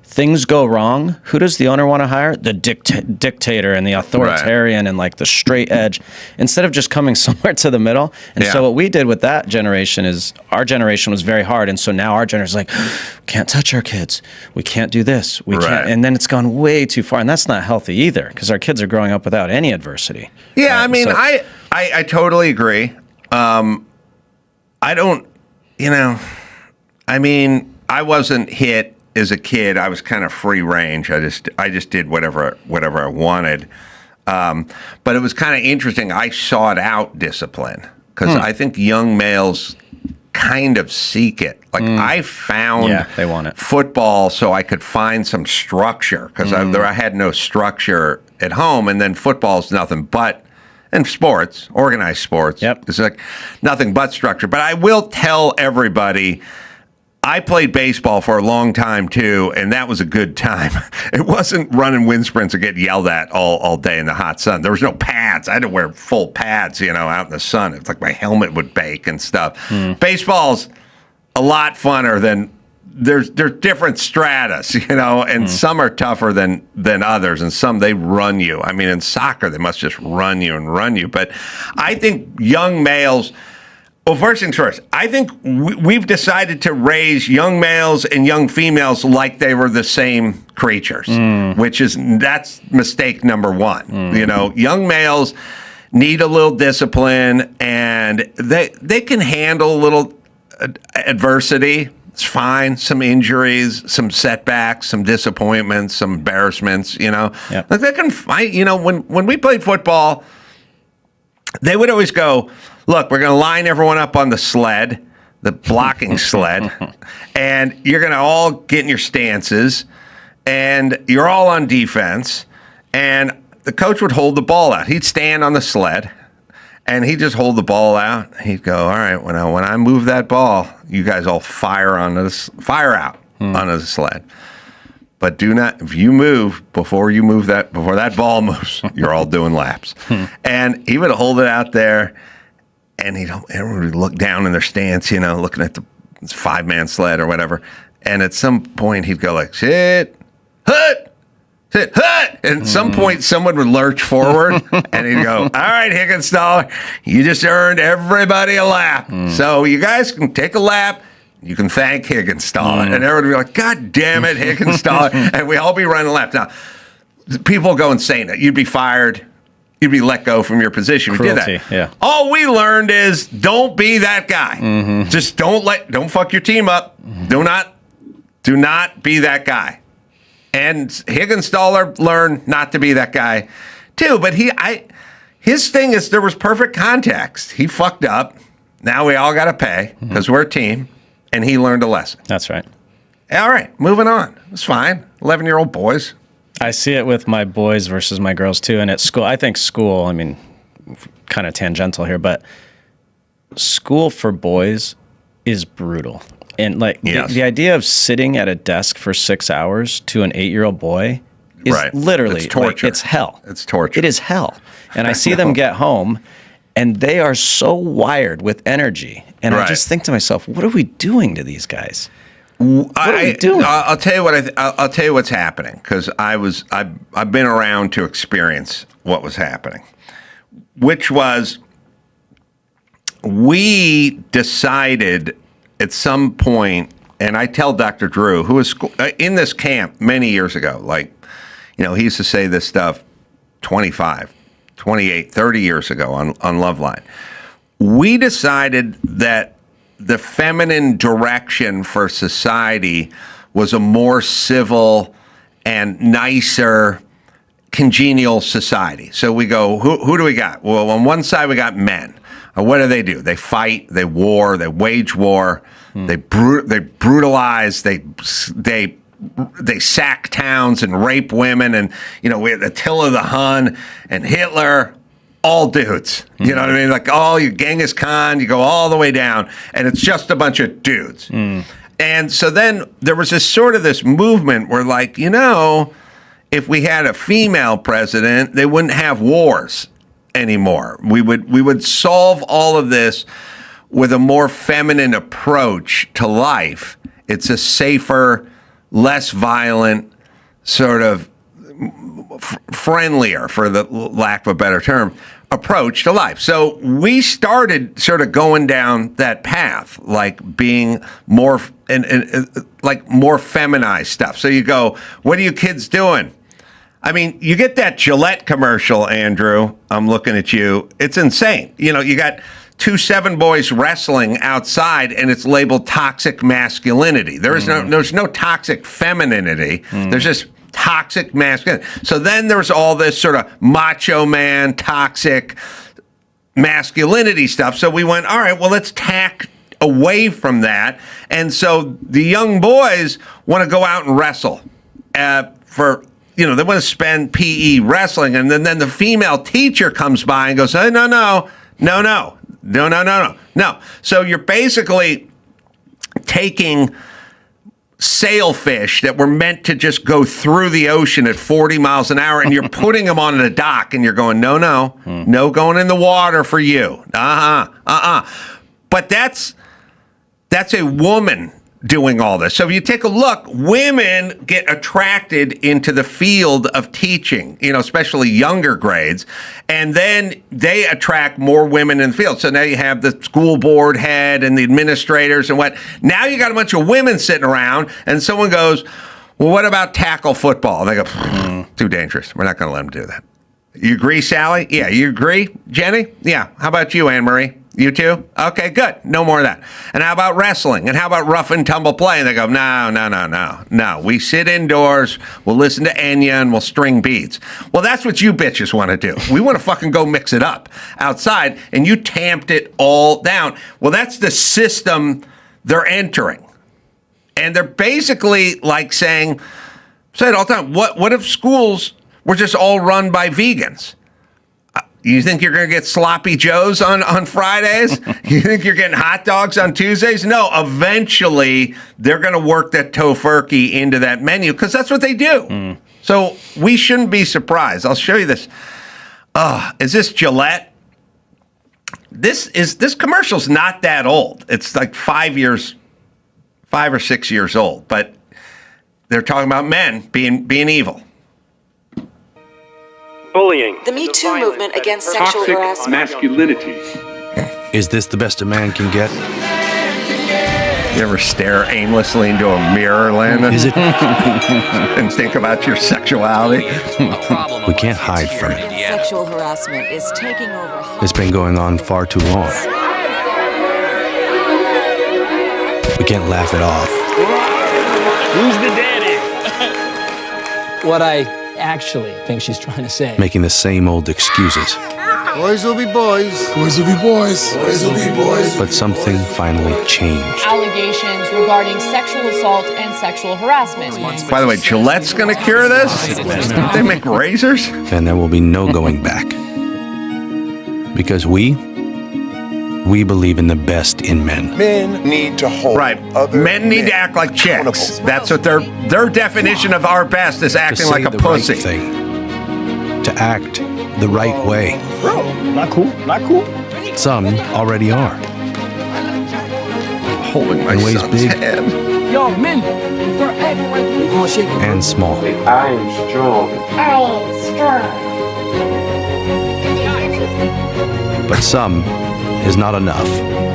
Things go wrong. Who does the owner want to hire? The dictator and the authoritarian and like the straight edge, instead of just coming somewhere to the middle. And so what we did with that generation is, our generation was very hard. And so now our generation is like, can't touch our kids. We can't do this. We can't. And then it's gone way too far. And that's not healthy either, because our kids are growing up without any adversity. Yeah, I mean, I totally agree. I don't, you know, I mean, I wasn't hit as a kid. I was kind of free range. I just did whatever I wanted. But it was kind of interesting. I sought out discipline because I think young males kind of seek it. Like I found they want it. Football so I could find some structure, because I had no structure at home, and then football's nothing but, and sports, organized sports, it's like nothing but structure. But I will tell everybody, I played baseball for a long time too, and that was a good time. It wasn't running wind sprints or getting yelled at all day in the hot sun. There was no pads. I had to wear full pads, you know, out in the sun. It's like my helmet would bake and stuff. Baseball's a lot funner than, there's different stratas, you know, and some are tougher than others, and some they run you. I mean, in soccer they must just run you. But I think young males. Well, first things first, I think we've decided to raise young males and young females like they were the same creatures, that's mistake number one. You know, young males need a little discipline, and they can handle a little adversity. It's fine. Some injuries, some setbacks, some disappointments, some embarrassments, you know. Like they can fight. You know, when we played football, they would always go, look, we're going to line everyone up on the sled, the blocking sled, and you're going to all get in your stances, and you're all on defense, and the coach would hold the ball out. He'd stand on the sled, and he'd just hold the ball out. He'd go, all right, when I move that ball, you guys all fire out onto the sled. But do not, if you move before that ball moves, you're all doing laps. And he would hold it out there, and everyone would look down in their stance, looking at the 5-man sled or whatever. And at some point, he'd go like, sit, hut, sit, hut. And at some point, someone would lurch forward, and he'd go, all right, Higginstaller, you just earned everybody a lap. So you guys can take a lap. You can thank Higginstaller. And everyone would be like, God damn it, Higginstaller. And we all be running left. Now, people go insane. You'd be fired. You'd be let go from your position. We did that. Yeah. All we learned is don't be that guy. Just don't fuck your team up. Do not be that guy. And Higginstaller learned not to be that guy too. But his thing is there was perfect context. He fucked up. Now we all got to pay because we're a team. And he learned a lesson. That's right. All right, moving on. It's fine. 11-year-old boys. I see it with my boys versus my girls too. And at school, I think school, kind of tangential here, but school for boys is brutal. And the idea of sitting at a desk for 6 hours to an 8-year-old boy is literally it's torture. It's hell. It's torture. It is hell. And I see them get home and they are so wired with energy. And I just think to myself, what are we doing to these guys? What are we doing? I'll tell you I'll tell you what's happening because I've been around to experience what was happening, which was we decided at some point, and I tell Dr. Drew, who was in this camp many years ago, he used to say this stuff 25, 28, 30 years ago on Loveline. We decided that the feminine direction for society was a more civil and nicer, congenial society. So we go, who do we got? Well, on one side, we got men. What do? They fight, they wage war, they brutalize, they sack towns and rape women, and we had Attila the Hun and Hitler, all dudes. You know what I mean? Like all your Genghis Khan, you go all the way down, and it's just a bunch of dudes. And so then there was this movement where if we had a female president, they wouldn't have wars anymore. We would solve all of this with a more feminine approach to life. It's a safer, less violent, sort of friendlier, for the lack of a better term, approach to life. So we started sort of going down that path, like being more like more feminized stuff. So you go, what are you kids doing? You get that Gillette commercial, Andrew. I'm looking at you. It's insane. You got 2 7 boys wrestling outside, and it's labeled toxic masculinity. There's no toxic femininity. There's just toxic masculinity. So then there's all this sort of macho man, toxic masculinity stuff. So we went, all right, well, let's tack away from that. And so the young boys want to go out and wrestle they want to spend PE wrestling. And then the female teacher comes by and goes, hey, no. So you're basically taking sailfish that were meant to just go through the ocean at 40 miles an hour, and you're putting them on a dock, and you're going, no going in the water for you. But that's a woman doing all this. So if you take a look, women get attracted into the field of teaching, especially younger grades, and then they attract more women in the field. So now you have the school board head and the administrators and what. Now you got a bunch of women sitting around, and someone goes, well, what about tackle football? And they go, too dangerous. We're not going to let them do that. You agree, Sally? Yeah. You agree, Jenny? Yeah. How about you, Anne Marie? You too? Okay, good. No more of that. And how about wrestling? And how about rough and tumble play? And they go, no. We sit indoors, we'll listen to Enya, and we'll string beads. Well, that's what you bitches want to do. We want to fucking go mix it up outside, and you tamped it all down. Well, that's the system they're entering. And they're basically like saying, say it all the time, what if schools were just all run by vegans? You think you're going to get sloppy joes on Fridays? You think you're getting hot dogs on Tuesdays? No, eventually they're going to work that tofurkey into that menu because that's what they do. So we shouldn't be surprised. I'll show you this. Is this Gillette? This commercial's not that old. It's like 5 or 6 years old, but they're talking about men being evil. Bullying. The Me Too movement against sexual harassment. Masculinity. Is this the best a man can get? You ever stare aimlessly into a mirror, Landon? Is it? And think about your sexuality? We can't hide from it. Sexual harassment is taking over. It's been going on far too long. We can't laugh it off. Who's the daddy? What I actually think she's trying to say. Making the same old excuses. Boys will be boys. Boys will be boys. Boys will be boys. But something finally changed. Allegations regarding sexual assault and sexual harassment. By the way, Gillette's going to cure this? Don't they make razors? And there will be no going back. Because we believe in the best in men. Men need to hold. Right. Men need to act like chicks. That's what their definition of our best is acting like a pussy. Right thing. To act the right way. Bro, not cool. Not cool. Some already are. Holding my son's head. Yo, men, for acting like we gonna shake it. And small. I am strong. I am strong. But some is not enough.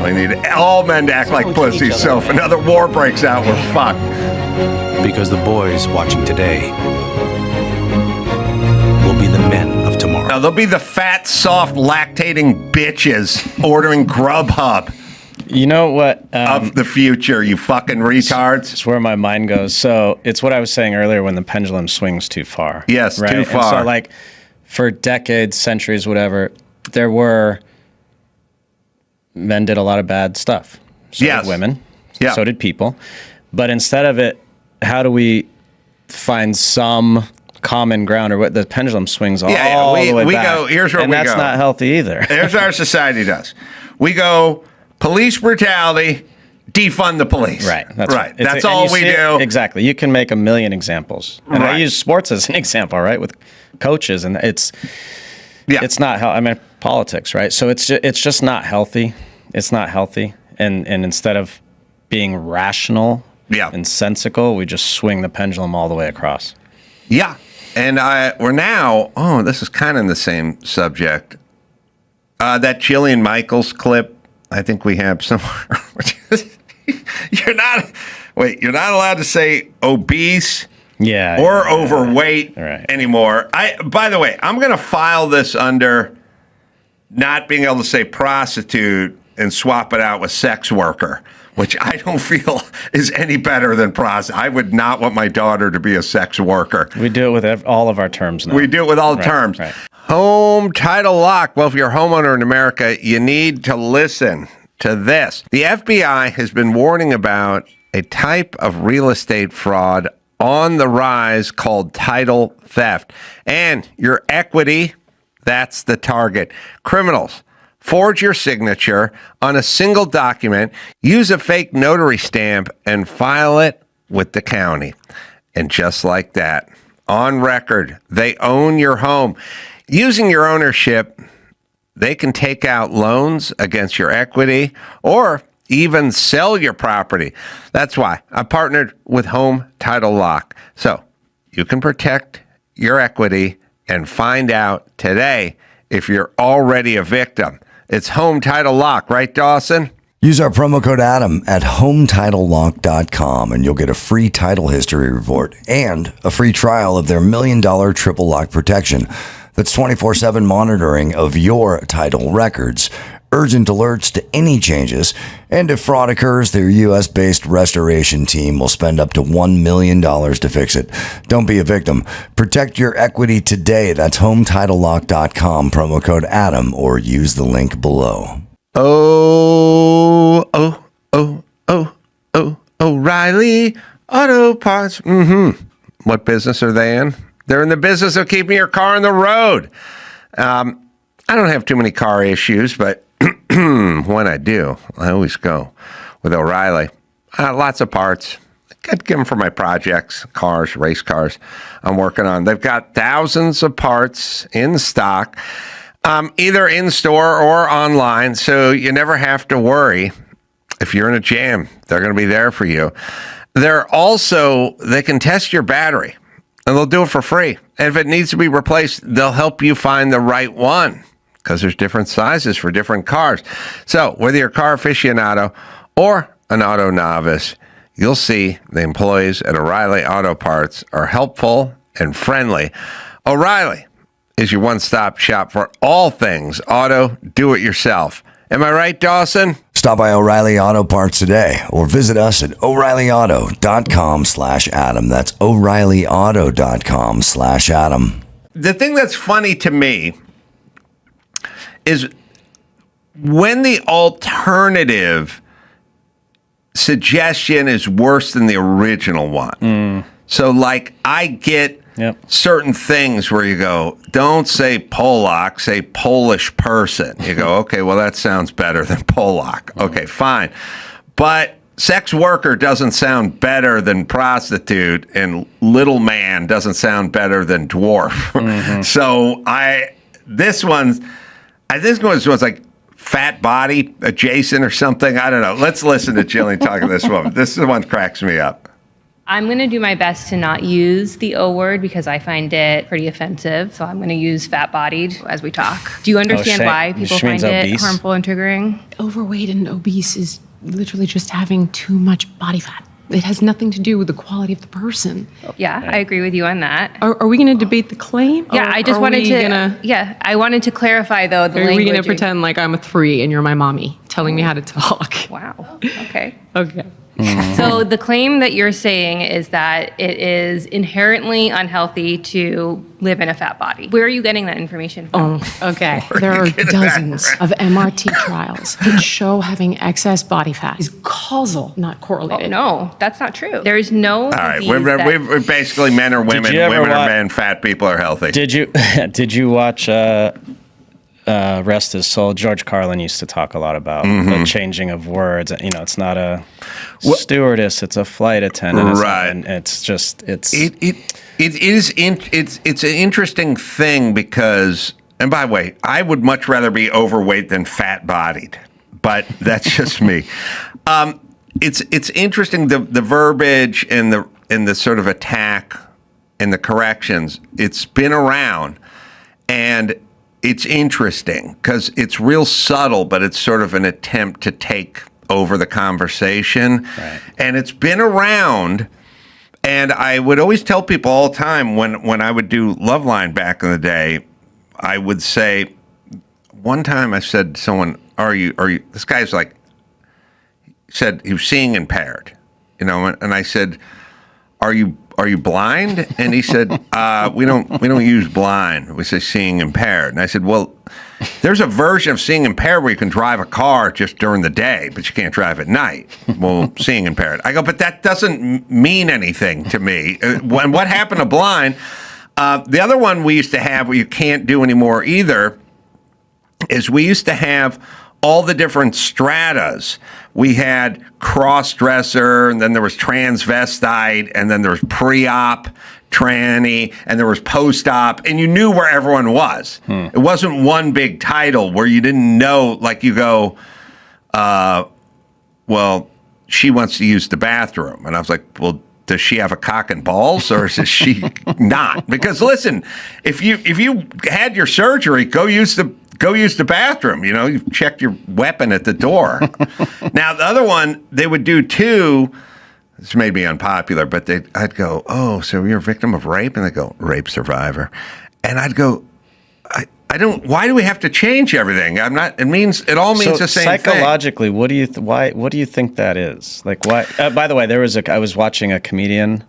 We need all men to act like pussies, so if another war breaks out, we're fucked. Because the boys watching today will be the men of tomorrow. Now, they'll be the fat, soft, lactating bitches ordering Grubhub. You know what? Of the future, you fucking retards. It's where my mind goes. So it's what I was saying earlier when the pendulum swings too far. Yes, right? too far. And so, like, for decades, centuries, whatever, there were... Men did a lot of bad stuff. So did women. Yeah. So did people. But instead of it, how do we find some common ground, or what the pendulum swings all the way back? Here's where we go. And that's not healthy either. Here's what our society does. We go police brutality, defund the police. Right. That's right. That's all we do. Exactly. You can make a million examples. And I use sports as an example, right? With coaches, and it's not how I mean politics, right? So it's just not healthy. It's not healthy. And instead of being rational and sensical, we just swing the pendulum all the way across. Yeah. And we're now, this is kind of the same subject. That Jillian Michaels clip, I think we have somewhere. You're not allowed to say obese or overweight anymore. By the way, I'm going to file this under not being able to say prostitute and swap it out with sex worker, which I don't feel is any better than prostitute. I would not want my daughter to be a sex worker. We do it with all of our terms now. We do it with all the terms. Right. Home title lock. Well, if you're a homeowner in America, you need to listen to this. The FBI has been warning about a type of real estate fraud on the rise called title theft. And your equity, that's the target. Criminals forge your signature on a single document, use a fake notary stamp, and file it with the county. And just like that, on record, they own your home. Using your ownership, they can take out loans against your equity or even sell your property. That's why I partnered with Home Title Lock. So you can protect your equity and find out today if you're already a victim. It's Home Title Lock, right, Dawson? Use our promo code Adam at HometitleLock.com and you'll get a free title history report and a free trial of their $1 million triple lock protection. That's 24/7 monitoring of your title records. urgent alerts to any changes, and if fraud occurs, their U.S.-based restoration team will spend up to $1 million to fix it. Don't be a victim. Protect your equity today. That's HomeTitleLock.com, promo code Adam, or use the link below. O'Reilly Auto Parts. What business are they in? They're in the business of keeping your car on the road. I don't have too many car issues, but when I do, I always go with O'Reilly. Lots of parts. I give them for my projects, cars, race cars I'm working on. They've got thousands of parts in stock, either in store or online, so you never have to worry. If you're in a jam, they're going to be there for you. They can test your battery, and they'll do it for free. And if it needs to be replaced, they'll help you find the right one, because there's different sizes for different cars. So whether you're a car aficionado or an auto novice, you'll see the employees at O'Reilly Auto Parts are helpful and friendly. O'Reilly is your one-stop shop for all things auto do-it-yourself. Am I right, Dawson? Stop by O'Reilly Auto Parts today or visit us at O'ReillyAuto.com/Adam. That's O'ReillyAuto.com/Adam. The thing that's funny to me is when the alternative suggestion is worse than the original one. So, like, I get certain things where you go, don't say Polak, say Polish person. You go, okay, well, that sounds better than Polak. Okay, fine. But sex worker doesn't sound better than prostitute, and little man doesn't sound better than dwarf. So this one's like fat body adjacent or something. I don't know. Let's listen to Jillian talking to this woman. This one cracks me up. I'm going to do my best to not use the O word because I find it pretty offensive. So I'm going to use fat-bodied as we talk. Do you understand why people find it harmful and triggering? Overweight and obese is literally just having too much body fat. It has nothing to do with the quality of the person. Yeah, I agree with you on that. Are we going to debate the claim? Yeah, I just wanted to. I wanted to clarify though the language. Are we going to pretend like I'm a 3 and you're my mommy, telling me how to talk? Wow. Okay. Okay. So the claim that you're saying is that it is inherently unhealthy to live in a fat body. Where are you getting that information from? Oh, okay. There are dozens of MRT trials that show having excess body fat is causal, not correlated. No, that's not true. There is no. All right, we're basically men are women, women are men, fat people are healthy. Did you watch? Rest his soul. George Carlin used to talk a lot about the changing of words. You know, it's not a stewardess; it's a flight attendant. Right. And it's an interesting thing because, and by the way, I would much rather be overweight than fat-bodied, but that's just me. It's interesting the verbiage and the sort of attack and the corrections. It's been around, and it's interesting because it's real subtle, but it's sort of an attempt to take over the conversation. Right. And it's been around. And I would always tell people all the time when I would do Loveline back in the day, I would say, one time I said to someone, are you, this guy's like, said he was seeing impaired, you know, and I said, are you blind? And he said, we don't use blind. We say seeing impaired. And I said, well, there's a version of seeing impaired where you can drive a car just during the day, but you can't drive at night. Well, seeing impaired. I go, but that doesn't mean anything to me. When what happened to blind? The other one we used to have where you can't do anymore either is we used to have all the different stratas. We had cross-dresser, and then there was transvestite, and then there was pre-op, tranny, and there was post-op, and you knew where everyone was. It wasn't one big title where you didn't know, like you go, well, she wants to use the bathroom. And I was like, well, does she have a cock and balls, or is she not? Because listen, if you had your surgery, go use the bathroom. You know, you checked your weapon at the door. Now, the other one, they would do too, this may be unpopular, but I'd go, oh, so you're a victim of rape? And they go, rape survivor. And I'd go, Why do we have to change everything? It all means the same thing. Psychologically, what do you think that is? Like, why? By the way, I was watching a comedian.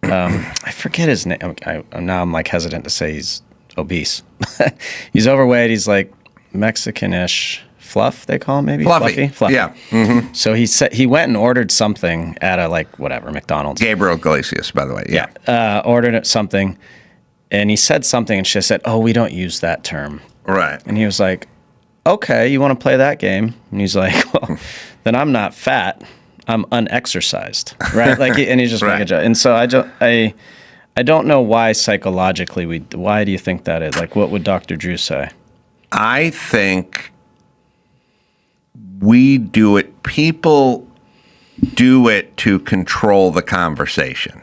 I forget his name. Now I'm like hesitant to say he's obese. He's overweight. He's like Mexican-ish. Fluff, they call him, maybe? Fluffy. Yeah. Mm-hmm. So he went and ordered something at a, McDonald's. Gabriel Iglesias, by the way. Yeah. Ordered something, and he said something, and she said, "Oh, we don't use that term." Right. And he was like, "Okay, you want to play that game?" And he's like, "Well, then I'm not fat. I'm unexercised." Right? And he's just making a joke. And so I don't know why psychologically why do you think that is? Like, what would Dr. Drew say? I think we do it. People do it to control the conversation.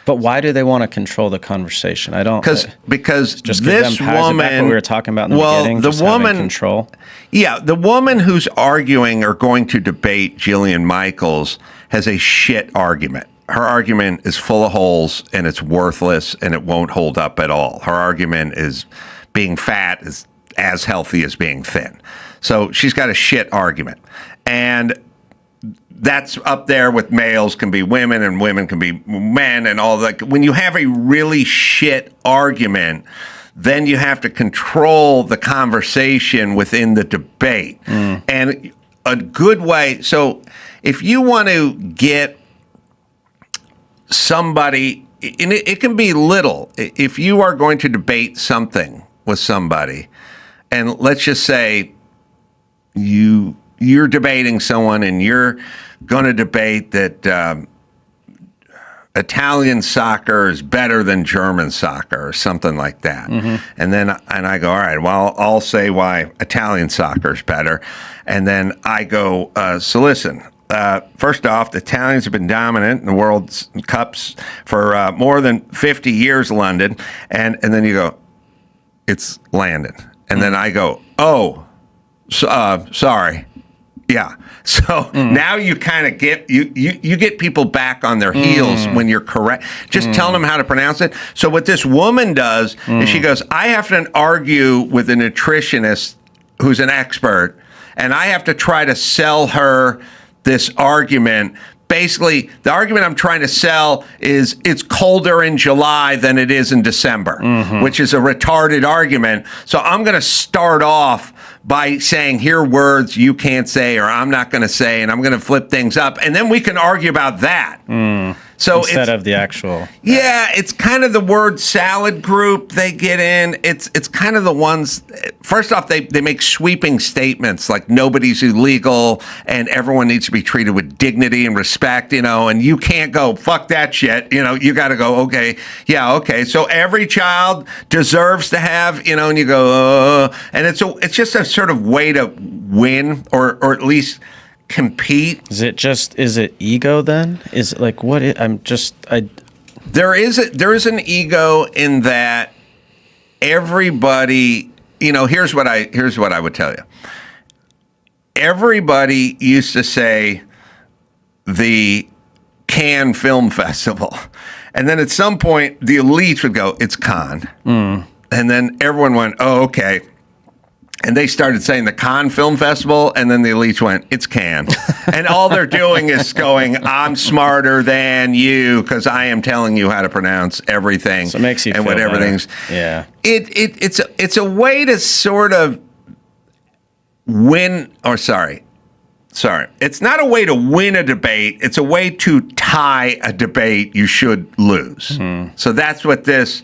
But why do they want to control the conversation? I don't. Because just this woman, back what we were talking about in the beginning. The woman control. Yeah, the woman who's arguing or going to debate Jillian Michaels has a shit argument. Her argument is full of holes and it's worthless and it won't hold up at all. Her argument is being fat is as healthy as being thin. So she's got a shit argument. And that's up there with males can be women and women can be men and all that. When you have a really shit argument, then you have to control the conversation within the debate. And a good way, so if you want to get somebody, and it can be little, if you are going to debate something with somebody, and let's just say you're debating someone and you're going to debate that Italian soccer is better than German soccer or something like that. And I go, all right, well, I'll say why Italian soccer is better. And then I go, so listen, first off, the Italians have been dominant in the World Cups for more than 50 years, London. And then you go, it's Landon. And then I go, oh, sorry. Yeah. So now you kind of get you get people back on their heels when you're correct. Just tell them how to pronounce it. So what this woman does is she goes, I have to argue with a nutritionist who's an expert, and I have to try to sell her this argument. Basically, the argument I'm trying to sell is it's colder in July than it is in December, which is a retarded argument. So I'm going to start off by saying, here are words you can't say or I'm not going to say, and I'm going to flip things up. And then we can argue about that. So instead of the actual. Yeah, it's kind of the word salad group they get in. It's kind of the ones, first off, they make sweeping statements like nobody's illegal and everyone needs to be treated with dignity and respect, and you can't go, fuck that shit. You got to go, okay, yeah, okay. So every child deserves to have, and you go, and it's just a sort of way to win or at least compete. Is it ego then? Is it like what there is an ego in that everybody, here's what I would tell you. Everybody used to say the Cannes Film Festival. And then at some point the elites would go, it's Cannes. And then everyone went, oh, okay. And they started saying the Cannes Film Festival, and then the elites went, it's Cannes. And all they're doing is going, I'm smarter than you because I am telling you how to pronounce everything. So it makes you and feel what everything's. Better. Yeah. It's a way to sort of win, or sorry. It's not a way to win a debate. It's a way to tie a debate you should lose. So that's what this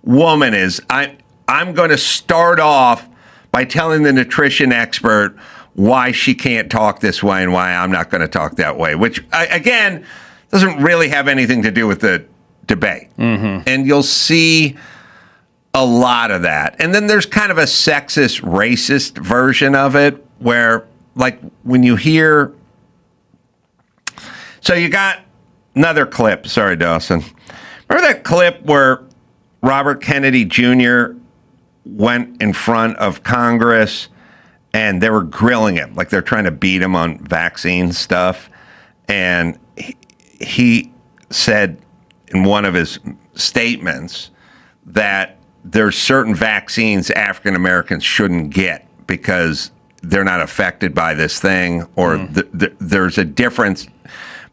woman is. I'm going to start off by telling the nutrition expert why she can't talk this way and why I'm not going to talk that way, which, again, doesn't really have anything to do with the debate. And you'll see a lot of that. And then there's kind of a sexist, racist version of it where, like, when you hear... So you got another clip. Sorry, Dawson. Remember that clip where Robert Kennedy Jr. went in front of Congress and they were grilling him, like they're trying to beat him on vaccine stuff. And he said in one of his statements that there's certain vaccines African Americans shouldn't get because they're not affected by this thing, or there's a difference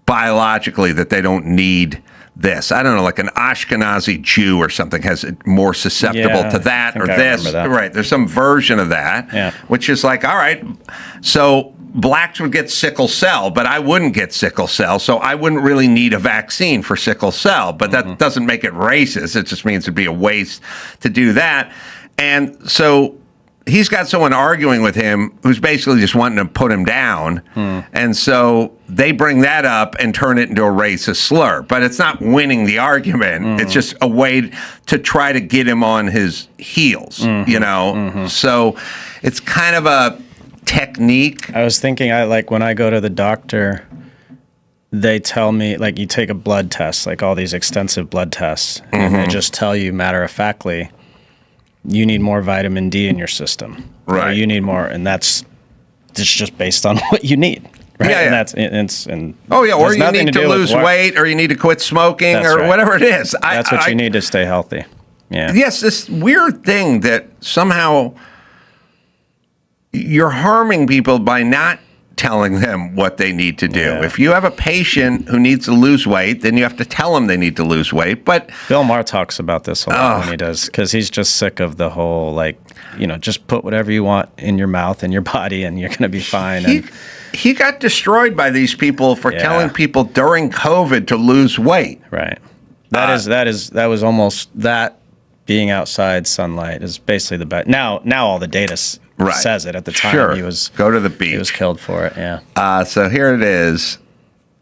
biologically that they don't need this. I don't know, like an Ashkenazi Jew or something has more susceptible to that or this. That. Right. There's some version of that, which is like, all right, so blacks would get sickle cell, but I wouldn't get sickle cell, so I wouldn't really need a vaccine for sickle cell. But that doesn't make it racist. It just means it'd be a waste to do that. And so he's got someone arguing with him who's basically just wanting to put him down. And so they bring that up and turn it into a racist slur. But it's not winning the argument. It's just a way to try to get him on his heels, you know? So it's kind of a technique. I was thinking, like when I go to the doctor, they tell me, like, you take a blood test, like all these extensive blood tests, and they just tell you matter-of-factly, you need more vitamin D in your system. Right. Or you need more, and it's just based on what you need. Right. Yeah, and or you need to lose weight, or you need to quit smoking, or whatever it is. That's what you need to stay healthy. Yeah. Yes, this weird thing that somehow you're harming people by not telling them what they need to do. Yeah. If you have a patient who needs to lose weight, then you have to tell them they need to lose weight. But Bill Maher talks about this a lot when he does, because he's just sick of the whole, like, you know, just put whatever you want in your mouth and your body and you're going to be fine. He got destroyed by these people for telling people during COVID to lose weight. Right. That was almost that being outside sunlight is basically the best. Now all the data says it. At the time, he was go to the beach. He was killed for it. Yeah. So here it is.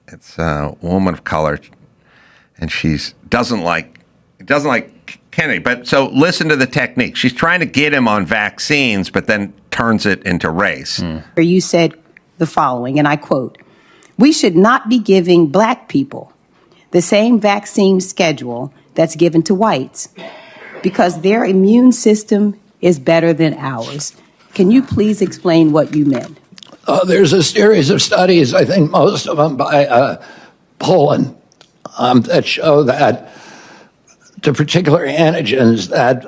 It's a woman of color, and she doesn't like Kennedy. But so listen to the technique. She's trying to get him on vaccines, but then turns it into race. Where you said the following, and I quote: "We should not be giving black people the same vaccine schedule that's given to whites, because their immune system is better than ours." Can you please explain what you meant? There's a series of studies, I think most of them by Poland, that show that to particular antigens that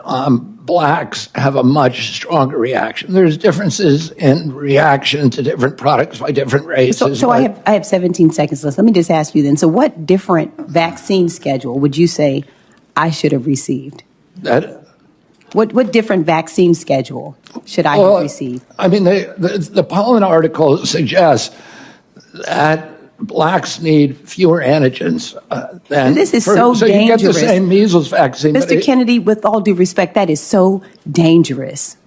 blacks have a much stronger reaction. There's differences in reaction to different products by different races. So I have 17 seconds left. Let me just ask you then. So what different vaccine schedule would you say I should have received? What different vaccine schedule should I have received? I mean, the Pollen article suggests that blacks need fewer antigens than... This is so dangerous. So you get the same measles vaccine. Mr. Kennedy, with all due respect, that is so dangerous.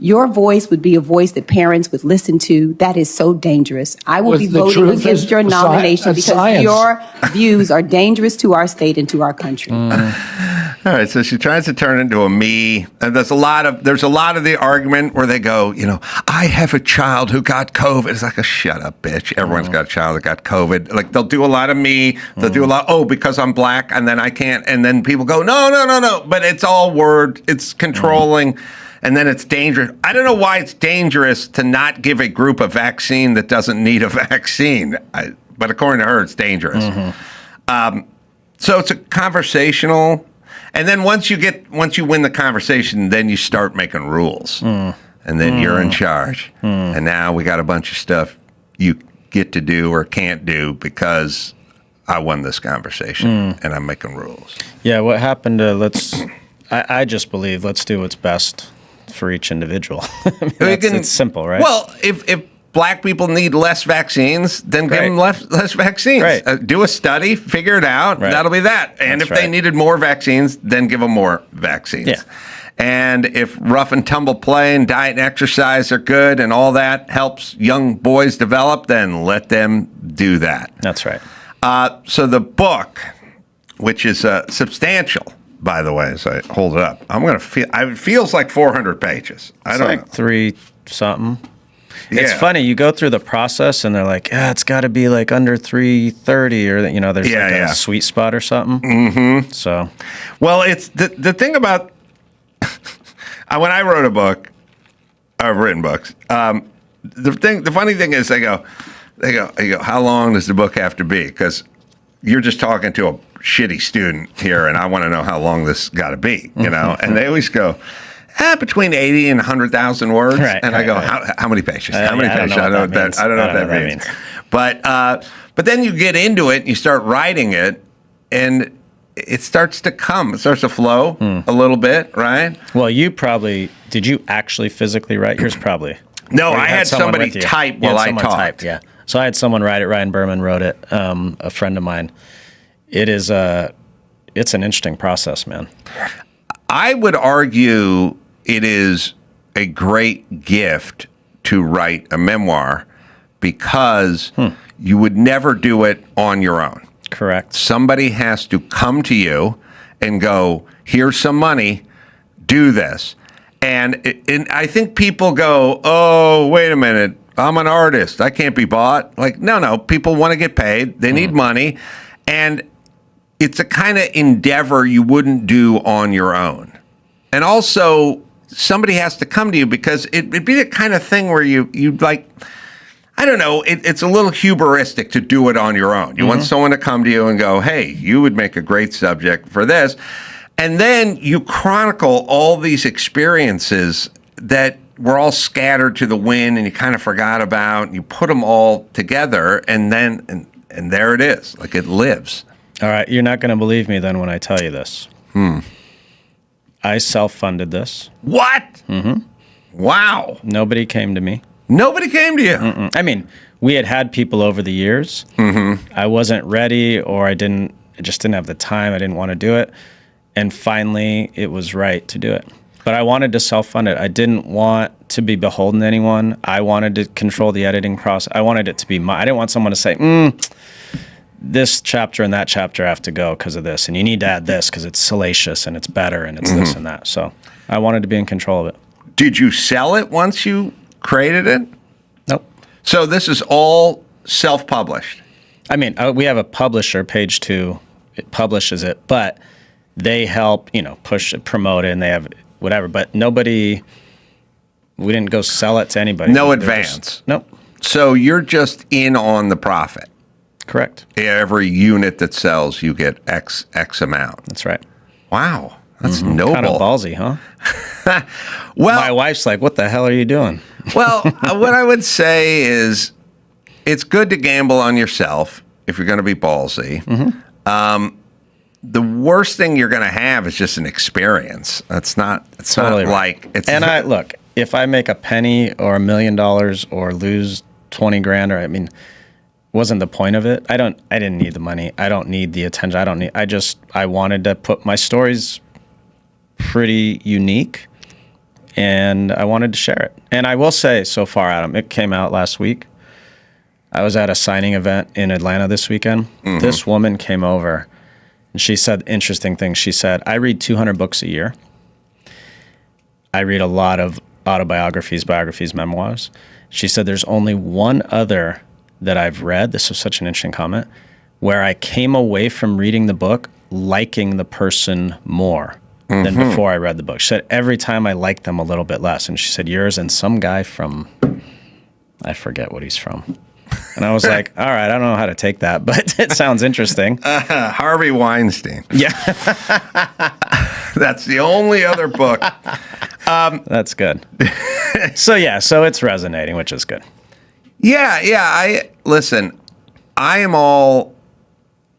Your voice would be a voice that parents would listen to. That is so dangerous. I will be voting against your nomination because your views are dangerous to our state and to our country. All right, so she tries to turn into a me, and there's a lot of the argument where they go, you know, I have a child who got COVID. It's like, shut up, bitch. Everyone's got a child that got COVID. Like, they'll do a lot of me. They'll do a lot, because I'm black, and then I can't. And then people go, no. But it's all word. It's controlling. And then it's dangerous. I don't know why it's dangerous to not give a group a vaccine that doesn't need a vaccine. But according to her, it's dangerous. So it's a conversational. And then once you win the conversation, then you start making rules. And then you're in charge. And now we got a bunch of stuff you get to do or can't do because I won this conversation and I'm making rules. Yeah, what happened to I just believe let's do what's best for each individual. I mean, it's simple, right? Well, if black people need less vaccines, then give them less vaccines. Right. Do a study, figure it out. Right. That'll be that. And if they needed more vaccines, then give them more vaccines. Yeah. And if rough and tumble play and diet and exercise are good and all that helps young boys develop, then let them do that. That's right. So the book, which is substantial, by the way, as I hold it up, it feels like 400 pages. I don't know. 3 something. Yeah. It's funny, you go through the process and they're like, it's got to be like under 330 or, you know, there's a sweet spot or something. So, well, it's the thing about when I wrote a book, I've written books. The funny thing is they go, how long does the book have to be? Because you're just talking to a shitty student here, and I want to know how long this got to be, you know? And they always go, between 80 and 100,000 words. Right, and I go, how many pages? How many pages? I don't know what that means. But then you get into it, and you start writing it, and it starts to come. It starts to flow a little bit, right? Well, did you actually physically write yours? Probably. No, I had somebody type while I talked. Yeah. So I had someone write it. Ryan Berman wrote it, a friend of mine. It's an interesting process, man. I would argue it is a great gift to write a memoir because you would never do it on your own. Correct. Somebody has to come to you and go, here's some money, do this. And I think people go, oh, wait a minute, I'm an artist, I can't be bought. Like, no, people want to get paid, they need money. And it's a kind of endeavor you wouldn't do on your own. And also, somebody has to come to you because it'd be the kind of thing where you'd like, I don't know, it's a little hubristic to do it on your own. You want someone to come to you and go, hey, you would make a great subject for this. And then you chronicle all these experiences that were all scattered to the wind and you kind of forgot about, and you put them all together, and then and there it is. Like, it lives. All right, you're not going to believe me then when I tell you this. I self-funded this. What? Wow. Nobody came to me. Nobody came to you? I mean, we had people over the years. I wasn't ready, or I just didn't have the time. I didn't want to do it. And finally, it was right to do it. But I wanted to self-fund it. I didn't want to be beholden to anyone. I wanted to control the editing process. I wanted it to be I didn't want someone to say, this chapter and that chapter have to go because of this, and you need to add this because it's salacious and it's better and it's this and that. So I wanted to be in control of it. Did you sell it once you created it? Nope. So this is all self-published? I mean, we have a publisher, Page 2. It publishes it, but they help, push it, promote it, and they have whatever. But we didn't go sell it to anybody. No advance? Nope. So you're just in on the profit? Correct. Every unit that sells, you get X amount. That's right. Wow. That's noble. Kind of ballsy, huh? Well, my wife's like, what the hell are you doing? Well, what I would say is it's good to gamble on yourself if you're going to be ballsy. The worst thing you're going to have is just an experience. It's totally not like it's. And look, if I make a penny or $1 million or lose 20 grand, wasn't the point of it. I didn't need the money. I don't need the attention. I wanted to put my stories pretty unique, and I wanted to share it. And I will say, so far, Adam, it came out last week. I was at a signing event in Atlanta this weekend. This woman came over, and she said interesting things. She said, I read 200 books a year. I read a lot of autobiographies, biographies, memoirs. She said, there's only one other that I've read, this was such an interesting comment, where I came away from reading the book liking the person more than before I read the book. She said, every time I liked them a little bit less. And she said, yours and some guy from, I forget what he's from. And I was like, all right, I don't know how to take that, but it sounds interesting. Harvey Weinstein. Yeah. That's the only other book. That's good. So it's resonating, which is good. Yeah. Listen, I am all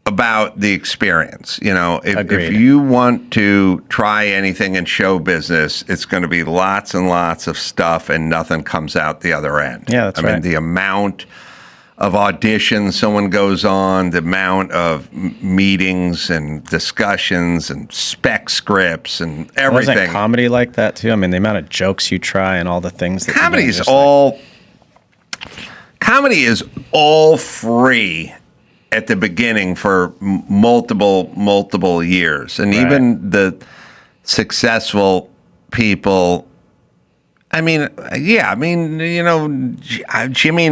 about the experience. If you want to try anything in show business, it's going to be lots and lots of stuff and nothing comes out the other end. Yeah, that's right. I mean, the amount of auditions someone goes on, the amount of meetings and discussions and spec scripts and everything. Wasn't comedy like that too? I mean, the amount of jokes you try and all the things that Comedy is all free at the beginning for multiple years. And even the successful people, Jimmy and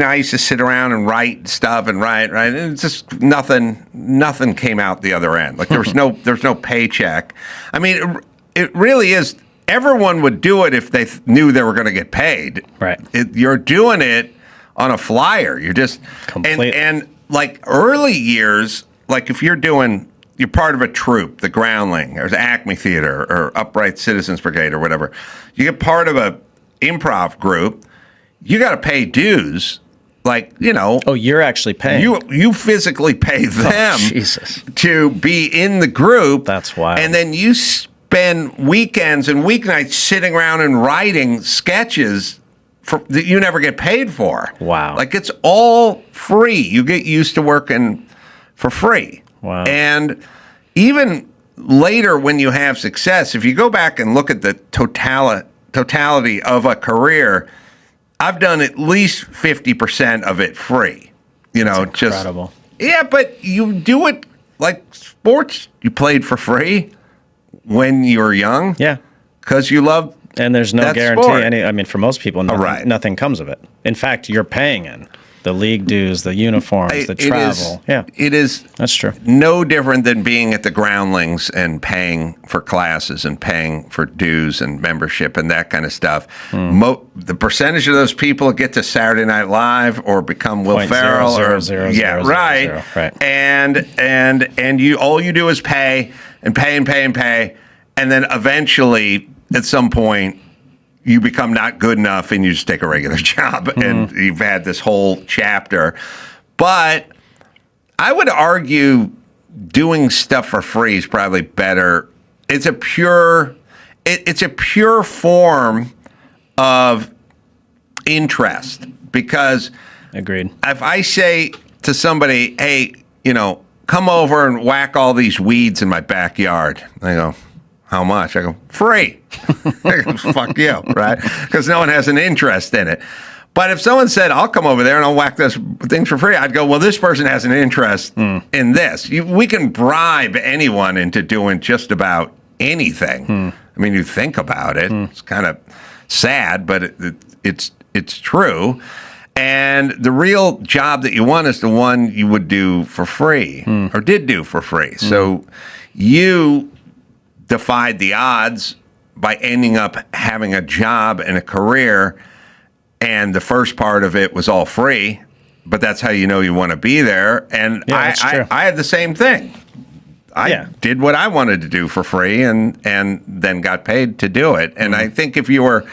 I used to sit around and write stuff and write. And it's just nothing came out the other end. Like there's no paycheck. I mean, it really is. Everyone would do it if they knew they were going to get paid. Right. You're doing it on a flyer. You're just and like early years, like if you're doing you're part of a troupe, the Groundling, or the Acme Theater, or Upright Citizens Brigade, or whatever. You get part of a improv group, you got to pay dues. Like, Oh, you're actually paying. You physically pay them to be in the group. That's wild. And then you spend weekends and weeknights sitting around and writing sketches that you never get paid for. Wow. Like, it's all free. You get used to working for free. Wow. And even later when you have success, if you go back and look at the totality of a career, I've done at least 50% of it free. That's incredible. Yeah, but you do it like sports. You played for free when you were young. Yeah. Because you love And there's no that guarantee. sport. For most people, nothing comes of it. In fact, you're paying in the league dues, the uniforms, the travel. It is. That's true. No different than being at the Groundlings and paying for classes and paying for dues and membership and that kind of stuff. The percentage of those people that get to Saturday Night Live or become Will Ferrell right. And you all you do is pay and pay and pay and pay, and then eventually at some point you become not good enough and you just take a regular job and you've had this whole chapter. But I would argue doing stuff for free is probably better. It's a pure form of interest, because agreed. If I say to somebody, hey, come over and whack all these weeds in my backyard, they go, how much? I go, free. I go, fuck you, right? Because no one has an interest in it. But if someone said, I'll come over there and I'll whack those things for free, I'd go, well, this person has an interest in this. We can bribe anyone into doing just about anything. I mean, you think about it. It's kind of sad, but it's true. And the real job that you want is the one you would do for free or did do for free. So you defied the odds by ending up having a job and a career, and the first part of it was all free, but that's how you know you want to be there. And I had the same thing. I did what I wanted to do for free and then got paid to do it. And I think if you were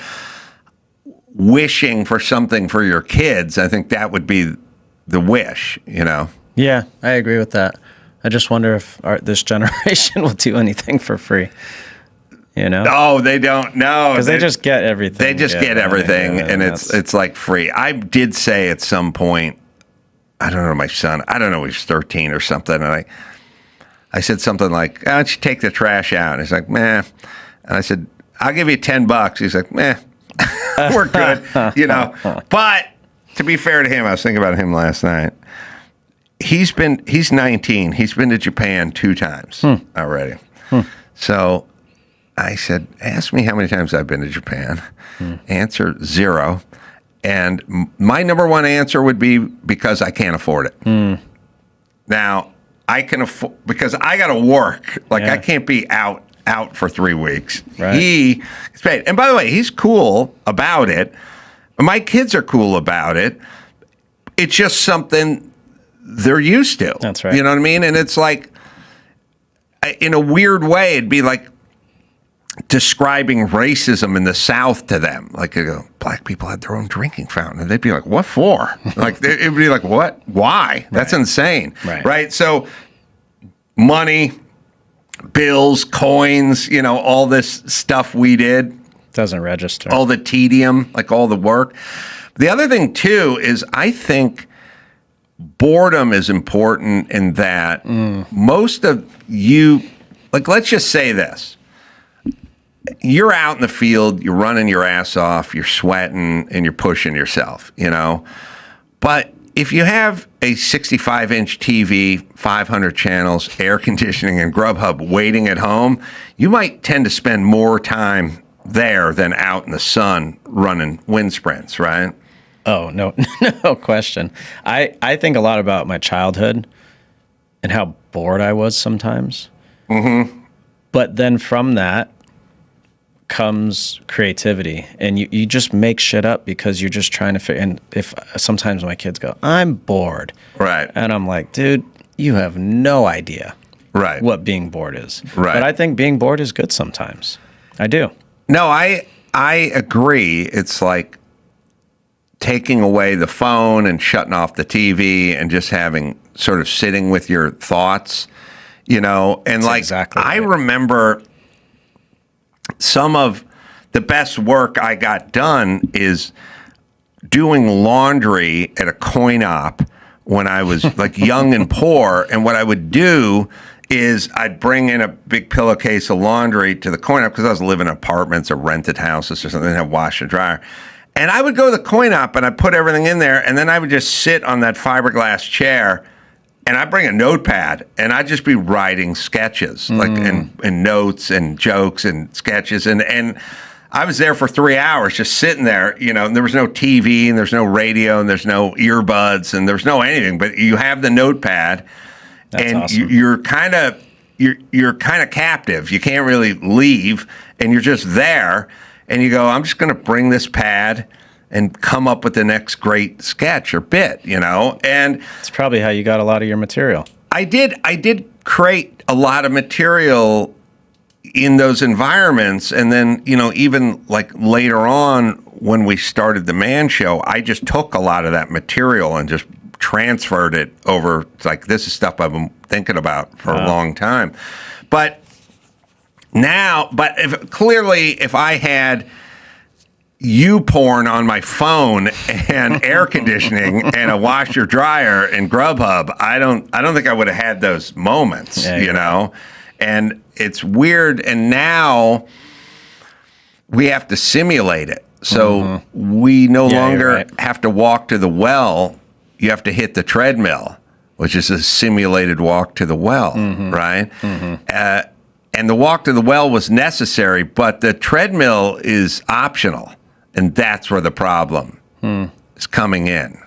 wishing for something for your kids, I think that would be the wish, Yeah, I agree with that. I just wonder if this generation will do anything for free. Oh, they don't know. Because they just get everything. They just get everything, and it's like free. I did say at some point, I don't know, my son, I don't know, he was 13 or something, and I said something like, why don't you take the trash out? And he's like, meh. And I said, I'll give you $10. He's like, meh, we're good, But to be fair to him, I was thinking about him last night. He's 19. He's been to Japan 2 times already. So I said, ask me how many times I've been to Japan. Answer 0. And my number one answer would be because I can't afford it. Now, I can afford, because I got to work. Like, I can't be out for 3 weeks. Right. He's paid. And by the way, he's cool about it. My kids are cool about it. It's just something they're used to. That's right. You know what I mean? And it's like, in a weird way, it'd be like describing racism in the South to them. Like, black people had their own drinking fountain. And they'd be like, what for? Like, it'd be like, what? Why? That's insane. Right? So, money, bills, coins, all this stuff we did. Doesn't register. All the tedium, like all the work. The other thing, too, is I think boredom is important in that most of you, like, let's just say this. You're out in the field, you're running your ass off, you're sweating, and you're pushing yourself, But if you have a 65-inch TV, 500 channels, air conditioning, and Grubhub waiting at home, you might tend to spend more time there than out in the sun running wind sprints, right? Oh, no, no question. I think a lot about my childhood and how bored I was sometimes. But then from that comes creativity, and you just make shit up because you're just trying to figure. And if sometimes my kids go, I'm bored. Right. And I'm like, dude, you have no idea what being bored is. Right. But I think being bored is good sometimes. I do. No, I agree. It's like taking away the phone and shutting off the TV and just having sort of sitting with your thoughts, and That's like exactly I right. remember some of the best work I got done is doing laundry at a coin op when I was like young and poor. And what I would do is I'd bring in a big pillowcase of laundry to the coin op because I was living in apartments or rented houses or something, and have washer and dryer. And I would go to the coin op and I'd put everything in there, and then I would just sit on that fiberglass chair, and I'd bring a notepad, and I'd just be writing sketches, like and notes and jokes and sketches. And I was there for 3 hours just sitting there, and there was no TV and there's no radio and there's no earbuds and there's no anything, but you have the notepad. That's and awesome. you're kind of captive. You can't really leave, and you're just there. And you go, I'm just going to bring this pad and come up with the next great sketch or bit, And it's probably how you got a lot of your material. I did create a lot of material in those environments, and then even like later on when we started the Man Show, I just took a lot of that material and just transferred it over. It's like, this is stuff I've been thinking about for a long time. But if I had porn on my phone and air conditioning and a washer dryer and Grubhub, I don't think I would have had those moments, And it's weird. And now we have to simulate it. So we no longer have to walk to the well. You have to hit the treadmill, which is a simulated walk to the well, right? And the walk to the well was necessary, but the treadmill is optional. And that's where the problem is coming in.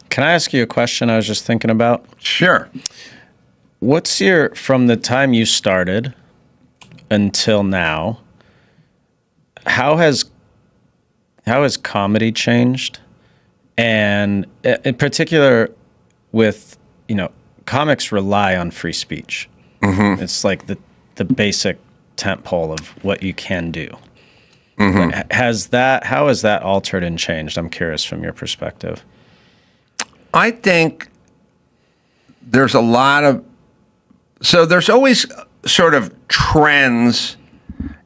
Can I ask you a question I was just thinking about? Sure. What's from the time you started until now, how has comedy changed? And in particular with, comics rely on free speech. It's like the basic tentpole of what you can do. How has that altered and changed? I'm curious from your perspective. I think there's there's always sort of trends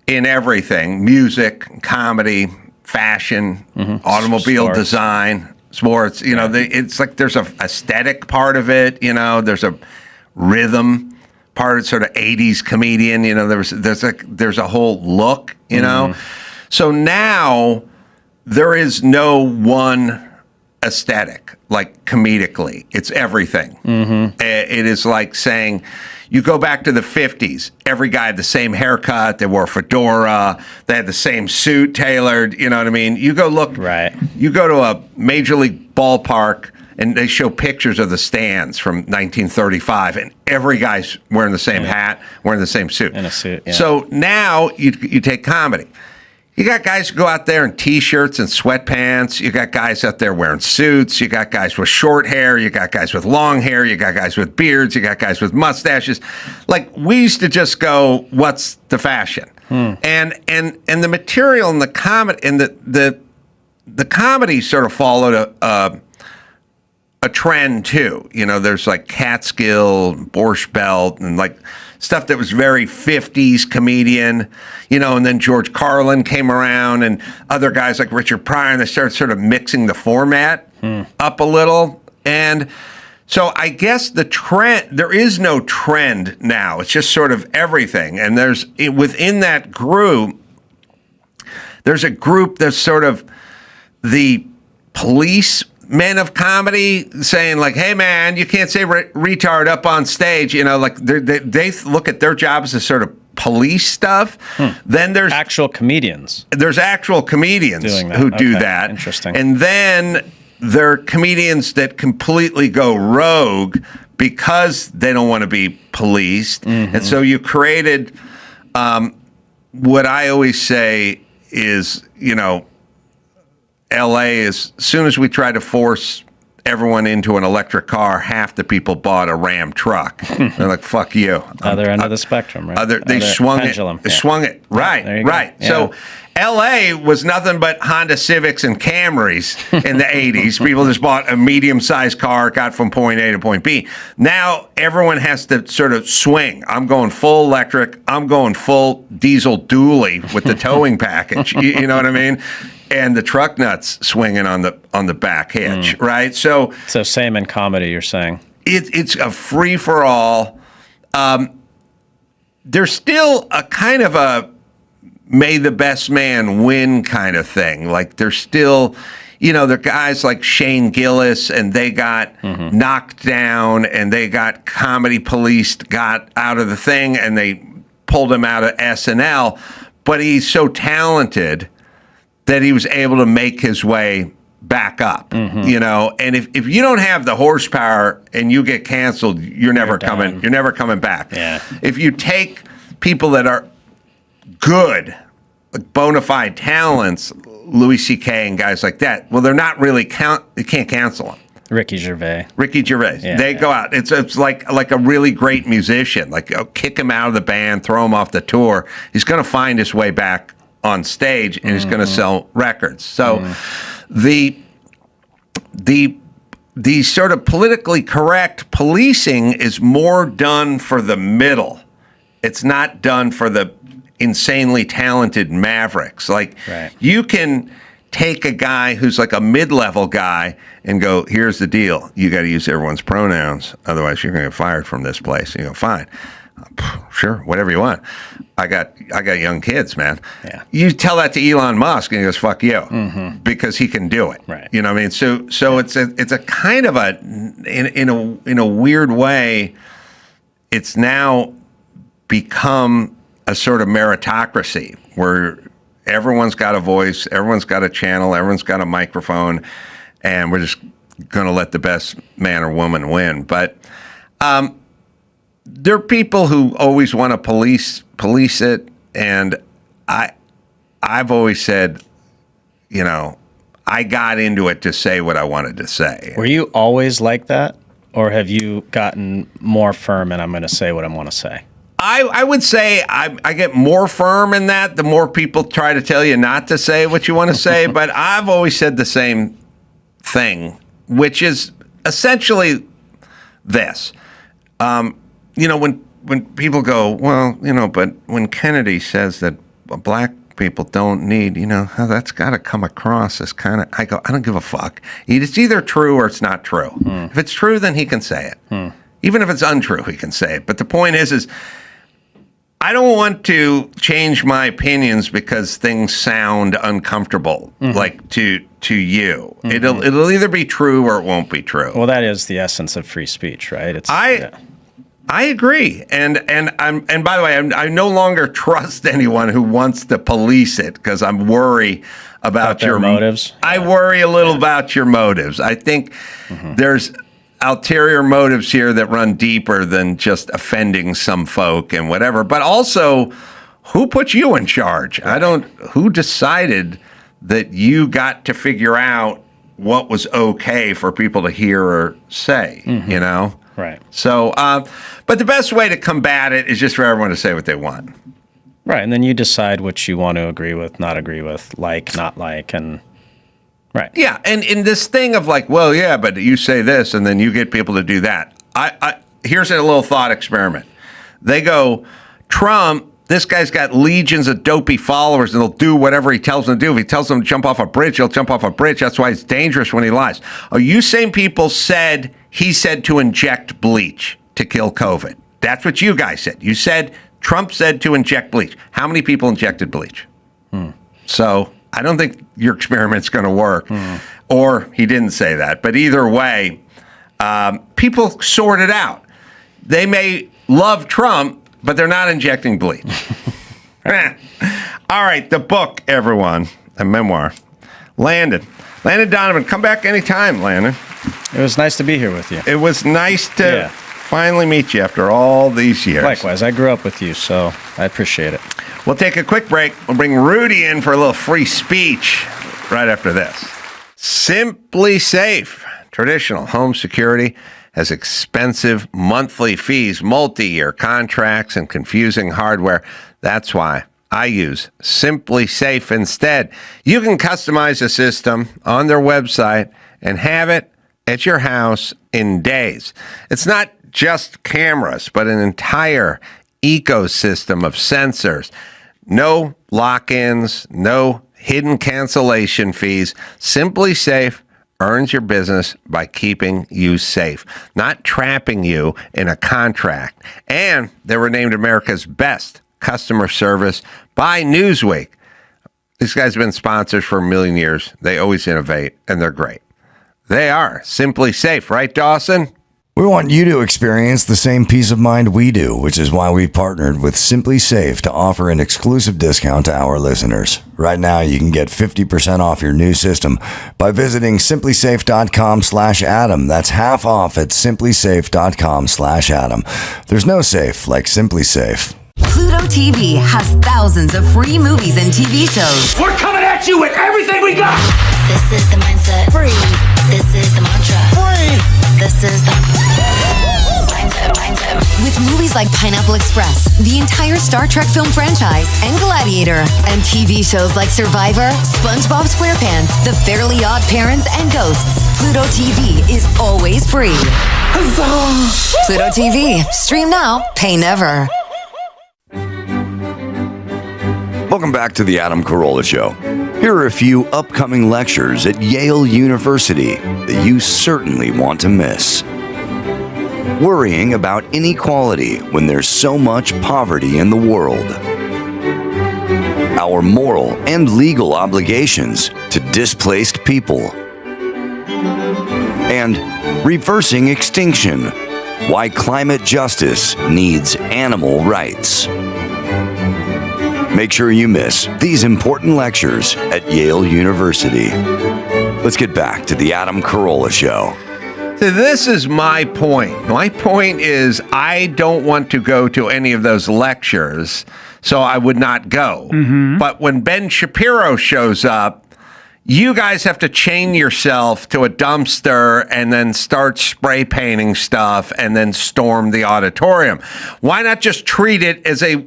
in everything: music, comedy, fashion, automobile design, sports. It's like there's a aesthetic part of it. There's a rhythm part of sort of 80s comedian. There's a whole look. So now there is no one aesthetic, like comedically. It's everything. It is like saying, you go back to the 50s, every guy had the same haircut, they wore a fedora, they had the same suit tailored, you know what I mean? You go look, you go to a major league ballpark and they show pictures of the stands from 1935, and every guy's wearing the same hat, wearing the same suit. In a suit, yeah. So now you take comedy. You got guys who go out there in T-shirts and sweatpants. You got guys out there wearing suits. You got guys with short hair. You got guys with long hair. You got guys with beards. You got guys with mustaches. Like, we used to just go, what's the fashion? And the material and the comedy and the comedy sort of followed a trend too. There's like Catskill, Borscht Belt, and like stuff that was very 50s comedian, and then George Carlin came around and other guys like Richard Pryor, and they started sort of mixing the format up a little. And so I guess there is no trend now. It's just sort of everything. And within that group, there's a group that's sort of the police men of comedy saying like, hey man, you can't say retard up on stage, like they look at their jobs as sort of police stuff. Then there's actual comedians. There's actual comedians who do that. Interesting. And then there are comedians that completely go rogue because they don't want to be policed. And so you created what I always say is, LA is, as soon as we try to force everyone into an electric car, half the people bought a Ram truck. They're like, fuck you. Other end of the spectrum, right? They swung pendulum. It. They swung it. Right, right. Yeah. So L.A. was nothing but Honda Civics and Camrys in the 80s. People just bought a medium-sized car, got from point A to point B. Now everyone has to sort of swing. I'm going full electric. I'm going full diesel dually with the towing package. You know what I mean? And the truck nuts swinging on the back hitch, right? So same in comedy, you're saying? It's a free for all. There's still a kind of a may the best man win kind of thing. Like there's still, there are guys like Shane Gillis, and they got knocked down, and they got comedy policed, got out of the thing, and they pulled him out of SNL. But he's so talented that he was able to make his way back up, and if you don't have the horsepower and you get canceled, you're never coming back. Yeah. If you take people that are good, like bona fide talents, Louis C.K. and guys like that, well, they're not really you can't cancel them. Ricky Gervais. Yeah, they go out. It's like a really great musician. Like, kick him out of the band, throw him off the tour. He's going to find his way back on stage, and he's going to sell records. So the sort of politically correct policing is more done for the middle. It's not done for the insanely talented mavericks. Like, you can take a guy who's like a mid-level guy and go, here's the deal. You got to use everyone's pronouns. Otherwise, you're going to get fired from this place. You go, fine. Sure, whatever you want. I got young kids, man. Yeah. You tell that to Elon Musk, and he goes, "Fuck you," because he can do it. Right. You know what I mean? So it's a kind of in a weird way, it's now become a sort of meritocracy where everyone's got a voice, everyone's got a channel, everyone's got a microphone, and we're just going to let the best man or woman win. But there are people who always want to police it, and I've always said, I got into it to say what I wanted to say. Were you always like that, or have you gotten more firm and I'm going to say what I want to say? I would say I get more firm in that the more people try to tell you not to say what you want to say, but I've always said the same thing, which is essentially this. When people go, well, but when Kennedy says that black people don't need, that's got to come across as kind of, I go, I don't give a fuck. It's either true or it's not true. If it's true, then he can say it. Even if it's untrue, he can say it. But the point is I don't want to change my opinions because things sound uncomfortable, like to you. It'll either be true or it won't be true. Well, that is the essence of free speech, right? I agree, and by the way, I no longer trust anyone who wants to police it because I'm worried about your motives. I worry a little about your motives. I think there's ulterior motives here that run deeper than just offending some folk and whatever. But also, who put you in charge? Who decided that you got to figure out what was okay for people to hear or say? Right. So, but the best way to combat it is just for everyone to say what they want. Right, and then you decide what you want to agree with, not agree with, like, not like, and right. Yeah, and in this thing of like, well, yeah, but you say this, and then you get people to do that. Here's a little thought experiment. They go, Trump, this guy's got legions of dopey followers, and they'll do whatever he tells them to do. If he tells them to jump off a bridge, he'll jump off a bridge. That's why it's dangerous when he lies. Oh, you same people said he said to inject bleach to kill COVID. That's what you guys said. You said Trump said to inject bleach. How many people injected bleach? So I don't think your experiment's going to work. Or he didn't say that. But either way, people sort it out. They may love Trump, but they're not injecting bleach. All right, the book, everyone, a memoir. Landon Donovan, come back anytime, Landon. It was nice to be here with you. It was nice to finally meet you after all these years. Likewise, I grew up with you, so I appreciate it. We'll take a quick break. We'll bring Rudy in for a little free speech right after this. Simply Safe. Traditional home security has expensive monthly fees, multi-year contracts, and confusing hardware. That's why I use Simply Safe instead. You can customize a system on their website and have it at your house in days. It's not just cameras, but an entire ecosystem of sensors. No lock-ins, no hidden cancellation fees. Simply Safe earns your business by keeping you safe, not trapping you in a contract. And they were named America's best customer service by Newsweek. These guys have been sponsors for a million years. They always innovate, and they're great. They are Simply Safe, right, Dawson? We want you to experience the same peace of mind we do, which is why we've partnered with Simply Safe to offer an exclusive discount to our listeners. Right now, you can get 50% off your new system by visiting simplysafe.com/Adam. That's half off at simplysafe.com/Adam. There's no safe like Simply Safe. Pluto TV has thousands of free movies and TV shows. We're coming at you with everything we got! This is the mindset. Free. This is the mantra. Free. This is the mindset. With movies like Pineapple Express, the entire Star Trek film franchise, and Gladiator, and TV shows like Survivor, SpongeBob SquarePants, The Fairly Odd Parents, and Ghosts, Pluto TV is always free. Huzzah! Pluto TV. Stream now, pay never. Welcome back to the Adam Carolla Show. Here are a few upcoming lectures at Yale University that you certainly want to miss. Worrying about inequality when there's so much poverty in the world. Our moral and legal obligations to displaced people. And reversing extinction, why climate justice needs animal rights. Make sure you miss these important lectures at Yale University. Let's get back to the Adam Carolla Show. So this is my point. My point is I don't want to go to any of those lectures, so I would not go. Mm-hmm. But when Ben Shapiro shows up, you guys have to chain yourself to a dumpster and then start spray painting stuff and then storm the auditorium. Why not just treat it as a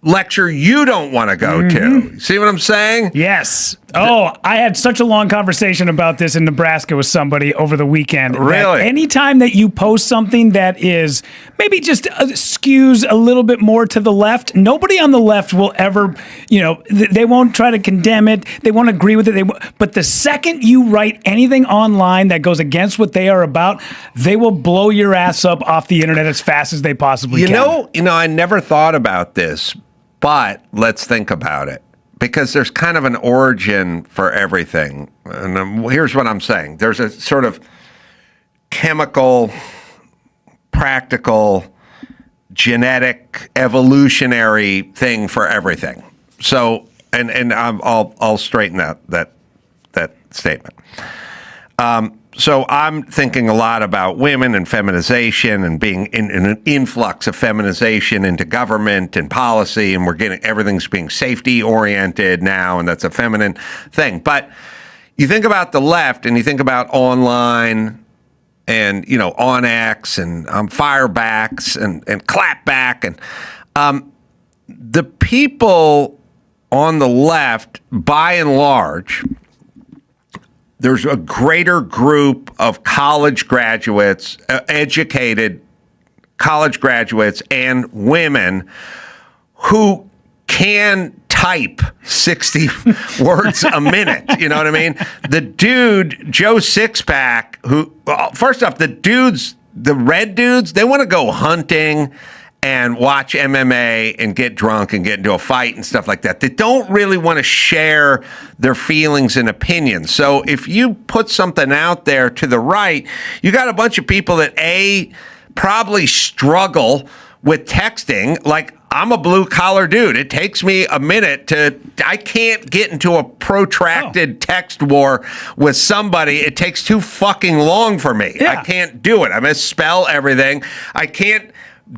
lecture you don't want to go to? See what I'm saying? Yes. Oh, I had such a long conversation about this in Nebraska with somebody over the weekend. Really? Anytime that you post something that is maybe just skews a little bit more to the left, nobody on the left will ever, they won't try to condemn it. They won't agree with it. But the second you write anything online that goes against what they are about, they will blow your ass up off the internet as fast as they possibly can. I never thought about this, but let's think about it. Because there's kind of an origin for everything. And here's what I'm saying. There's a sort of chemical, practical, genetic, evolutionary thing for everything. So, and I'll straighten that statement. So I'm thinking a lot about women and feminization and being in an influx of feminization into government and policy, and everything's being safety oriented now, and that's a feminine thing. But you think about the left and you think about online and, on X and firebacks and clapback and the people on the left, by and large, there's a greater group of college graduates, educated college graduates and women who can type 60 words a minute. You know what I mean? The dude, Joe Sixpack, first off, the red dudes, they want to go hunting and watch MMA and get drunk and get into a fight and stuff like that. They don't really want to share their feelings and opinions. So if you put something out there to the right, you got a bunch of people that probably struggle with texting. Like, I'm a blue collar dude. It takes me a minute I can't get into a protracted text war with somebody. It takes too fucking long for me. Yeah. I can't do it. I misspell everything. I can't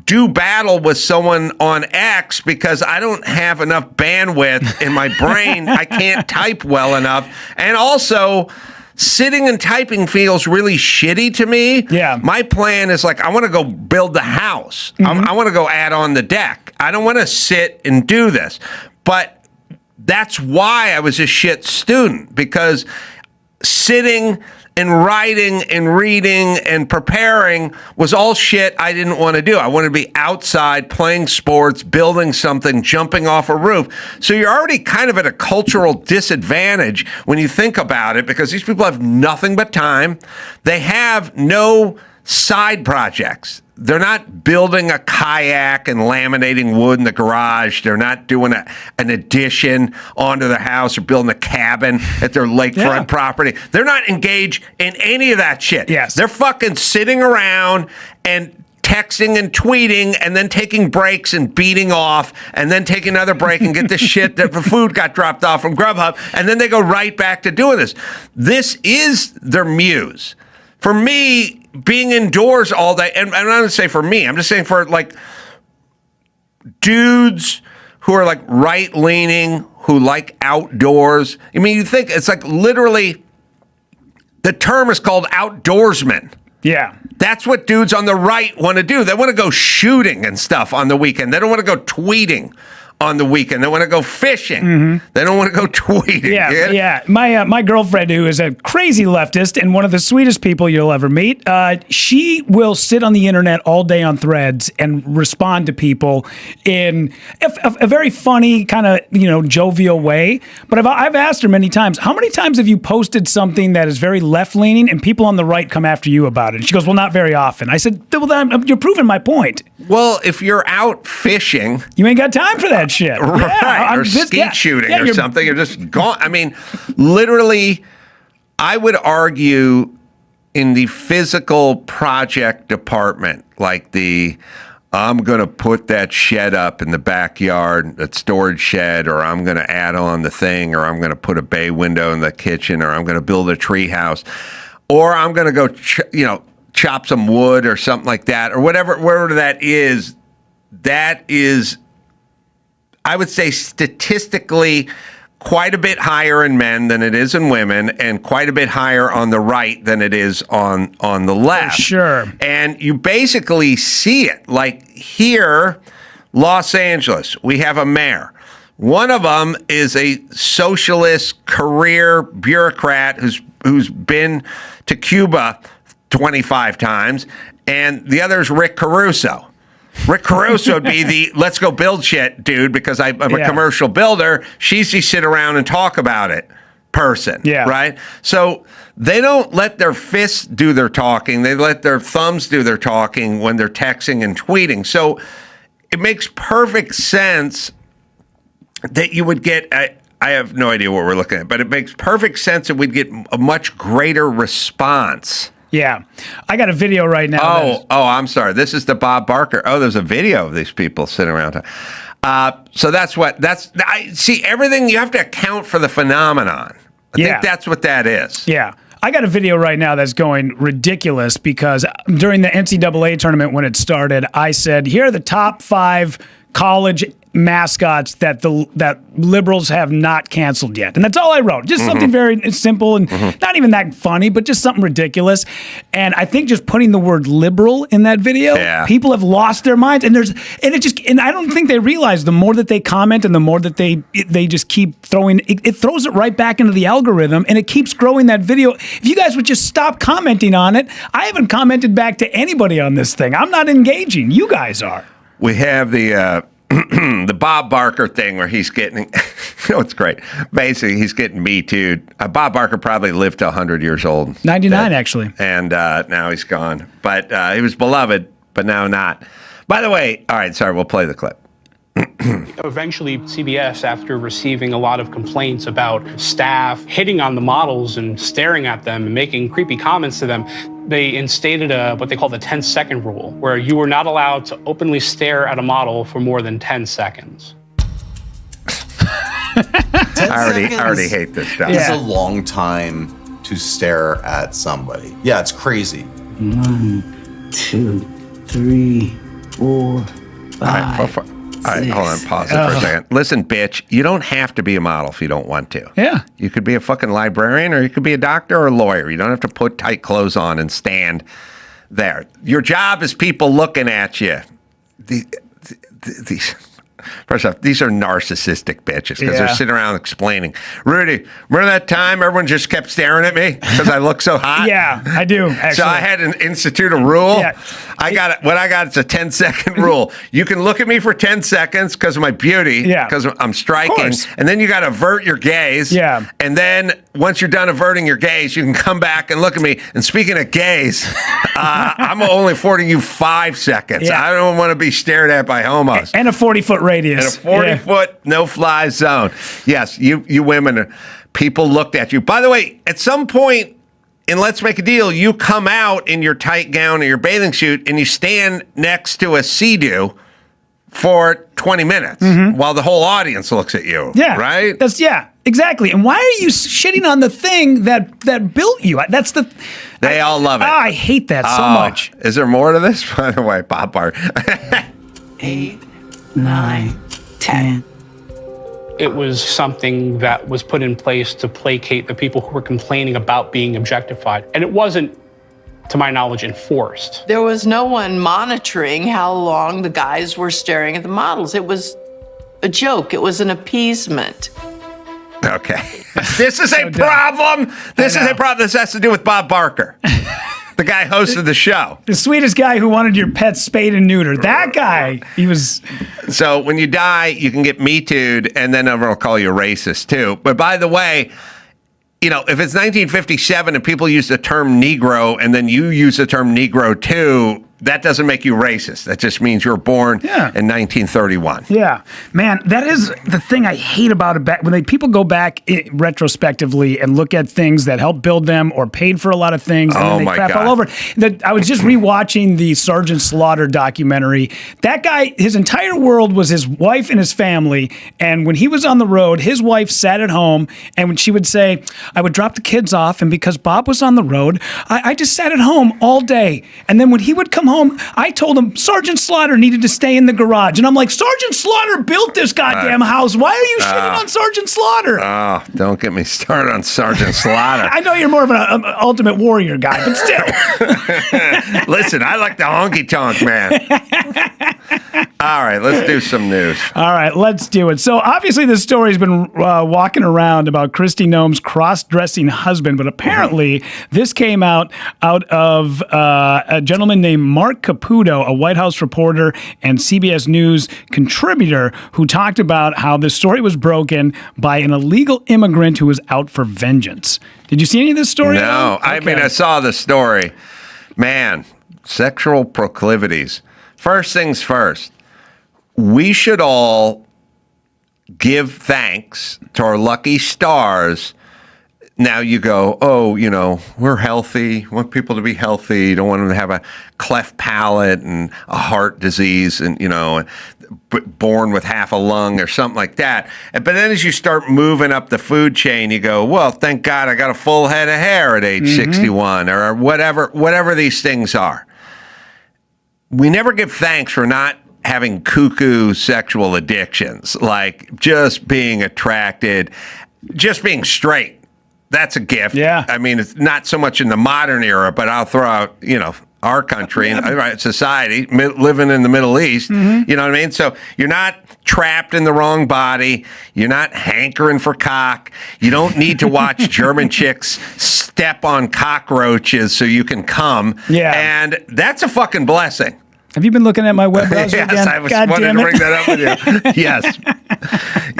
do battle with someone on X because I don't have enough bandwidth in my brain. I can't type well enough. And also, sitting and typing feels really shitty to me. Yeah. My plan is like, I want to go build the house. I want to go add on the deck. I don't want to sit and do this. But that's why I was a shit student, because sitting and writing and reading and preparing was all shit I didn't want to do. I wanted to be outside playing sports, building something, jumping off a roof. So you're already kind of at a cultural disadvantage when you think about it, because these people have nothing but time. They have no side projects. They're not building a kayak and laminating wood in the garage. They're not doing an addition onto their house or building a cabin at their lakefront property. They're not engaged in any of that shit. Yes. They're fucking sitting around and texting and tweeting and then taking breaks and beating off and then take another break and get the shit that the food got dropped off from Grubhub, and then they go right back to doing this. This is their muse. For me, being indoors all day, and I'm not going to say for me, I'm just saying for like dudes who are like right-leaning, who like outdoors. I mean, you think it's like literally, the term is called outdoorsman. Yeah. That's what dudes on the right want to do. They want to go shooting and stuff on the weekend. They don't want to go tweeting on the weekend. They want to go fishing. They don't want to go tweeting. Yeah. My girlfriend, who is a crazy leftist and one of the sweetest people you'll ever meet, she will sit on the internet all day on Threads and respond to people in a very funny kind of jovial way. But I've asked her many times, how many times have you posted something that is very left leaning and people on the right come after you about it? And she goes, well, not very often. I said, well, you're proving my point. Well, if you're out fishing, you ain't got time for that shit. Right. Or skeet shooting or something. You're just gone. I mean, literally, I would argue in the physical project department, like I'm going to put that shed up in the backyard, that storage shed, or I'm going to add on the thing, or I'm going to put a bay window in the kitchen, or I'm going to build a tree house, or I'm going to go, chop some wood or something like that, or wherever that is, I would say statistically quite a bit higher in men than it is in women, and quite a bit higher on the right than it is on the left. For sure. And you basically see it. Like here, Los Angeles, we have a mayor. One of them is a socialist career bureaucrat who's been to Cuba 25 times, and the other is Rick Caruso. Rick Caruso would be the let's go build shit dude, because I'm a commercial builder. She's the sit around and talk about it person. Yeah. Right? So they don't let their fists do their talking. They let their thumbs do their talking when they're texting and tweeting. So it makes perfect sense that you would get I have no idea what we're looking at, but it makes perfect sense that we'd get a much greater response. Yeah. I got a video right now. Oh, I'm sorry. This is the Bob Barker. Oh, there's a video of these people sitting around. So I see everything. You have to account for the phenomenon. I think that's what that is. Yeah. I got a video right now that's going ridiculous, because during the NCAA tournament when it started, I said, here are the top 5 college mascots that liberals have not canceled yet. And that's all I wrote. Just something very simple and not even that funny, but just something ridiculous. And I think just putting the word liberal in that video, people have lost their minds. And I don't think they realize the more that they comment and the more that they just keep throwing, it throws it right back into the algorithm, and it keeps growing that video. If you guys would just stop commenting on it, I haven't commented back to anybody on this thing. I'm not engaging. You guys are. We have the the Bob Barker thing where he's getting, it's great. Basically, he's getting Me Too'd. Bob Barker probably lived to 100 years old. 99, actually. And now he's gone. But he was beloved, but now not. By the way, all right, sorry, we'll play the clip. Eventually, CBS, after receiving a lot of complaints about staff hitting on the models and staring at them and making creepy comments to them, they instated what they call the 10-second rule, where you were not allowed to openly stare at a model for more than 10 seconds. I already hate this stuff. It's a long time to stare at somebody. Yeah, it's crazy. 1, 2, 3, 4, 5. All right, hold on, pause it for a second. Listen, bitch, you don't have to be a model if you don't want to. Yeah. You could be a fucking librarian, or you could be a doctor or a lawyer. You don't have to put tight clothes on and stand there. Your job is people looking at you. These first off, these are narcissistic bitches because they're sitting around explaining. Rudy, remember that time everyone just kept staring at me because I look so hot? Yeah, I do, actually. So I had to institute a rule. Yeah. What I got is a 10-second rule. You can look at me for 10 seconds because of my beauty, because I'm striking, and then you got to avert your gaze. Yeah. And then once you're done averting your gaze, you can come back and look at me. And speaking of gaze, I'm only affording you 5 seconds. Yeah. I don't want to be stared at by homos. And a 40-foot radius. And a 40-foot no-fly zone. Yes, you women, people looked at you. By the way, at some point in Let's Make a Deal, you come out in your tight gown or your bathing suit and you stand next to a Sea-Doo for 20 minutes while the whole audience looks at you. Yeah. Right? Exactly. And why are you shitting on the thing that built you? That's the... They all love it. I hate that so much. Is there more to this? By the way, Bob Barker. 8, 9, 10. It was something that was put in place to placate the people who were complaining about being objectified. And it wasn't, to my knowledge, enforced. There was no one monitoring how long the guys were staring at the models. It was a joke. It was an appeasement. Okay. This is a problem. This is a problem. This has to do with Bob Barker. The guy hosted the show. The sweetest guy who wanted your pet spayed and neutered. That guy, he was... So when you die, you can get Me Too'd, and then everyone will call you a racist, too. But by the way, if it's 1957 and people use the term Negro, and then you use the term Negro, too, that doesn't make you racist. That just means you were born in 1931. Yeah. Man, that is the thing I hate about it. When people go back retrospectively and look at things that helped build them or paid for a lot of things, and then they crap all over. I was just rewatching the Sergeant Slaughter documentary. That guy, his entire world was his wife and his family. And when he was on the road, his wife sat at home, and when she would say, I would drop the kids off, and because Bob was on the road, I just sat at home all day. And then when he would come home, I told him Sergeant Slaughter needed to stay in the garage. And I'm like, Sergeant Slaughter built this goddamn house. Why are you shitting on Sergeant Slaughter? Oh, don't get me started on Sergeant Slaughter. I know you're more of an Ultimate Warrior guy, but still. Listen, I like the honky tonk, man. All right, let's do some news. All right, let's do it. So obviously this story's been walking around about Kristi Noem's cross-dressing husband, but apparently this came out of a gentleman named Mark Caputo, a White House reporter and CBS News contributor, who talked about how this story was broken by an illegal immigrant who was out for vengeance. Did you see any of this story? No, I mean, I saw the story. Man, sexual proclivities. First things first, we should all give thanks to our lucky stars. Now you go, we're healthy, want people to be healthy, you don't want them to have a cleft palate and a heart disease and, born with half a lung or something like that. But then as you start moving up the food chain, you go, well, thank God I got a full head of hair at age 61 or whatever these things are. We never give thanks for not having cuckoo sexual addictions, like just being attracted, just being straight. That's a gift. Yeah. I mean, it's not so much in the modern era, but I'll throw out, our country and society, living in the Middle East, you know what I mean? So you're not trapped in the wrong body. You're not hankering for cock. You don't need to watch German chicks step on cockroaches so you can come. Yeah. And that's a fucking blessing. Have you been looking at my web browser yes, again? I was wanting to bring that up with you. Yes.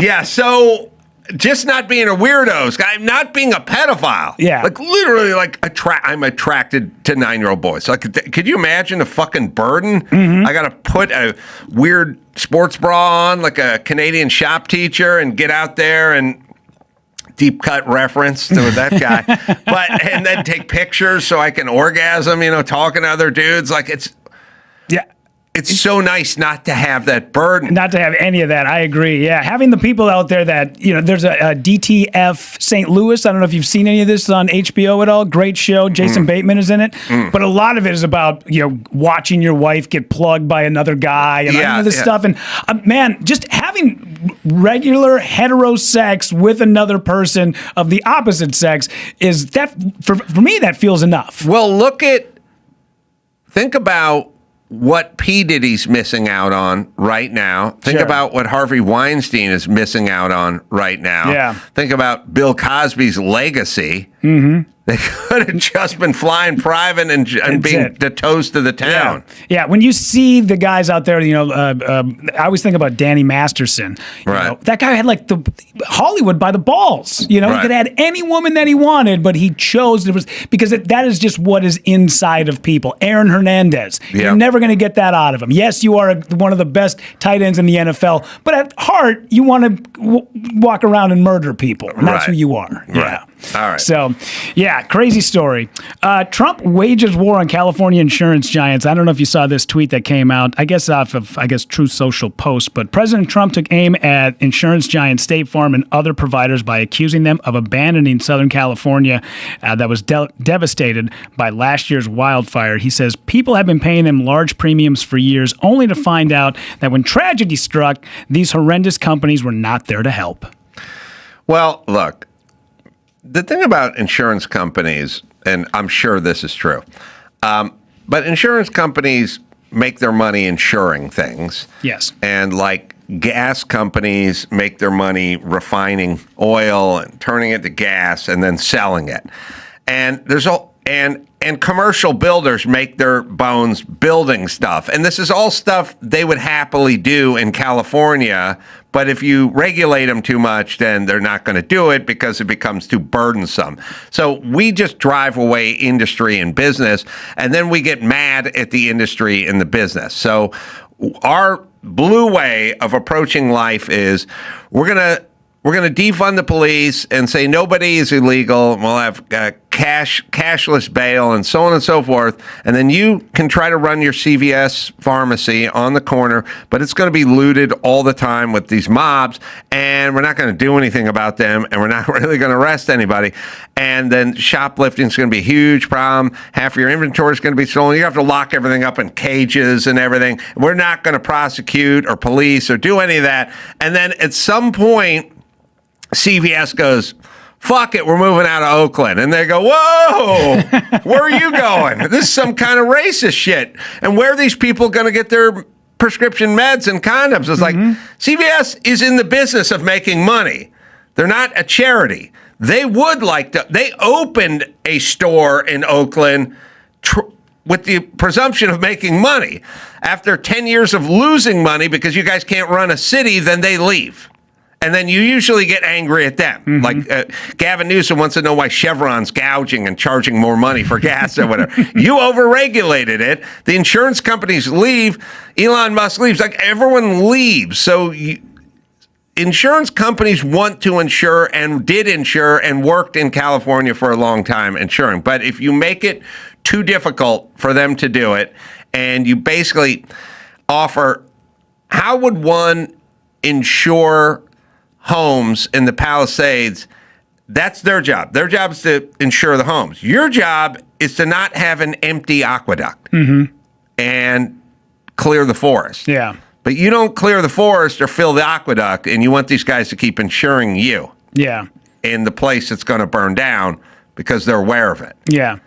Yeah, so just not being a weirdo, I'm not being a pedophile. Yeah. Like literally I'm attracted to 9-year-old boys. Like, could you imagine the fucking burden? I got to put a weird sports bra on like a Canadian shop teacher and get out there and deep cut reference to that guy. And then take pictures so I can orgasm, talking to other dudes. Like it's so nice not to have that burden. Not to have any of that. I agree. Yeah. Having the people out there that, there's a DTF St. Louis. I don't know if you've seen any of this on HBO at all. Great show. Jason Bateman is in it. But a lot of it is about, watching your wife get plugged by another guy and all of this stuff. And man, just having regular hetero sex with another person of the opposite sex is that, for me, that feels enough. Well, think about what P. Diddy's missing out on right now. Think about what Harvey Weinstein is missing out on right now. Yeah. Think about Bill Cosby's legacy. They could have just been flying private and being the toast of the town. Yeah. When you see the guys out there, I always think about Danny Masterson. Right. That guy had like the Hollywood by the balls. He could have had any woman that he wanted, but he chose because that is just what is inside of people. Aaron Hernandez. You're never going to get that out of him. Yes, you are one of the best tight ends in the NFL, but at heart, you want to walk around and murder people, and that's who you are. Right. Yeah. All right. So, crazy story. Trump wages war on California insurance giants. I don't know if you saw this tweet that came out, off of Truth Social Post, but President Trump took aim at insurance giant State Farm and other providers by accusing them of abandoning Southern California that was devastated by last year's wildfire. He says people have been paying them large premiums for years, only to find out that when tragedy struck, these horrendous companies were not there to help. Well, look. The thing about insurance companies, and I'm sure this is true, but insurance companies make their money insuring things. Yes. And like gas companies make their money refining oil and turning it to gas and then selling it. And and commercial builders make their bones building stuff. And this is all stuff they would happily do in California. But if you regulate them too much, then they're not going to do it because it becomes too burdensome. So we just drive away industry and business, and then we get mad at the industry and the business. So our blue way of approaching life is we're going to defund the police and say nobody is illegal. We'll have cashless bail and so on and so forth. And then you can try to run your CVS pharmacy on the corner, but it's going to be looted all the time with these mobs. And we're not going to do anything about them. And we're not really going to arrest anybody. And then shoplifting is going to be a huge problem. Half of your inventory is going to be stolen. You have to lock everything up in cages and everything. We're not going to prosecute or police or do any of that. And then at some point, CVS goes, fuck it, we're moving out of Oakland. And they go, whoa, where are you going? This is some kind of racist shit. And where are these people going to get their prescription meds and condoms? It's like, CVS is in the business of making money. They're not a charity. They would like to, they opened a store in Oakland with the presumption of making money. After 10 years of losing money because you guys can't run a city, then they leave. And then you usually get angry at them. Like Gavin Newsom wants to know why Chevron's gouging and charging more money for gas or whatever. You overregulated it. The insurance companies leave. Elon Musk leaves. Like everyone leaves. So insurance companies want to insure and did insure and worked in California for a long time insuring. But if you make it too difficult for them to do it and you basically offer, how would one insure homes in the Palisades? That's their job. Their job is to insure the homes. Your job is to not have an empty aqueduct and clear the forest. Yeah. But you don't clear the forest or fill the aqueduct, and you want these guys to keep insuring you. Yeah. In the place that's going to burn down because they're aware of it. Yeah.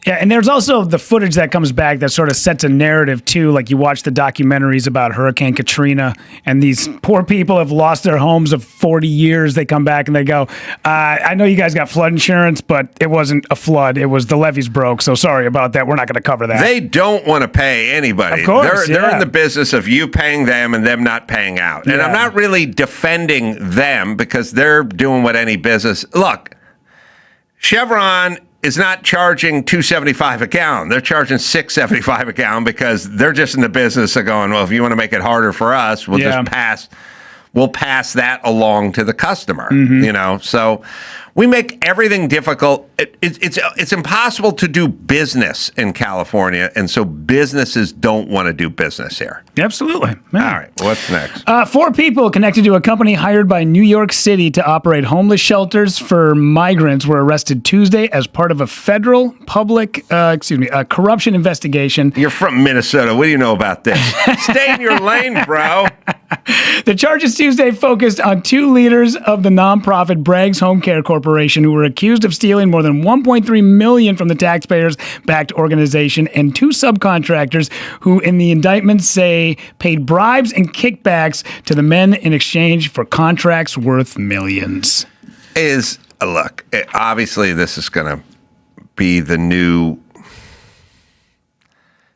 Yeah, and there's also the footage that comes back that sort of sets a narrative, too. Like you watch the documentaries about Hurricane Katrina, and these poor people have lost their homes of 40 years. They come back and they go, I know you guys got flood insurance, but it wasn't a flood. It was the levees broke, so sorry about that. We're not going to cover that. They don't want to pay anybody. Of course, They're in the business of you paying them and them not paying out. And I'm not really defending them because they're doing what any business... Look, Chevron is not charging $2.75 a gallon. They're charging $6.75 a gallon because they're just in the business of going, well, if you want to make it harder for us, we'll just pass we'll pass that along to the customer. You know, so we make everything difficult. It's impossible to do business in California, and so businesses don't want to do business here. Absolutely. Yeah. All right, what's next? 4 people connected to a company hired by New York City to operate homeless shelters for migrants were arrested Tuesday as part of a federal corruption investigation. You're from Minnesota. What do you know about this? Stay in your lane, bro. The charges Tuesday focused on 2 leaders of the nonprofit Bragg's Home Care Corporation who were accused of stealing more than $1.3 million from the taxpayers-backed organization, and 2 subcontractors who, in the indictment, say paid bribes and kickbacks to the men in exchange for contracts worth millions. Look, obviously this is going to be the new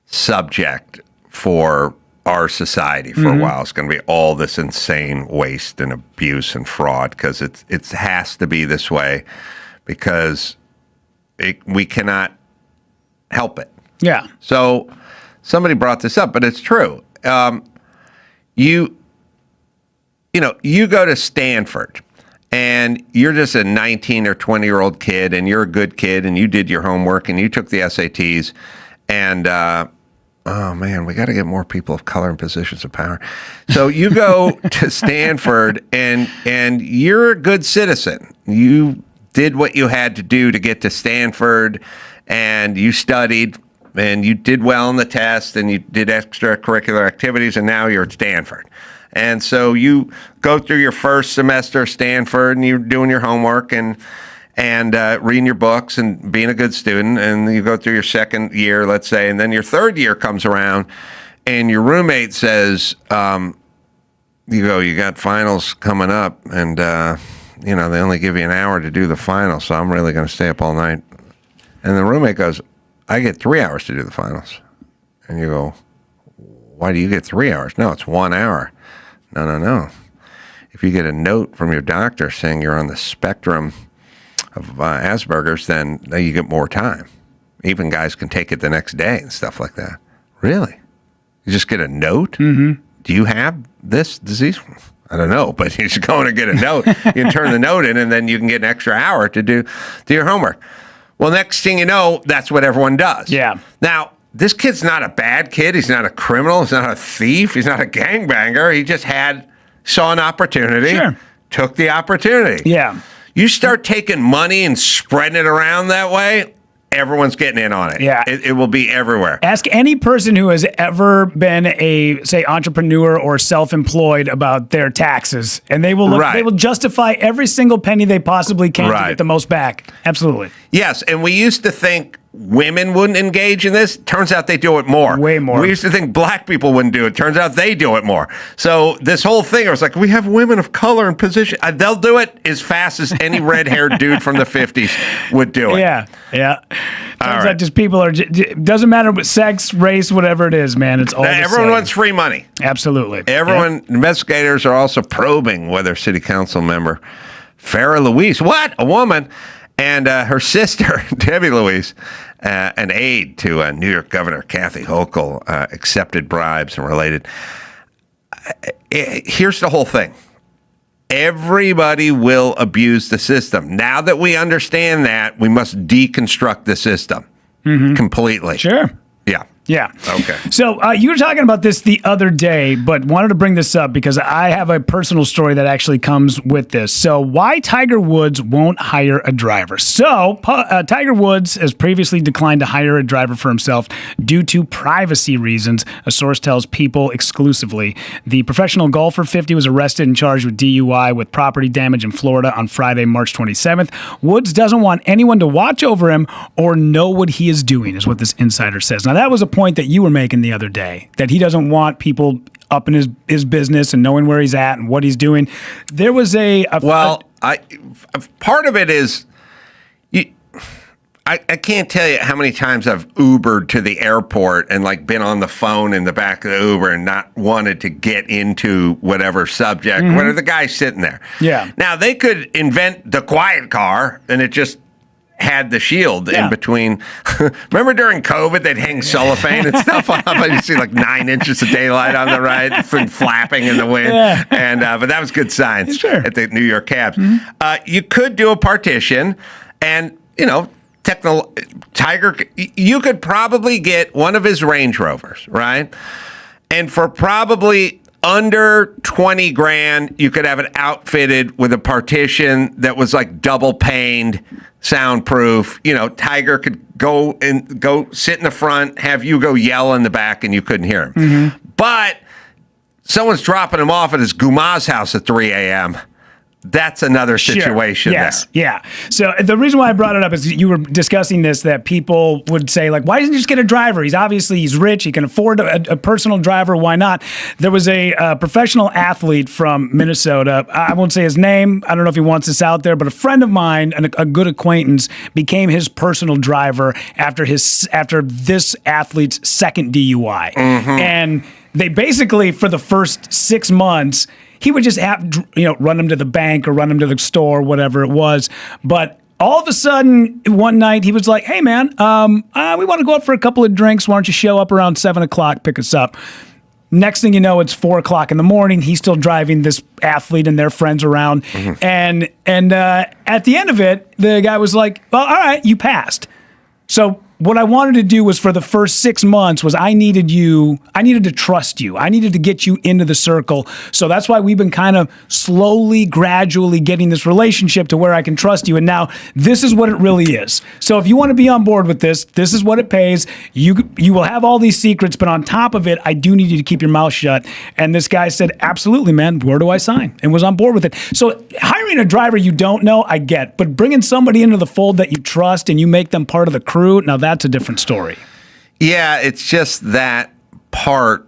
subject for our society for a while. It's going to be all this insane waste and abuse and fraud, because it has to be this way, because we cannot help it. Yeah. So somebody brought this up, but it's true. You go to Stanford and you're just a 19 or 20-year-old kid, and you're a good kid, and you did your homework and you took the SATs, and oh man, we got to get more people of color in positions of power. So you go to Stanford and you're a good citizen. You did what you had to do to get to Stanford, and you studied and you did well on the test, and you did extracurricular activities, and now you're at Stanford. And so you go through your first semester of Stanford, and you're doing your homework and reading your books and being a good student, and you go through your second year, let's say, and then your third year comes around, and your roommate says, you got finals coming up, and they only give you an hour to do the finals, so I'm really going to stay up all night. And the roommate goes, I get 3 hours to do the finals. And you go, why do you get 3 hours? No, it's 1 hour. No. If you get a note from your doctor saying you're on the spectrum of Asperger's, then you get more time. Even guys can take it the next day and stuff like that. Really? You just get a note? Mm-hmm. Do you have this disease? I don't know, but you're just going to get a note. You can turn the note in, and then you can get an extra hour to do your homework. Well, next thing you know, that's what everyone does. Yeah. Now, this kid's not a bad kid. He's not a criminal. He's not a thief. He's not a gangbanger. He just saw an opportunity, took the opportunity. Yeah. You start taking money and spreading it around that way, everyone's getting in on it. Yeah. It will be everywhere. Ask any person who has ever been a, say, entrepreneur or self-employed about their taxes, and they will they will justify every single penny they possibly can to get the most back. Absolutely. Yes, and we used to think women wouldn't engage in this. Turns out they do it more. Way more. We used to think black people wouldn't do it. Turns out they do it more. So this whole thing, I was like, we have women of color in position. They'll do it as fast as any red-haired dude from the 50s would do it. Yeah. Turns out just people are, doesn't matter what sex, race, whatever it is, man. It's all the everyone same. wants free money. Absolutely. Investigators are also probing whether city council member Farrah Louise, a woman, and her sister, Debbie Louise, an aide to New York Governor Kathy Hochul, accepted bribes and related. Here's the whole thing. Everybody will abuse the system. Now that we understand that, we must deconstruct the system completely. Sure. Yeah. Okay. So you were talking about this the other day, but wanted to bring this up because I have a personal story that actually comes with this. So why Tiger Woods won't hire a driver. So Tiger Woods has previously declined to hire a driver for himself due to privacy reasons, a source tells People exclusively. The professional golfer 50 was arrested and charged with DUI with property damage in Florida on Friday, March 27th. Woods doesn't want anyone to watch over him or know what he is doing, is what this insider says. Now, that was a point that you were making the other day, that he doesn't want people up in his business and knowing where he's at and what he's doing. There was part of it is, I can't tell you how many times I've Ubered to the airport and been on the phone in the back of the Uber and not wanted to get into whatever subject, whether the guy's sitting there. Yeah. Now, they could invent the quiet car and it just had the shield in between. Remember during COVID, they'd hang cellophane and stuff up, and you see like 9 inches of daylight on the right, flapping in the wind. Yeah. And but that was good science at the New York cabs. You could do a partition, and Tiger, you could probably get one of his Range Rovers, right? And for probably under 20 grand, you could have it outfitted with a partition that was like double paned, soundproof. Tiger could go sit in the front, have you go yell in the back, and you couldn't hear him. But someone's dropping him off at his Guma's house at 3 a.m. That's another situation. Yes. Yeah. So the reason why I brought it up is you were discussing this, that people would say, like, why doesn't he just get a driver? He's rich. He can afford a personal driver. Why not? There was a professional athlete from Minnesota. I won't say his name. I don't know if he wants this out there, but a friend of mine and a good acquaintance became his personal driver after this athlete's second DUI. And they basically, for the first 6 months, he would just run him to the bank or run him to the store, whatever it was. But all of a sudden, one night, he was like, hey, man, we want to go out for a couple of drinks. Why don't you show up around 7 o'clock, pick us up? Next thing you know, it's 4 o'clock in the morning. He's still driving this athlete and their friends around. And at the end of it, the guy was like, well, all right, you passed. So what I wanted to do was, for the first 6 months, was I needed to trust you. I needed to get you into the circle. So that's why we've been kind of slowly, gradually getting this relationship to where I can trust you. And now this is what it really is. So if you want to be on board with this is what it pays. You will have all these secrets, but on top of it, I do need you to keep your mouth shut. And this guy said, absolutely, man, where do I sign? And was on board with it. So hiring a driver you don't know, I get. But bringing somebody into the fold that you trust and you make them part of the crew, now that's a different story. Yeah, it's just that part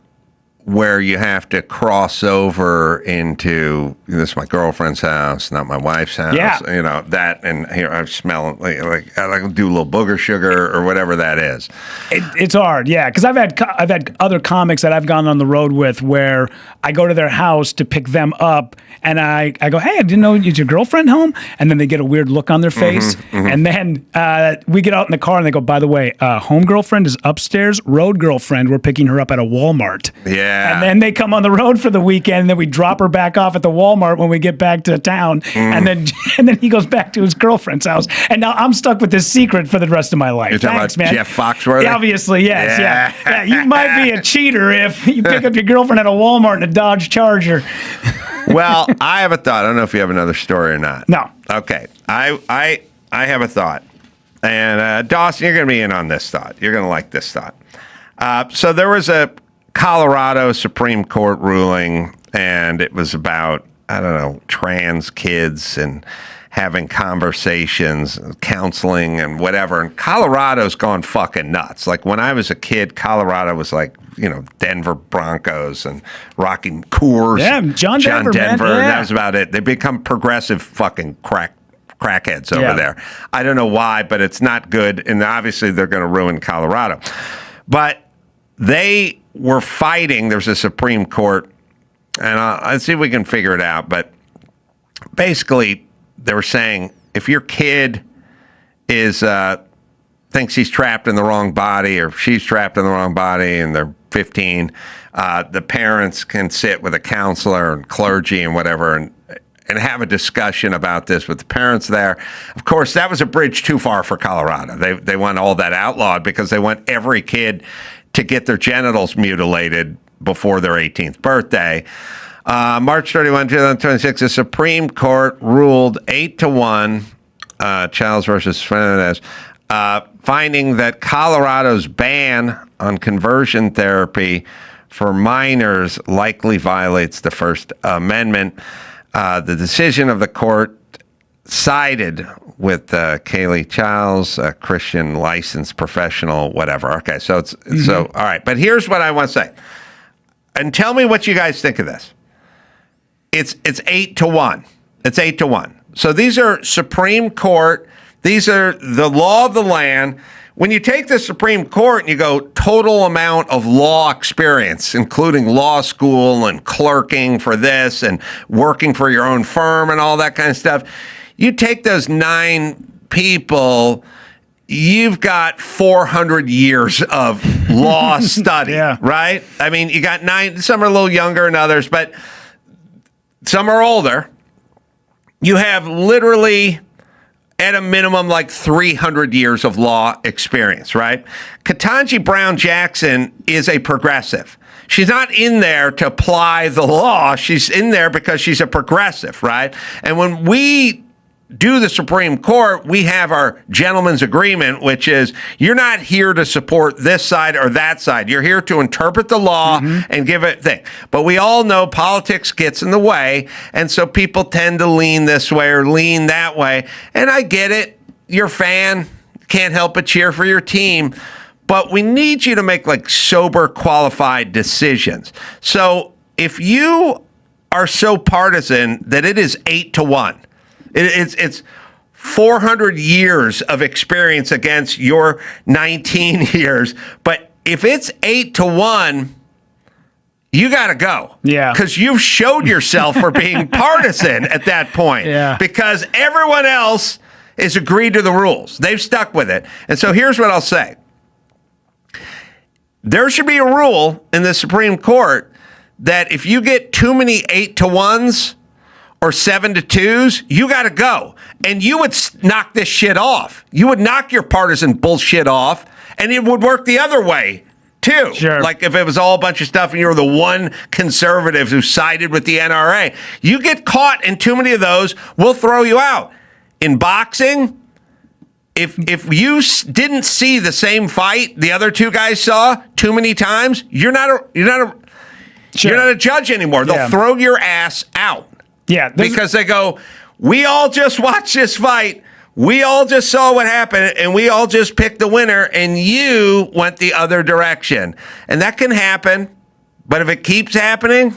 where you have to cross over into, this is my girlfriend's house, not my wife's house. Yeah. That, and here I'm smelling like I do a little booger sugar or whatever that is. It's hard, yeah, because I've had other comics that I've gone on the road with where I go to their house to pick them up, and I go, hey, I didn't know, is your girlfriend home? And then they get a weird look on their face, and then we get out in the car and they go, by the way, home girlfriend is upstairs, road girlfriend, we're picking her up at a Walmart. Yeah. And then they come on the road for the weekend, and then we drop her back off at the Walmart when we get back to town, and then he goes back to his girlfriend's house. And now I'm stuck with this secret for the rest of my life. You're talking Thanks, about man. Jeff Foxworthy? Obviously, yes. Yeah. You might be a cheater if you pick up your girlfriend at a Walmart in a Dodge Charger. Well, I have a thought. I don't know if you have another story or not. No. Okay. I have a thought. And Dawson, you're going to be in on this thought. You're going to like this thought. So there was a Colorado Supreme Court ruling, and it was about, trans kids and having conversations, counseling and whatever. And Colorado's gone fucking nuts. Like when I was a kid, Colorado was like, Denver Broncos and Rocky Coors. Yeah, John Denver, man. Yeah. And that was about it. They become progressive fucking crackheads over there. I don't know why, but it's not good. And obviously they're going to ruin Colorado. But they were fighting. There's a Supreme Court, and I'll see if we can figure it out. But basically, they were saying if your kid is thinks he's trapped in the wrong body or she's trapped in the wrong body, and they're 15, the parents can sit with a counselor and clergy and whatever, and have a discussion about this with the parents there. Of course, that was a bridge too far for Colorado. They want all that outlawed because they want every kid to get their genitals mutilated before their 18th birthday. March 31, 2026, the Supreme Court ruled 8-1, Childs versus Fernandez, finding that Colorado's ban on conversion therapy for minors likely violates the First Amendment. The decision of the court sided with Kaylee Childs, a Christian licensed professional, whatever. Okay, so so all right. But here's what I want to say, and tell me what you guys think of this. It's 8-1. It's 8-1. So these are Supreme Court. These are the law of the land. When you take the Supreme Court and you go total amount of law experience, including law school and clerking for this and working for your own firm and all that kind of stuff, you take those 9 people, you've got 400 years of law study, right? I mean, you got 9, some are a little younger than others, but some are older. You have literally, at a minimum, like 300 years of law experience, right? Ketanji Brown Jackson is a progressive. She's not in there to apply the law. She's in there because she's a progressive, right? And when we do the Supreme Court, we have our gentleman's agreement, which is you're not here to support this side or that side. You're here to interpret the law and give it thing. But we all know politics gets in the way, and so people tend to lean this way or lean that way. And I get it. You're a fan. Can't help but cheer for your team. But we need you to make like sober, qualified decisions. So if you are so partisan that it is 8-1, it's 400 years of experience against your 19 years. But if it's 8-1, you got to go. Yeah. Because you've showed yourself for being partisan at that point. Yeah. Because everyone else has agreed to the rules. They've stuck with it. And so here's what I'll say. There should be a rule in the Supreme Court that if you get too many 8-1s or 7-2s, you got to go. And you would knock this shit off. You would knock your partisan bullshit off, and it would work the other way, too. Sure. Like if it was all a bunch of stuff and you were the one conservative who sided with the NRA. You get caught in too many of those, we'll throw you out. In boxing, if you didn't see the same fight the other two guys saw too many times, you're not a judge anymore. They'll throw your ass out. Yeah. Because they go, we all just watched this fight. We all just saw what happened, and we all just picked the winner, and you went the other direction. And that can happen, but if it keeps happening,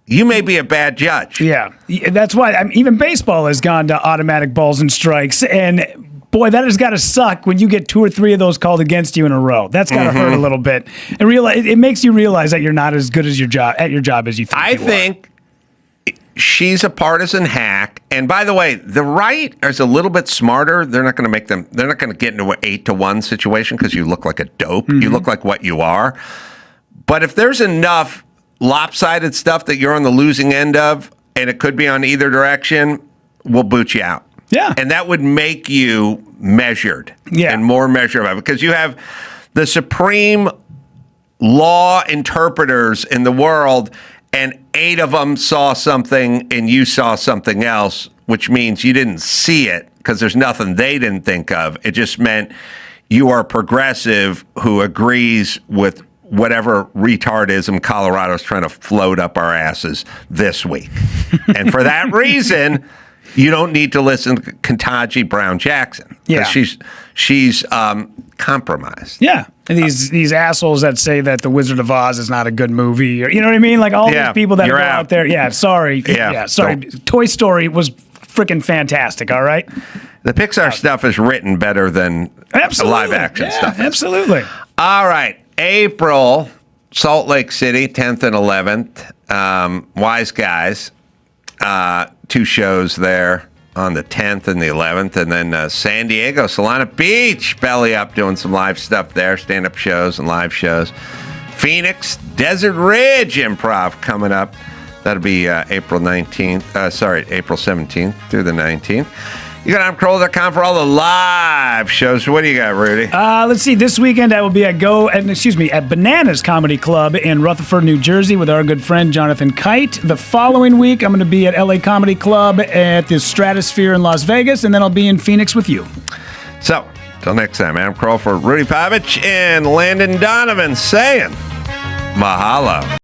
you may be a bad judge. Yeah. That's why even baseball has gone to automatic balls and strikes, and boy, that has got to suck when you get 2 or 3 of those called against you in a row. That's got to hurt a little bit. And it makes you realize that you're not as good as at your job as you think I think she's a partisan hack. And by the way, the right is a little bit smarter. They're not going to get into an 8-1 situation because you look like a dope. You look like what you are. But if there's enough lopsided stuff that you're on the losing end of, and it could be on either direction, we'll boot you out. Yeah. And that would make you measured and more measurable, because you have the supreme law interpreters in the world, and 8 of them saw something and you saw something else, which means you didn't see it because there's nothing they didn't think of. It just meant you are progressive who agrees with whatever retardism Colorado's trying to float up our asses this week. And for that reason, you don't need to listen to Ketanji Brown Jackson. Yeah. She's compromised. Yeah. And these assholes that say that The Wizard of Oz is not a good movie, or you know what I mean? Like all these people that go out there. Yeah, sorry. Yeah, sorry. Toy Story was freaking fantastic, all right? The Pixar stuff is written better than the live action stuff. Absolutely. All right. April, Salt Lake City, 10th and 11th. Wise Guys. 2 shows there on the 10th and the 11th. And then San Diego, Solana Beach, belly up, doing some live stuff there, stand-up shows and live shows. Phoenix, Desert Ridge Improv coming up. That'll be April 17th through the 19th. You got AdamCarolla.com for all the live shows. What do you got, Rudy? Let's see. This weekend I will be at Bananas Comedy Club in Rutherford, New Jersey, with our good friend Jonathan Kite. The following week, I'm going to be at LA Comedy Club at the Stratosphere in Las Vegas, and then I'll be in Phoenix with you. So, till next time, Adam Carolla for Rudy Pavich and Landon Donovan saying mahalo.